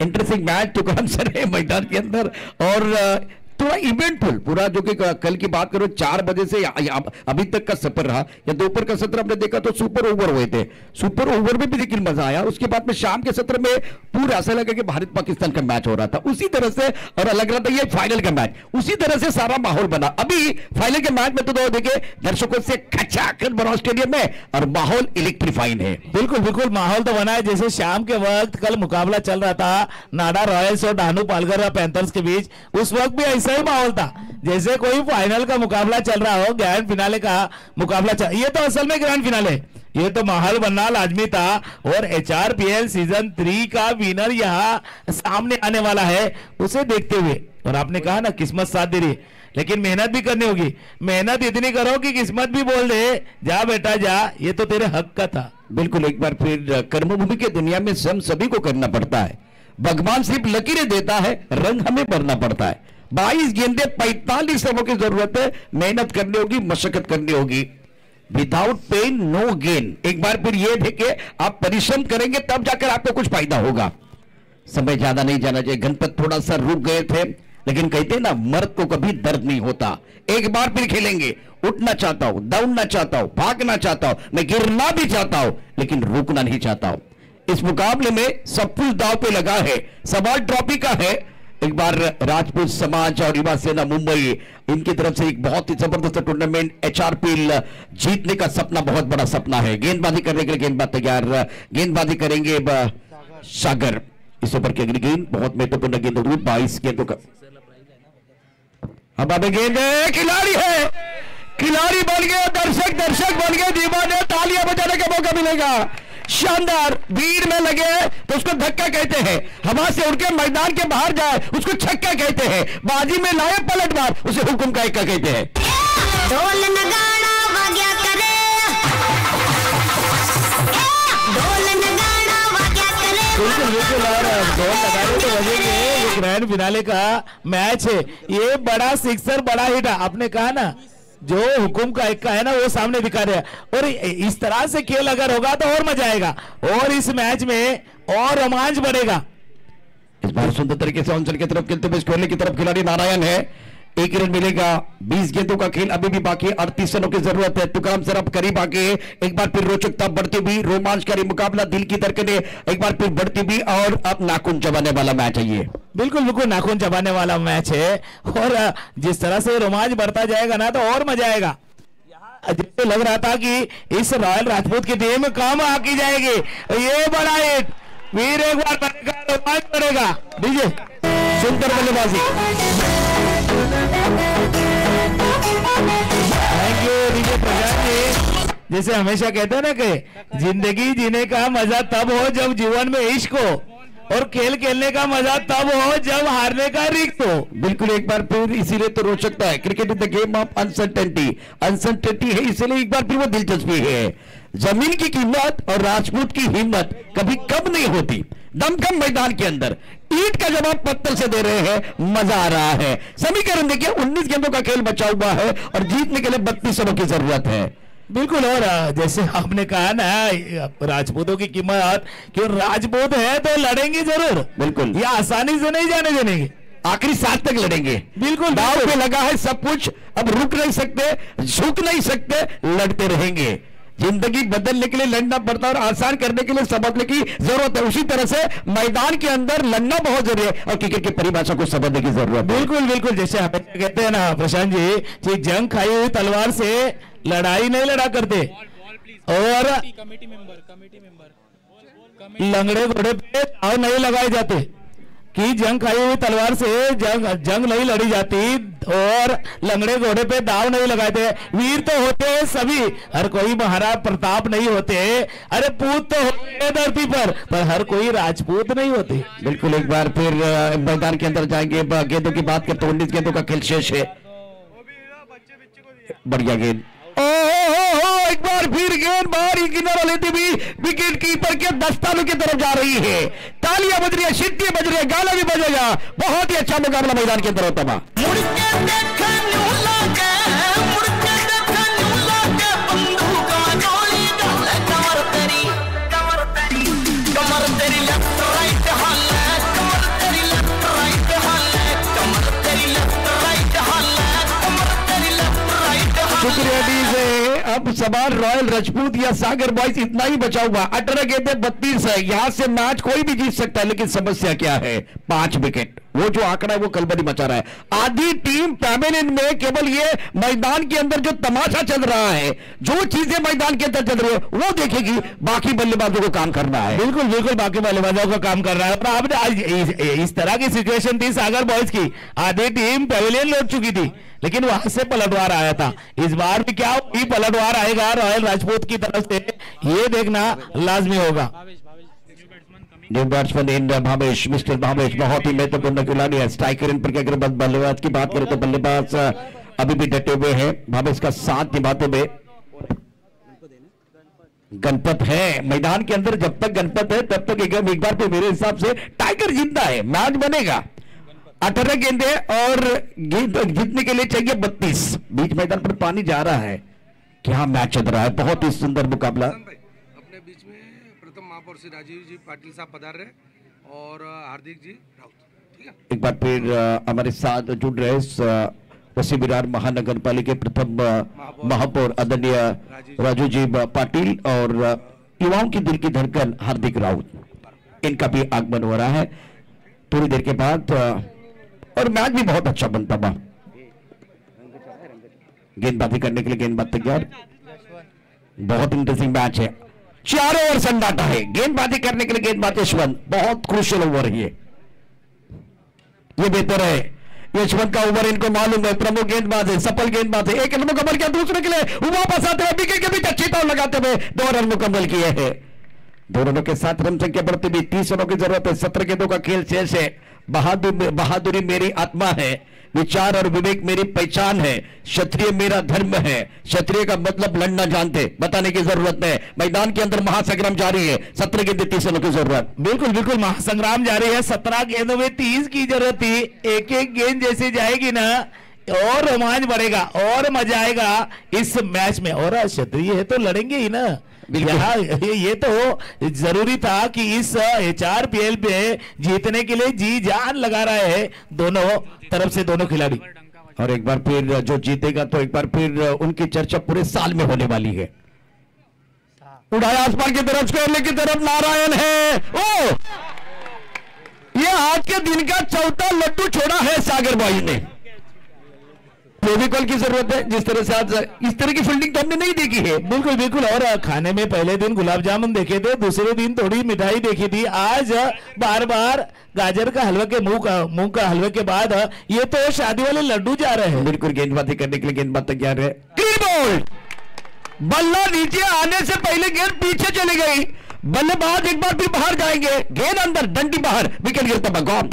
इंटरेस्टिंग मैच तुकाराम सर है मैदान के अंदर, और थोड़ा इवेंटफुल पूरा, जो कि कल की बात करो 4 बजे से अभी तक का सफर रहा, या दोपहर का सत्र हमने देखा तो सुपर ओवर हुए थे। सुपर ओवर में भी लेकिन मजा आया। उसके बाद में शाम के सत्र में पूरा ऐसा लगा कि भारत पाकिस्तान का मैच हो रहा था उसी तरह से, और लग रहा था ये फाइनल का मैच, उसी तरह से सारा माहौल बना। अभी फाइनल के मैच में तो देखे दर्शकों से खचाखच बना स्टेडियम में, और माहौल इलेक्ट्रीफाइंग है। बिल्कुल बिल्कुल माहौल तो बना है। जैसे शाम के वक्त कल मुकाबला चल रहा था नाडा रॉयल्स और डानू पालघर पैंथर्स के बीच, उस वक्त भी ऐसा ही माहौल था जैसे कोई फाइनल का मुकाबला चल रहा हो, ग्रैंड फिनाले का मुकाबला चल। ये तो असल में ग्रैंड फिनाले, ये तो माहौल बनना लाजमी था। और HRPL सीजन 3 का विनर यहाँ सामने आने वाला है, उसे देखते हुए, और आपने कहा ना किस्मत साथ दे रही है, लेकिन मेहनत भी करनी होगी। मेहनत इतनी करो कि किस्मत भी बोल दे जा बेटा जा, ये तो तेरे हक का था। बिल्कुल, एक बार फिर कर्मभूमि की दुनिया में हम सभी को करना पड़ता है। भगवान सिर्फ लकीरें देता है, रंग हमें भरना पड़ता है। 22 गेंदे 45 रनों की जरूरत है, मेहनत करनी होगी, मशक्कत करनी होगी। Without pain no gain. एक बार फिर ये देखे, आप परिश्रम करेंगे तब जाकर आपको कुछ फायदा होगा। समय ज्यादा नहीं जाना चाहिए। गणपत थोड़ा सा रुक गए थे, लेकिन कहते हैं ना मर्द को कभी दर्द नहीं होता। एक बार फिर खेलेंगे। उठना चाहता हूं, दौड़ना चाहता हूं, भागना चाहता हूं, मैं गिरना भी चाहता हूं, लेकिन रुकना नहीं चाहता हूं। इस मुकाबले में सब कुछ दांव पे लगा है। सवाल ट्रॉफी का है। एक बार राजपूत समाज और युवा सेना मुंबई, इनकी तरफ से एक बहुत ही जबरदस्त टूर्नामेंट HRPL जीतने का सपना बहुत बड़ा सपना है। गेंदबाजी करने के लिए गेंदबाज तैयार, गेंदबाजी करेंगे सागर। इस ओवर की अगली गेंद बहुत महत्वपूर्ण गेंद होगी, 22 गेंदों का। अब अब गेंद खिलाड़ी है, खिलाड़ी बन गया, दर्शक बन गए दीवाने, तालियां बजाने का मौका मिलेगा। शानदार, भीड़ में लगे तो उसको धक्का कहते हैं, हवा से उड़ के मैदान के बाहर जाए उसको छक्का कहते हैं, बाजी में लाए पलटवार उसे हुक्म का इक्का कहते हैं। ढोल नगाड़ा वाग्या करे, ढोल नगाड़ा वाग्या करे। बिल्कुल बिल्कुल, और ढोल नगाड़े तो बजेंगे। ये ग्रैंड फिनाले का मैच है, ये बड़ा सिक्सर बड़ा हिट। आपने कहा ना जो हुकुम का इक्का है ना वो सामने दिखा रहे हैं, और इस तरह से खेल अगर होगा तो और मजा आएगा, और इस मैच में और रोमांच बढ़ेगा। इस बार सुंदर तरीके से ऑनसाइड की तरफ खेलते हुए कोहली की तरफ खिलाड़ी नारायण है। 1 रन मिलेगा। 20 गेंदों का खेल अभी भी बाकी, 38 रनों की जरूरत है। तुकाराम सर अब करीब आके एक बार फिर रोचकता बढ़ती हुई, रोमांचकारी मुकाबला, दिल की धड़कनें एक बार फिर बढ़ती हुई, और अब नाखून चबाने वाला मैच है ये। बिल्कुल बिल्कुल नाखून चबाने वाला मैच है, और जिस तरह से रोमांच बढ़ता जाएगा ना तो और मजा आएगा। जैसे लग रहा था कि इस रॉयल राजपूत की टीम काम आकी जाएगी। ये बड़ा हिट, वीर एक बार बढ़ेगा, रोमांच बढ़ेगा। डीजे सुंदर बल्लेबाजी, thank you DJ Prakash ji. जैसे हमेशा कहते हैं ना कि जिंदगी जीने का मजा तब हो जब जीवन में इश्क हो, और खेल खेलने का मजा तब हो जब हारने का रिस्क हो। बिल्कुल, एक बार फिर इसीलिए तो रोचकता है। Cricket is the game of uncertainty. Uncertainty है, इसलिए एक बार फिर वो दिलचस्पी है। जमीन की कीमत और राजपूत की हिम्मत कभी कम नहीं होती। दमखम मैदान के अंदर ईंट का जवाब पत्थर से दे रहे हैं, मजा आ रहा है। समीकरण देखिए, 19 गेंदों का खेल बचा हुआ है और जीतने के लिए 32 रनों की जरूरत है। बिल्कुल, और जैसे आपने कहा ना राजपूतों की कीमत, क्यों राजपूत है तो लड़ेंगे जरूर। बिल्कुल, ये आसानी से नहीं जाने देंगे। आखिरी सांस तक लड़ेंगे। बिल्कुल दाव पे लगा है सब कुछ, अब रुक नहीं सकते, झुक नहीं सकते, लड़ते रहेंगे। जिंदगी बदलने के लिए लड़ना पड़ता है और आसान करने के लिए समझने की जरूरत है। उसी तरह से मैदान के अंदर लड़ना बहुत जरूरी है और क्रिकेट की परिभाषा को समझने की जरूरत है। बिल्कुल बिल्कुल, जैसे आप कहते हैं ना प्रशांत जी कि जंग खाई हुई तलवार से लड़ाई नहीं लड़ा करते, और लंगड़े घोड़े पे दाव नहीं लगाए जाते कि जंग खाई हुई तलवार से जंग नहीं लड़ी जाती और लंगड़े घोड़े पे दाव नहीं लगाते। वीर तो होते हैं सभी, हर कोई महाराज प्रताप नहीं होते, अरे पूत तो होते धरती पर हर कोई राजपूत नहीं होते। बिल्कुल, एक बार फिर मैदान के अंदर जाएंगे। गेंदों की बात करते 19 गेंदों का खेल शेष है। बढ़िया गेंद, एक बार फिर गेंद बाहरी किनारा लेती हुई विकेट कीपर के दस्तानों की तरफ जा रही है। तालियां बज रही है, सीटियां बज रही है, गाना भी बजेगा। बहुत ही अच्छा मुकाबला मैदान के अंदर होता है। शुक्रिया डीजे। अब सवाल रॉयल राजपूत या सागर बॉयज इतना ही बचा हुआ। 18 गेंदें 32 है। यहां से मैच कोई भी जीत सकता है, लेकिन समस्या क्या है? 5 विकेट। वो जो आंकड़ा है वो कलबली मचा रहा है। आधी टीम पैवेलियन में केवल ये मैदान के अंदर जो तमाशा चल रहा है, जो चीजें मैदान के अंदर चल रही है वो देखेगी, बाकी बल्लेबाजों को काम करना है। बिल्कुल बिल्कुल, बाकी बल्लेबाजों को काम कर रहा है। और अब आज इस तरह की सिचुएशन थी सागर बॉयज की, आधी टीम पैवेलियन लौट चुकी थी, लेकिन वहां से पलटवार आया था। इस बार भी क्या पलटवार आएगा रॉयल राजपूत की तरफ से, ये देखना लाजमी होगा। न्यू बैट्समैन इन भावेश, मिस्टर भावेश बहुत ही महत्वपूर्ण खिलाड़ी है। स्ट्राइकर इन पर अगर बल्लेबाज की बात करें तो बल्लेबाज अभी भी डटे हुए हैं। भावेश का साथ निभाते हुए गणपत है मैदान के अंदर। जब तक गणपत है तब तक एक बार पे मेरे हिसाब से टाइगर जिंदा है, मैच बनेगा। 18 गेंदे और गेंद जीतने के लिए चाहिए 32। बीच मैदान पर पानी जा रहा है, क्या मैच चल रहा है, बहुत ही सुंदर मुकाबला। अपने बीच में प्रथम महापौर श्री राजीव जी पाटिल साहब पधार रहे और हार्दिक जी राउत। ठीक है, एक बार फिर हमारे साथ जुड़ रहे वसी विरार महानगर पालिका प्रथम महापौर आदरणीय राजू जी पाटिल और युवाओं की दिल की धड़कन हार्दिक राउत, इनका भी आगमन हो रहा है थोड़ी देर के बाद। और मैच भी बहुत अच्छा बनता बा। गेंदबाजी करने के लिए गेंदबाज तैयार, बहुत इंटरेस्टिंग मैच है। 4 ओवर सन्नाटा है गेंदबाजी करने के लिए। गेंदबाज यशवंत, बहुत क्रूशियल ओवर है ये बेहतर है। यशवंत का ओवर इनको मालूम है, प्रमुख गेंदबाज है, सफल गेंदबाज है। 1 रन मुकम्मल किया, दूसरे के लिए वापस आते हुए विकेट के बीच अच्छी ताल लगाते हुए 2 रन मुकम्मल किए हैं। 2 रनों के साथ रन संख्या बढ़ती हुई 30 रनों की जरूरत है। 17 गेंदों का खेल शेष है। बहादुरी मेरी आत्मा है, विचार और विवेक मेरी पहचान है, क्षत्रिय मेरा धर्म है। क्षत्रिय का मतलब लड़ना जानते, बताने की जरूरत है। मैदान के अंदर महासंग्राम जारी है। 17 गेंदें 30 रनों की जरूरत। बिल्कुल बिल्कुल, महासंग्राम जारी है। 17 गेंदों में 30 की जरूरत थी। एक एक गेंद जैसे जाएगी ना और रोमांच बढ़ेगा और मजा आएगा इस मैच में। और क्षत्रिय है तो लड़ेंगे ही ना। ये तो जरूरी था कि इस HRPL पे जीतने के लिए जी जान लगा रहे हैं दोनों तरफ से दोनों खिलाड़ी। और एक बार फिर जो जीतेगा तो एक बार फिर उनकी चर्चा पूरे साल में होने वाली है। उड़ाया आसमान की तरफ, स्क्वायर की तरफ, नारायण है। ओ ये आज के दिन का चौथा लड्डू छोड़ा है सागर बॉय ने। फेविकॉल की जरूरत है। जिस तरह से आज इस तरह की फील्डिंग तो हमने नहीं देखी है। बिल्कुल बिल्कुल, और खाने में पहले दिन गुलाब जामुन देखे थे, दूसरे दिन थोड़ी मिठाई देखी थी, आज बार बार गाजर का हलवा के मुंह का हलवे के बाद ये तो शादी वाले लड्डू जा रहे हैं। बिल्कुल, गेंदबाजी करने के लिए गेंदबाज तैयार है। क्लीन बॉल, बल्ला नीचे आने से पहले गेंद पीछे चली गई। बल्लेबाज एक बार फिर बाहर जाएंगे, गेंद अंदर, डंडी बाहर, विकेट गिरता गॉन।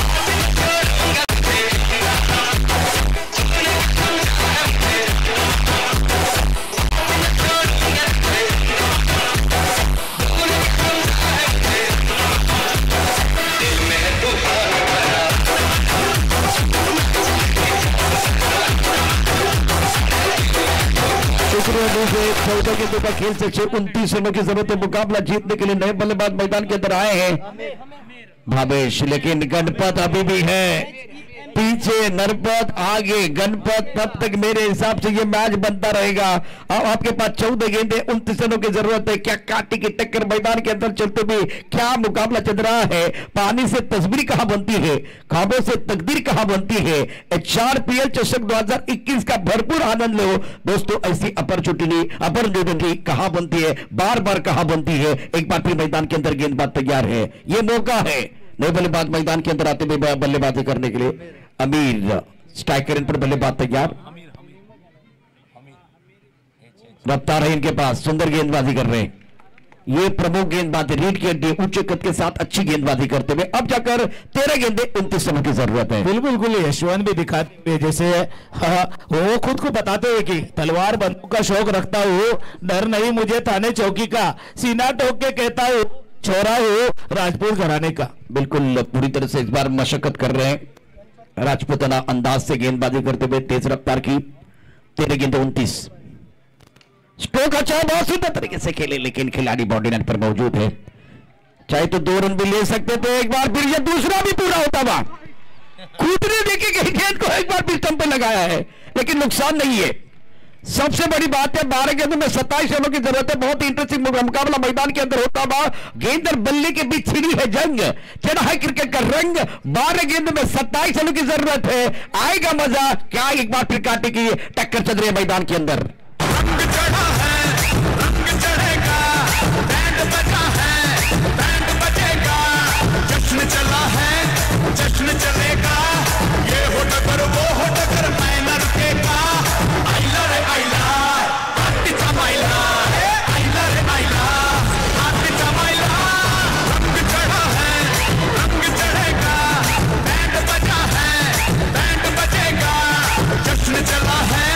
चौदह गेंदों का खेल से 29 रनों की जरूरत है। मुकाबला जीतने के लिए नए बल्लेबाज मैदान के अंदर आए हैं भावेश, लेकिन गणपत अभी भी है। पीछे नरपत, आगे गणपत, तब तक मेरे हिसाब से ये मैच बनता रहेगा। अब आपके पास 14 गेंदे 29 रनों की जरूरत है। क्या काटी की टक्कर मैदान के अंदर चलते हुए क्या मुकाबला चल रहा है। पानी से तस्वीर कहां बनती है, ख्वाबों से तकदीर कहां बनती है। HRPL चषक 2021 का भरपूर आनंद लो दोस्तों। ऐसी अपॉर्चुनिटी कहां बनती है, बार बार कहां बनती है। एक बार फिर मैदान के अंदर गेंदबाज तैयार है, ये मौका है। नए बल्लेबाज मैदान के अंदर आते हुए बल्लेबाजी करने के लिए अमीर स्ट्राइकर पर बल्लेबाज तैयार। रफ्तार है इनके पास, सुंदर गेंदबाजी कर रहे हैं ये प्रमुख गेंदबाज। रीढ़ की हड्डी, उच्च कद के साथ अच्छी गेंदबाजी करते हुए अब जाकर 13 गेंदे 29 रनों की जरूरत है। बिल्कुल बिल्कुल यशवंत भी दिखाते हुए जैसे वो खुद को बताते हुए कि तलवार बंदूक का शौक रखता हूँ, डर नहीं मुझे थाने चौकी का, सीना ठोक के कहता हूँ छोरा हूँ राजपूत घराने का। बिल्कुल पूरी तरह से इस बार मशक्कत कर रहे हैं राजपूताना अंदाज से गेंदबाजी करते हुए, तेज रफ्तार की। 13 गेंदे 29। स्ट्रोक अच्छा है, बहुत सुंदर तरीके से खेले, लेकिन खिलाड़ी बॉडी लाइन पर मौजूद है। चाहे तो 2 रन भी ले सकते थे। एक बार फिर ये दूसरा भी पूरा होता हुआ कूदने देखी गई गेंद को एक बार फिर स्टंप पे लगाया है, लेकिन नुकसान नहीं है। सबसे बड़ी बात है 12 गेंदों में 27 रनों की जरूरत है। बहुत ही इंटरेस्टिंग मुकाबला मैदान के अंदर होता हुआ। गेंद और बल्ले के बीच छिड़ी है जंग, चढ़ा है क्रिकेट का रंग। 12 गेंदों में 27 रनों की जरूरत है, आएगा मजा। क्या एक बार फिर काटे की टक्कर चल रही है मैदान के अंदर। रंग चढ़ा है, रंग चढ़ेगा, बैंड बजा है, बैंड बजेगा, जश्न चला है, जश्न चलेगा। ये हो टक्कर वो हो टक्कर, मैं न रुकेगा। आइला रे आइला, आती चमाइला, आइला रे आइला, आती चमाइला। रंग चढ़ा है, रंग चढ़ेगा, बैंड बजा है, बैंड बजेगा, जश्न चला है,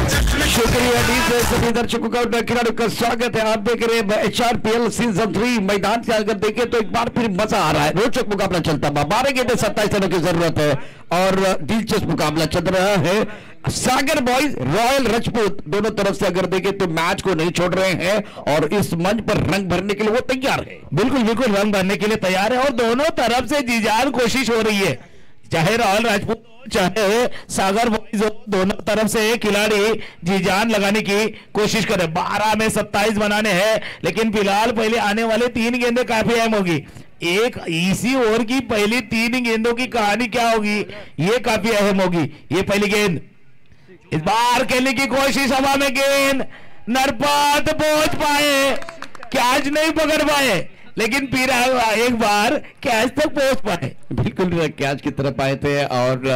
जश्न। शुक्रिया डी से सभी दर्शकों का और खिलाड़ियों का स्वागत है। आप देख रहे हैं HRPL सीजन 3। मैदान से अगर देखें तो एक बार फिर मजा आ रहा है, रोचक मुकाबला चलता है। 12 गेंदे 27 रनों की जरूरत है और दिलचस्प मुकाबला चल रहा है। सागर बॉयज, रॉयल राजपूत, दोनों तरफ से अगर देखें तो मैच को नहीं छोड़ रहे हैं और इस मंच पर रंग भरने के लिए वो तैयार है। बिल्कुल बिल्कुल रंग भरने के लिए तैयार है और दोनों तरफ से जीजान कोशिश हो रही है, चाहे रॉयल राजपूत चाहे सागर बॉयज, दोनों तरफ से खिलाड़ी जी जान लगाने की कोशिश कर रहे। 12 में 27 बनाने हैं, लेकिन फिलहाल पहले आने वाले 3 गेंदें काफी अहम होगी। एक इसी ओवर की पहली 3 गेंदों की कहानी क्या होगी, ये काफी अहम होगी। ये पहली गेंद इस बार खेलने की कोशिश, हवा में गेंद, नरपत पहुंच पाए, कैच नहीं पकड़ पाए, लेकिन फिर एक बार कैच तक पहुंच पाए। बिल्कुल कैच की तरफ आए थे और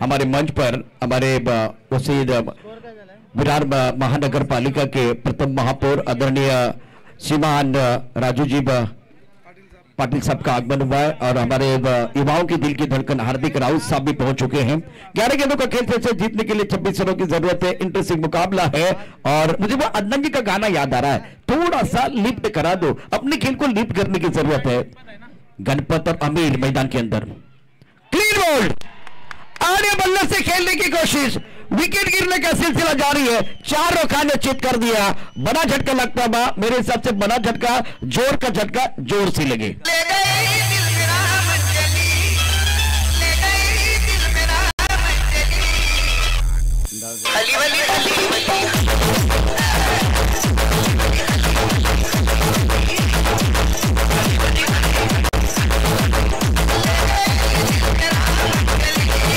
हमारे मंच पर हमारे विरार महानगर पालिका के प्रथम महापौर आदरणीय श्रीमान राजू जी पाटिल साहब का आगमन हुआ है और हमारे युवाओं के दिल की धड़कन हार्दिक राउत साहब भी पहुंच चुके हैं। 11 गेंदों का खेल से जीतने के लिए 26 रनों की जरूरत है। इंटरेस्टिंग मुकाबला है और मुझे वो अदनान जी का गाना याद आ रहा है, थोड़ा सा लिफ्ट करा दो, अपने खेल को लिफ्ट करने की जरूरत है। गणपत और अमीर मैदान के अंदर, क्लीन बोल्ड, आगे बल्ले से खेलने की कोशिश, विकेट गिरने का सिलसिला जारी है। 4 रन ने चित कर दिया, बड़ा झटका लगता बा, मेरे हिसाब से बड़ा झटका, जोर का झटका जोर से लगे। ले गई दिल मेरा मंजली, ले गई दिल मेरा मंजली, अली वली अली वली।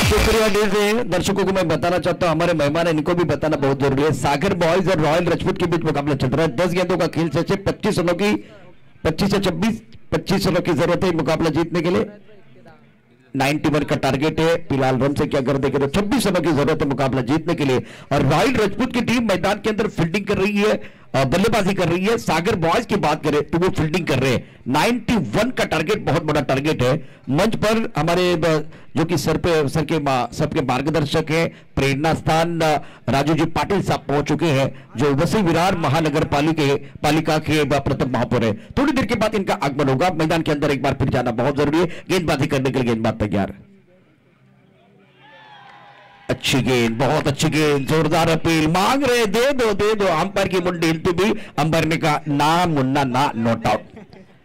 शुक्रिया डी से। दर्शकों को मैं बताना चाहता हूं, हमारे मेहमान है, इनको भी बताना बहुत जरूरी है। सागर बॉयज और रॉयल राजपूत के बीच मुकाबला चल रहा है। 10 गेंदों का खेल से 25 रनों की 25 से 25 रनों की जरूरत है मुकाबला जीतने के लिए। 91 का टारगेट है। फिलहाल रन से क्या कर देंगे तो 26 रनों की जरूरत है मुकाबला जीतने के लिए। और रॉयल राजपूत की टीम मैदान के अंदर फील्डिंग कर रही है, बल्लेबाजी कर रही है। सागर बॉयज की बात करें तो वो फील्डिंग कर रहे हैं। 91 का टारगेट बहुत बड़ा टारगेट है। मंच पर हमारे जो कि सबके मार्गदर्शक है, प्रेरणा स्थान राजू जी पाटिल साहब पहुंच चुके हैं, जो वसी विरार महानगर पालिका के प्रथम महापौर है। थोड़ी देर के बाद इनका आगमन होगा। मैदान के अंदर एक बार फिर जाना बहुत जरूरी है। गेंदबाजी करने के लिए गेंदबाज तैयार, अच्छी गेंद, बहुत अच्छी गेंद, जोरदार अपील मांग रहे, दे दो। अंपायर की मुंडी हिलती भी, अंपायर ने कहा ना मुन्ना ना, नॉट आउट।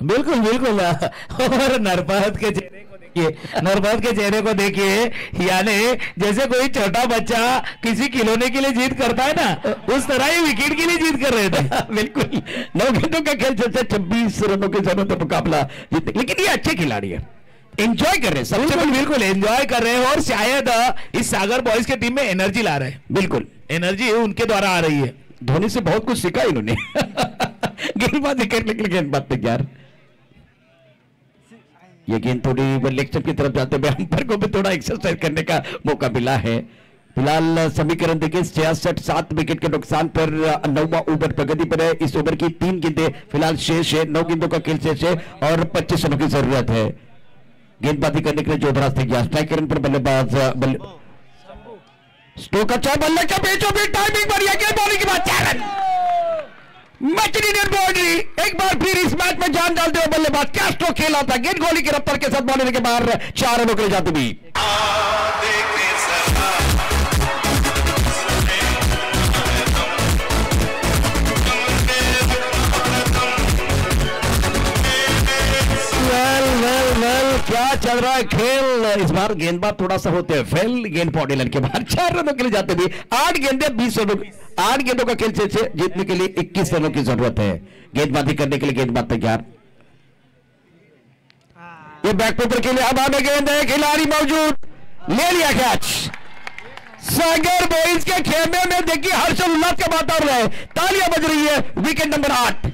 बिल्कुल बिल्कुल और नरपत के चेहरे को ये नरपत के चेहरे को देखिए, यानी जैसे कोई छोटा बच्चा किसी खिलौने के लिए जीत करता है ना, उस तरह ही विकेट के लिए जीत कर रहे थे। बिल्कुल 9 गेंदों का खेल चलता है, 26 रनों की जरूरत है मुकाबला जीतने, लेकिन ये अच्छे खिलाड़ी है, एंजॉय कर रहे हैं, सबसे बिल्कुल बिल्कुल एंजॉय कर रहे हैं और शायद इस सागर बॉयज के टीम में एनर्जी ला रहे हैं। बिल्कुल एनर्जी उनके द्वारा आ रही है। धोनी से बहुत कुछ सीखा इन्होंने। गेंदबाजी करने के लिए गेंदबाज तैयार, ये गेंद थोड़ी लेग स्टंप की तरफ जाते हुए अंपायर को भी थोड़ा एक्सरसाइज करने का मौका मिला है। फिलहाल समीकरण देखिए 66, 7 विकेट के नुकसान पर 9वां ओवर प्रगति पर है। इस ओवर की 3 गेंदें फिलहाल शेष है, 9 गेंदों का खेल शेष है और 25 रनों की जरूरत है। गेंदबाजी करने के लिए जोधराज तैयार, स्ट्राइक रन पर बल्लेबाज स्टोक अच्छा बल्ले के बीचों बीच टाइमिंग बढ़िया, गेंदबाजी के बाद 4 रन, मच नीडेड बाउंड्री। एक बार फिर इस मैच में जान डालते हुए बल्लेबाज क्या स्ट्रोक खेला था, गेंद गोली की रफ्तार के साथ बॉलिंग के बाहर 4 रनों के लिए जाती हुई। क्या चल रहा है खेल, इस बार गेंदबाज थोड़ा सा होते हैं फेल, गेंद पॉडेलर के बाहर 4 रनों के लिए जाते भी। 8 गेंदे 20 रनों, 8 गेंदों का खेल से जीतने के लिए 21 रनों की जरूरत है। गेंदबाजी करने के लिए गेंदबाज तैयार, ये बैकपेपर के लिए हवा में गेंद है, खिलाड़ी मौजूद, ले लिया कैच। सागर बॉयज के खेमे में देखिए हर्षोल्लास का वातावरण है, तालियां बज रही है। Wicket number 8।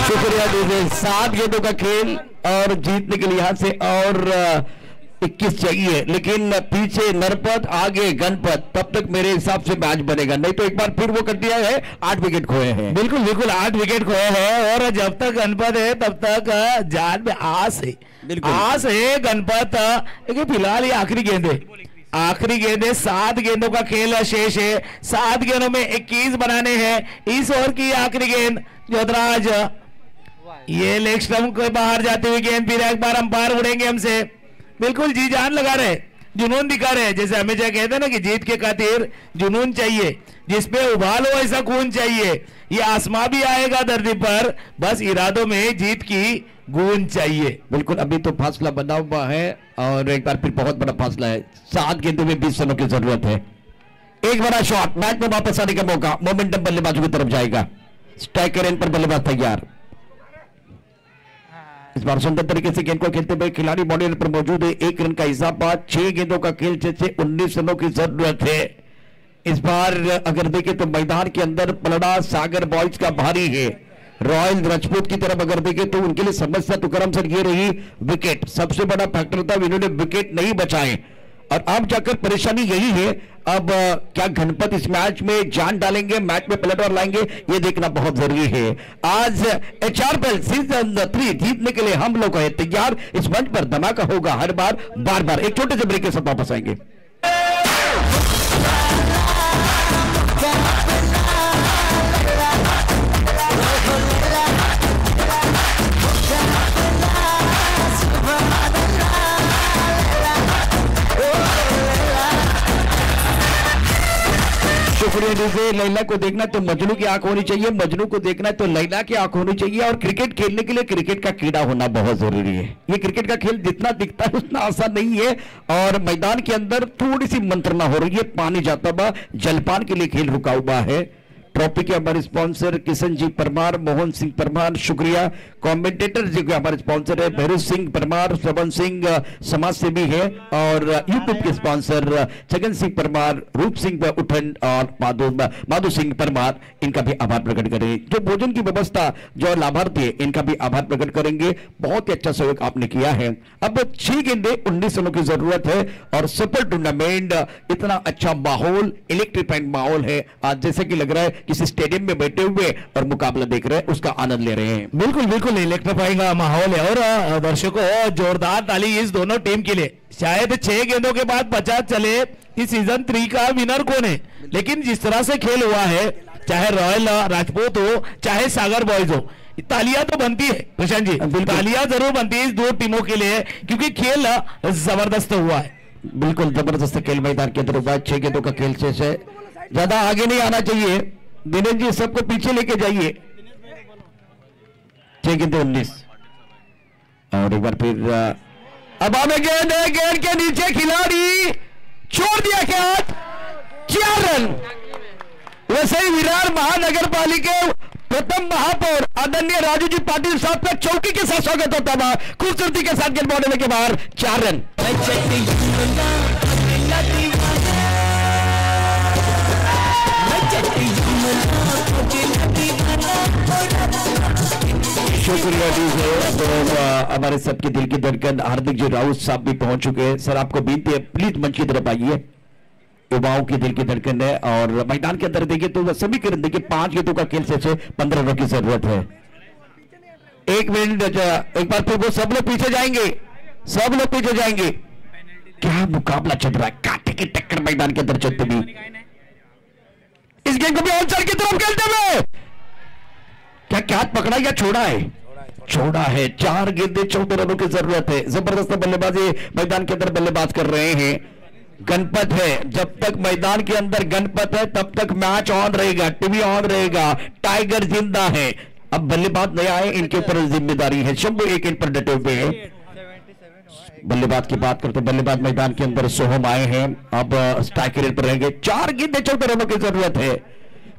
शुक्रिया दीजिए। 7 गेंदों का खेल और जीतने के लिए यहां से और 21 चाहिए, लेकिन पीछे नरपत आगे गणपत, तब तक मेरे हिसाब से मैच बनेगा, नहीं तो एक बार फिर वो कर दिया है। 8 विकेट खोए हैं, बिल्कुल बिल्कुल 8 विकेट खोए हैं और जब तक गणपत है तब तक जान में आस है, आस है गणपत। लेकिन फिलहाल ये आखिरी गेंद है, आखिरी गेंद 7 गेंदों का खेल शेष है, 7 गेंदों में 21 बनाने हैं। इस ओवर की आखिरी गेंद जोधराज, ये लेग स्टंप के बाहर जाते हुए गेंद, फिर एक बार अंपायर उड़ेंगे हमसे। बिल्कुल जी जान लगा रहे, जुनून दिखा रहे, जैसे हमेशा कहते हैं ना कि जीत के खातिर जुनून चाहिए, जिसपे उबाल हो ऐसा खून चाहिए। ये आसमां भी आएगा धरती पर, बस इरादों में जीत की गूंज चाहिए। बिल्कुल अभी तो फासला बना हुआ है और एक बार फिर बहुत बड़ा फासला है। 7 गेंदों में 20 रनों की जरूरत है। एक बड़ा शॉट, मैच में वापस आने का मौका, मोमेंटम बल्लेबाजों की तरफ जाएगा। स्ट्राइकर एंड पर बल्लेबाज तैयार, इस बार सुंदर तरीके से गेंद को खेलते हुए खिलाड़ी बॉर्डर पर मौजूद है। 1 रन का हिसाब, 6 गेंदों का खेल से 19 रनों की जरूरत है। इस बार अगर देखें तो मैदान के अंदर पलड़ा सागर बॉयज का भारी है। रॉयल राजपूत की तरफ अगर देखें तो उनके लिए समस्या तो करम सर ये रही, विकेट सबसे बड़ा फैक्टर था, इन्होंने विकेट नहीं बचाए और अब जाकर परेशानी यही है। अब क्या गणपत इस मैच में जान डालेंगे, मैच में पलटवार लाएंगे, ये देखना बहुत जरूरी है। आज HRPL सीजन 3 जीतने के लिए हम लोग है तैयार। इस मंच पर धमाका होगा हर बार, बार बार। एक छोटे से ब्रेक के साथ वापस आएंगे। शुक्रिया दीजिए। लैला को देखना तो मजनू की आंख होनी चाहिए, मजनू को देखना तो लैला की आंख होनी चाहिए। और क्रिकेट खेलने के लिए क्रिकेट का कीड़ा होना बहुत जरूरी है। ये क्रिकेट का खेल जितना दिखता है उतना आसान नहीं है और मैदान के अंदर थोड़ी सी मंत्रणा हो रही है। पानी जाता हुआ, जलपान के लिए खेल रुका हुआ है। ट्रॉफी के हमारे स्पॉन्सर किशन जी परमार, मोहन सिंह परमार, शुक्रिया। कमेंटेटर जी के हमारे स्पॉन्सर है भैरव सिंह परमार, श्रवण सिंह समाज सेवी है और यूट्यूब के स्पॉन्सर छगन सिंह परमार, रूप सिंह उठन और माधु सिंह परमार, इनका भी आभार प्रकट करें। जो भोजन की व्यवस्था जो लाभार्थी है इनका भी आभार प्रकट करेंगे। बहुत ही अच्छा सहयोग आपने किया है। अब 6 गेंदे 19 रनों की जरूरत है और सुपर टूर्नामेंट, इतना अच्छा माहौल, इलेक्ट्रीफाइड माहौल है आज, जैसे कि लग रहा है किसी स्टेडियम में बैठे हुए और मुकाबला देख रहे हैं, उसका आनंद ले रहे हैं। बिल्कुल बिल्कुल इलेक्ट्रीफाइंग माहौल है और दर्शकों जोरदार ताली इस दोनों टीम के लिए। शायद 6 गेंदों के बाद पता चले कि सीजन 3 का विनर कौन है, लेकिन जिस तरह से खेल हुआ है, चाहे रॉयल राजपूत हो चाहे सागर बॉयज हो, तालियां तो बनती है प्रशांत जी, तालियां जरूर बनती है इस दो टीमों के लिए, क्योंकि खेल जबरदस्त हुआ है। बिल्कुल जबरदस्त खेल मैदान के अंदर हुआ। 6 गेंदों का खेल शेष है, ज्यादा आगे नहीं आना चाहिए। दिनेश जी सबको पीछे लेके जाइए। 6 गेंदे 19 और एक बार फिर अब हमें गेंद है, गेंद के नीचे खिलाड़ी छोड़ दिया क्या, 4 रन। वैसे ही विरार महानगर पालिका प्रथम महापौर आदरणीय राजू जी पाटिल साहब का चौकी के साथ स्वागत होता था, खूबसूरती के साथ गेंद बॉर्डर के बाहर 4 रन। शुक्रिया जी से तो हमारे सबके दिल की धड़कन हार्दिक जी राउत साहब भी पहुंच चुके हैं। सर आपको विनती है प्लीज मंच की तरफ आइए, युवाओं की दिल की धड़कन है। और मैदान के अंदर देखिए तो समीकरण देखिए 5 गेंदों का खेल से 15 रनों की जरूरत है। 1 मिनट एक बार फिर वो सब लोग पीछे जाएंगे, सब लोग पीछे जाएंगे। क्या मुकाबला चल रहा है, कांटे की टक्कर मैदान के अंदर चलते भी। इस गेंद को भी आउटसाइड की तरफ खेलते हुए क्या कैच पकड़ा या छोड़ा है, छोड़ा है। 4 गेंदें 14 रनों की जरूरत है। जबरदस्त बल्लेबाजी मैदान के अंदर बल्लेबाज कर रहे हैं। गणपत है, जब तक मैदान के अंदर गणपत है तब तक मैच ऑन रहेगा, टीवी ऑन रहेगा, टाइगर जिंदा है। अब बल्लेबाज नया है, इनके ऊपर जिम्मेदारी है। शंभू 1 गेंद पर डटे हुए हैं। बल्लेबाज की बात करते, बल्लेबाज मैदान के अंदर सोहम आए हैं, अब स्ट्राइक रेट पर रहेंगे। 4 गेंदें 14 रनों की जरूरत है।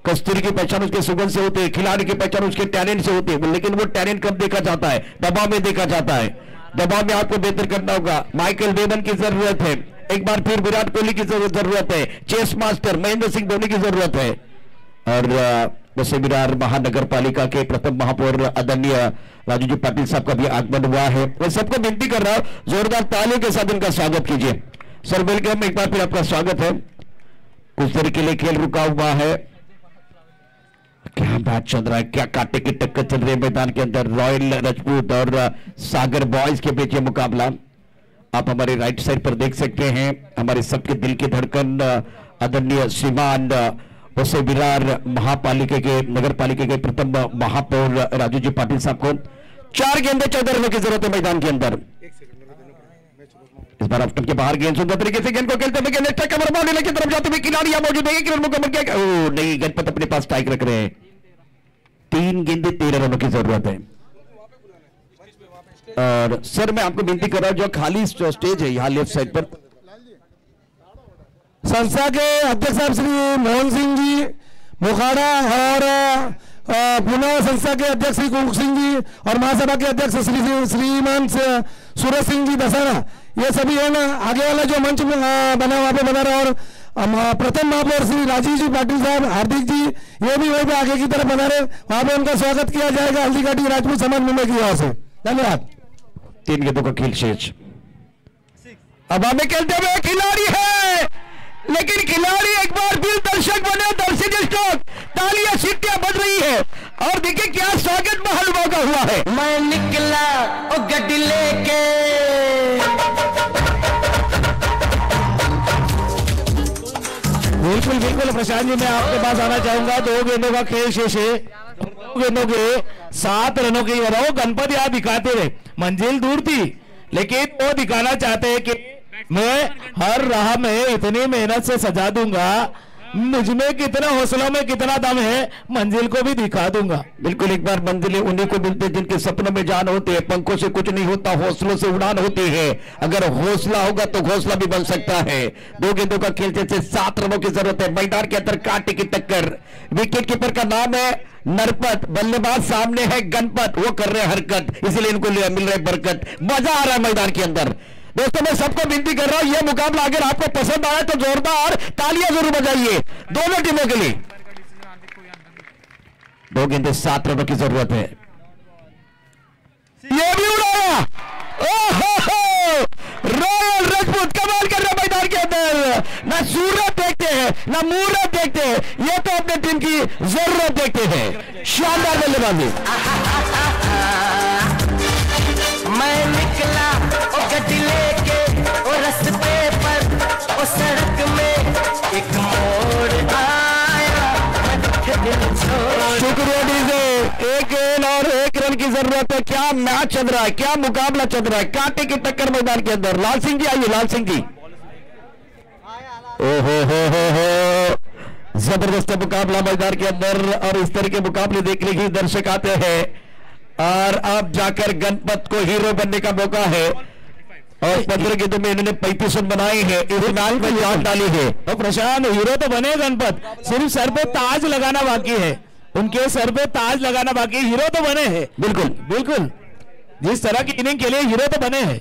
कस्तूरी की पहचान उसके सुगंध से होती है, खिलाड़ी की पहचान उसके टैलेंट से होती है, लेकिन वो टैलेंट कब देखा जाता है, दबाव में देखा जाता है। दबाव में आपको बेहतर करना होगा। माइकल बेबन की जरूरत है, एक बार फिर विराट कोहली की जरूरत है, चेस मास्टर महेंद्र सिंह धोनी की जरूरत है। और वैसे विरार महानगर पालिका के प्रथम महापौर आदरणीय राजू जी पाटिल साहब का भी आगमन हुआ है। मैं सबको विनती कर रहा हूं जोरदार तालियों के साथ इनका स्वागत कीजिए। सर वेलकम, एक बार फिर आपका स्वागत है। कुछ देर के लिए खेल रुका हुआ है। क्या मैच चल रहा है, क्या कांटे की टक्कर चल रही है मैदान के अंदर। रॉयल राजपूत और सागर बॉयज के बीच ये मुकाबला आप हमारे राइट साइड पर देख सकते हैं। हमारे सबके दिल की धड़कन आदरणीय श्रीमान वैसे विरार महापालिका के नगर पालिका के प्रथम महापौर राजू जी पाटिल साहब को 4 गेंदें 14 रनों की जरूरत है मैदान के अंदर। इस बार ऑप्टन के बाहर गेंद सुंदर तरीके से गेंद को खेलते हुए गेंद कवर बाउंड्री की तरफ जाते हुए खिलाड़ी यहां मौजूद है। किरण मुकम्मल क्या, ओ नहीं, गणपत अपने पास स्ट्राइक रख रहे हैं। 3 गेंदें 13 रनों की जरूरत है। और सर मैं आपको विनती कर रहा हूं, जो खाली स्टेज है यहाँ लेफ्ट साइड पर, संस्था के अध्यक्ष साहब श्री मोहन सिंह जी मोखाड़ा और पुनः संस्था के अध्यक्ष श्री कुलक सिंह जी और महासभा के अध्यक्ष श्रीमान सूरज सिंह जी दसाना, ये सभी है ना आगे वाला जो मंच में बना वहां पे बना रहा। और प्रथम महापौर श्री राजीव जी पाटिल साहब, हार्दिक जी, ये भी वहीं पे आगे की तरफ बना रहे, वहां पे उनका स्वागत किया जाएगा हल्दीघाटी राजपूत समाज मुंबई की ओर से। धन्यवाद। 3 गेंदों का खेल शेष। अब हमें खेलते हुए खिलाड़ी है, लेकिन खिलाड़ी एक बार फिर दर्शक बने, दर्शक स्टॉक, तालियां सीटियां बज रही है। और देखिए क्या स्वागत महलवा का हुआ है। मैं निकला ओ गड्डी लेके, बिल्कुल बिल्कुल प्रशांत जी, मैं आपके पास आना चाहूंगा। 2 गेंदों का खेल शेष है, 2 गेंदों के 7 रनों की बताओ। गणपत यहाँ दिखाते रहे, मंजिल दूर थी, लेकिन वो दिखाना चाहते हैं कि मैं हर राह में इतनी मेहनत से सजा दूंगा, मुझमें कितना हौसलों में कितना दम है, मंजिल को भी दिखा दूंगा। बिल्कुल, एक बार मंजिलें उन्हीं को मिलती है जिनके सपनों में जान होती है। पंखों से कुछ नहीं होता, हौसलों से उड़ान होती है। अगर हौसला होगा तो घोंसला भी बन सकता है। 2 गेंदों का खेल से 7 रनों की जरूरत है। मैदान के अंदर कांटे की टक्कर। विकेट कीपर का नाम है नरपत, बल्लेबाज सामने है गणपत, वो कर रहे हैं हरकत, इसलिए इनको मिल रहे बरकत। मजा आ रहा है मैदान के अंदर। दोस्तों मैं सबको विनती कर रहा हूं, यह मुकाबला अगर आपको पसंद आया तो जोरदार तालियां जरूर बजाइए दोनों टीमों के लिए। 2 गेंदें 7 रनों की जरूरत है। ये भी उड़ाया, रॉयल राजपूत कमाल कर रहे मैदान के अंदर। ना सूरत देखते हैं ना मूरत देखते हैं, ये तो अपने टीम की की जरूरत देखते हैं। शानदार बल्लेबाजी। मैं निकला ओ गड्डी लेके ओ रस्ते पर ओ सड़क में एक मोड़ आया, शुक्रिया डीजे। एक गेंद और एक रन की जरूरत है। क्या मैच चल रहा है, क्या मुकाबला चल रहा है, कांटे की टक्कर मैदान के अंदर। लाल सिंह जी आइए, लाल सिंह जी। ओहो हो, जबरदस्त मुकाबला मैदान के अंदर। और इस तरह के मुकाबले देखने के दर्शक आते हैं और अब जाकर गणपत को हीरो बनने का मौका है। और 15 गेंदों में इन्होंने 35 रन बनाए हैं, इस मैच में जान डाली है। तो प्रशांत, हीरो तो बने गणपत, सिर्फ सर पे ताज लगाना बाकी है। उनके सर पे ताज लगाना बाकी, हीरो तो बने हैं। बिल्कुल बिल्कुल, जिस तरह की इनिंग के लिए हीरो तो बने हैं।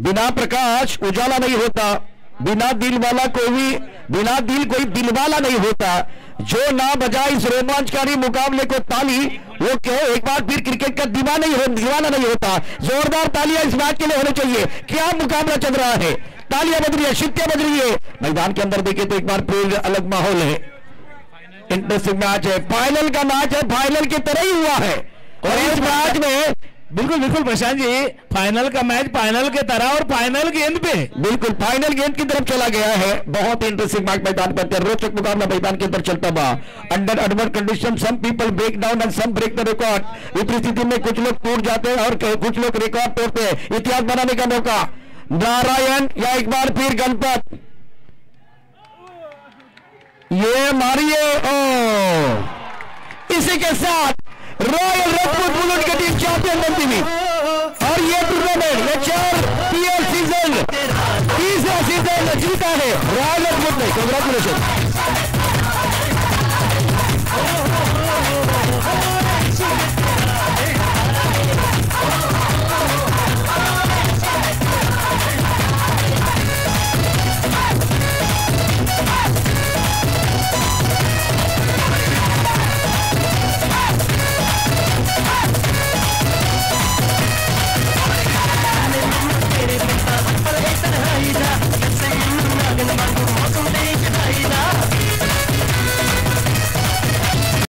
बिना प्रकाश उजाला नहीं होता, बिना दिल वाला बिना दिल कोई दिल वाला नहीं होता। जो ना बजाए इस रोमांचकारी मुकाबले को ताली, वो क्या एक बार फिर क्रिकेट का दीवाना नहीं होता। जोरदार तालियां इस मैच के लिए होनी चाहिए। क्या मुकाबला चल रहा है, तालियां बज रही है, शिट्टियां बज रही है। मैदान के अंदर देखे तो एक बार फिर अलग माहौल है। इंटरेस्टिंग मैच है, फाइनल का मैच है, फाइनल की तरह ही हुआ है। और इस मैच में बिल्कुल बिल्कुल प्रशांत जी, फाइनल का मैच फाइनल के तरह और फाइनल गेंद पे, बिल्कुल फाइनल गेंद की तरफ चला गया है। बहुत इंटरेस्टिंग मैच मैदान पर, रोचक मुकाबला मैदान के अंदर चलता हुआ। Under adverse condition some people break down and some break the record. इस स्थिति में कुछ लोग टूट जाते हैं और कुछ लोग रिकॉर्ड तोड़ते हैं। इतिहास बनाने का मौका नारायण या एक बार फिर गणपत, ये मारिए। इसी के साथ रॉयल राजपूत बुलेट की टीम चैंपियन बनती हुई। और ये टूर्नामेंट ये 4 PL सीजन, तीसरा सीजन जीता है रॉयल राजपूत ने। कांग्रेचुलेशन।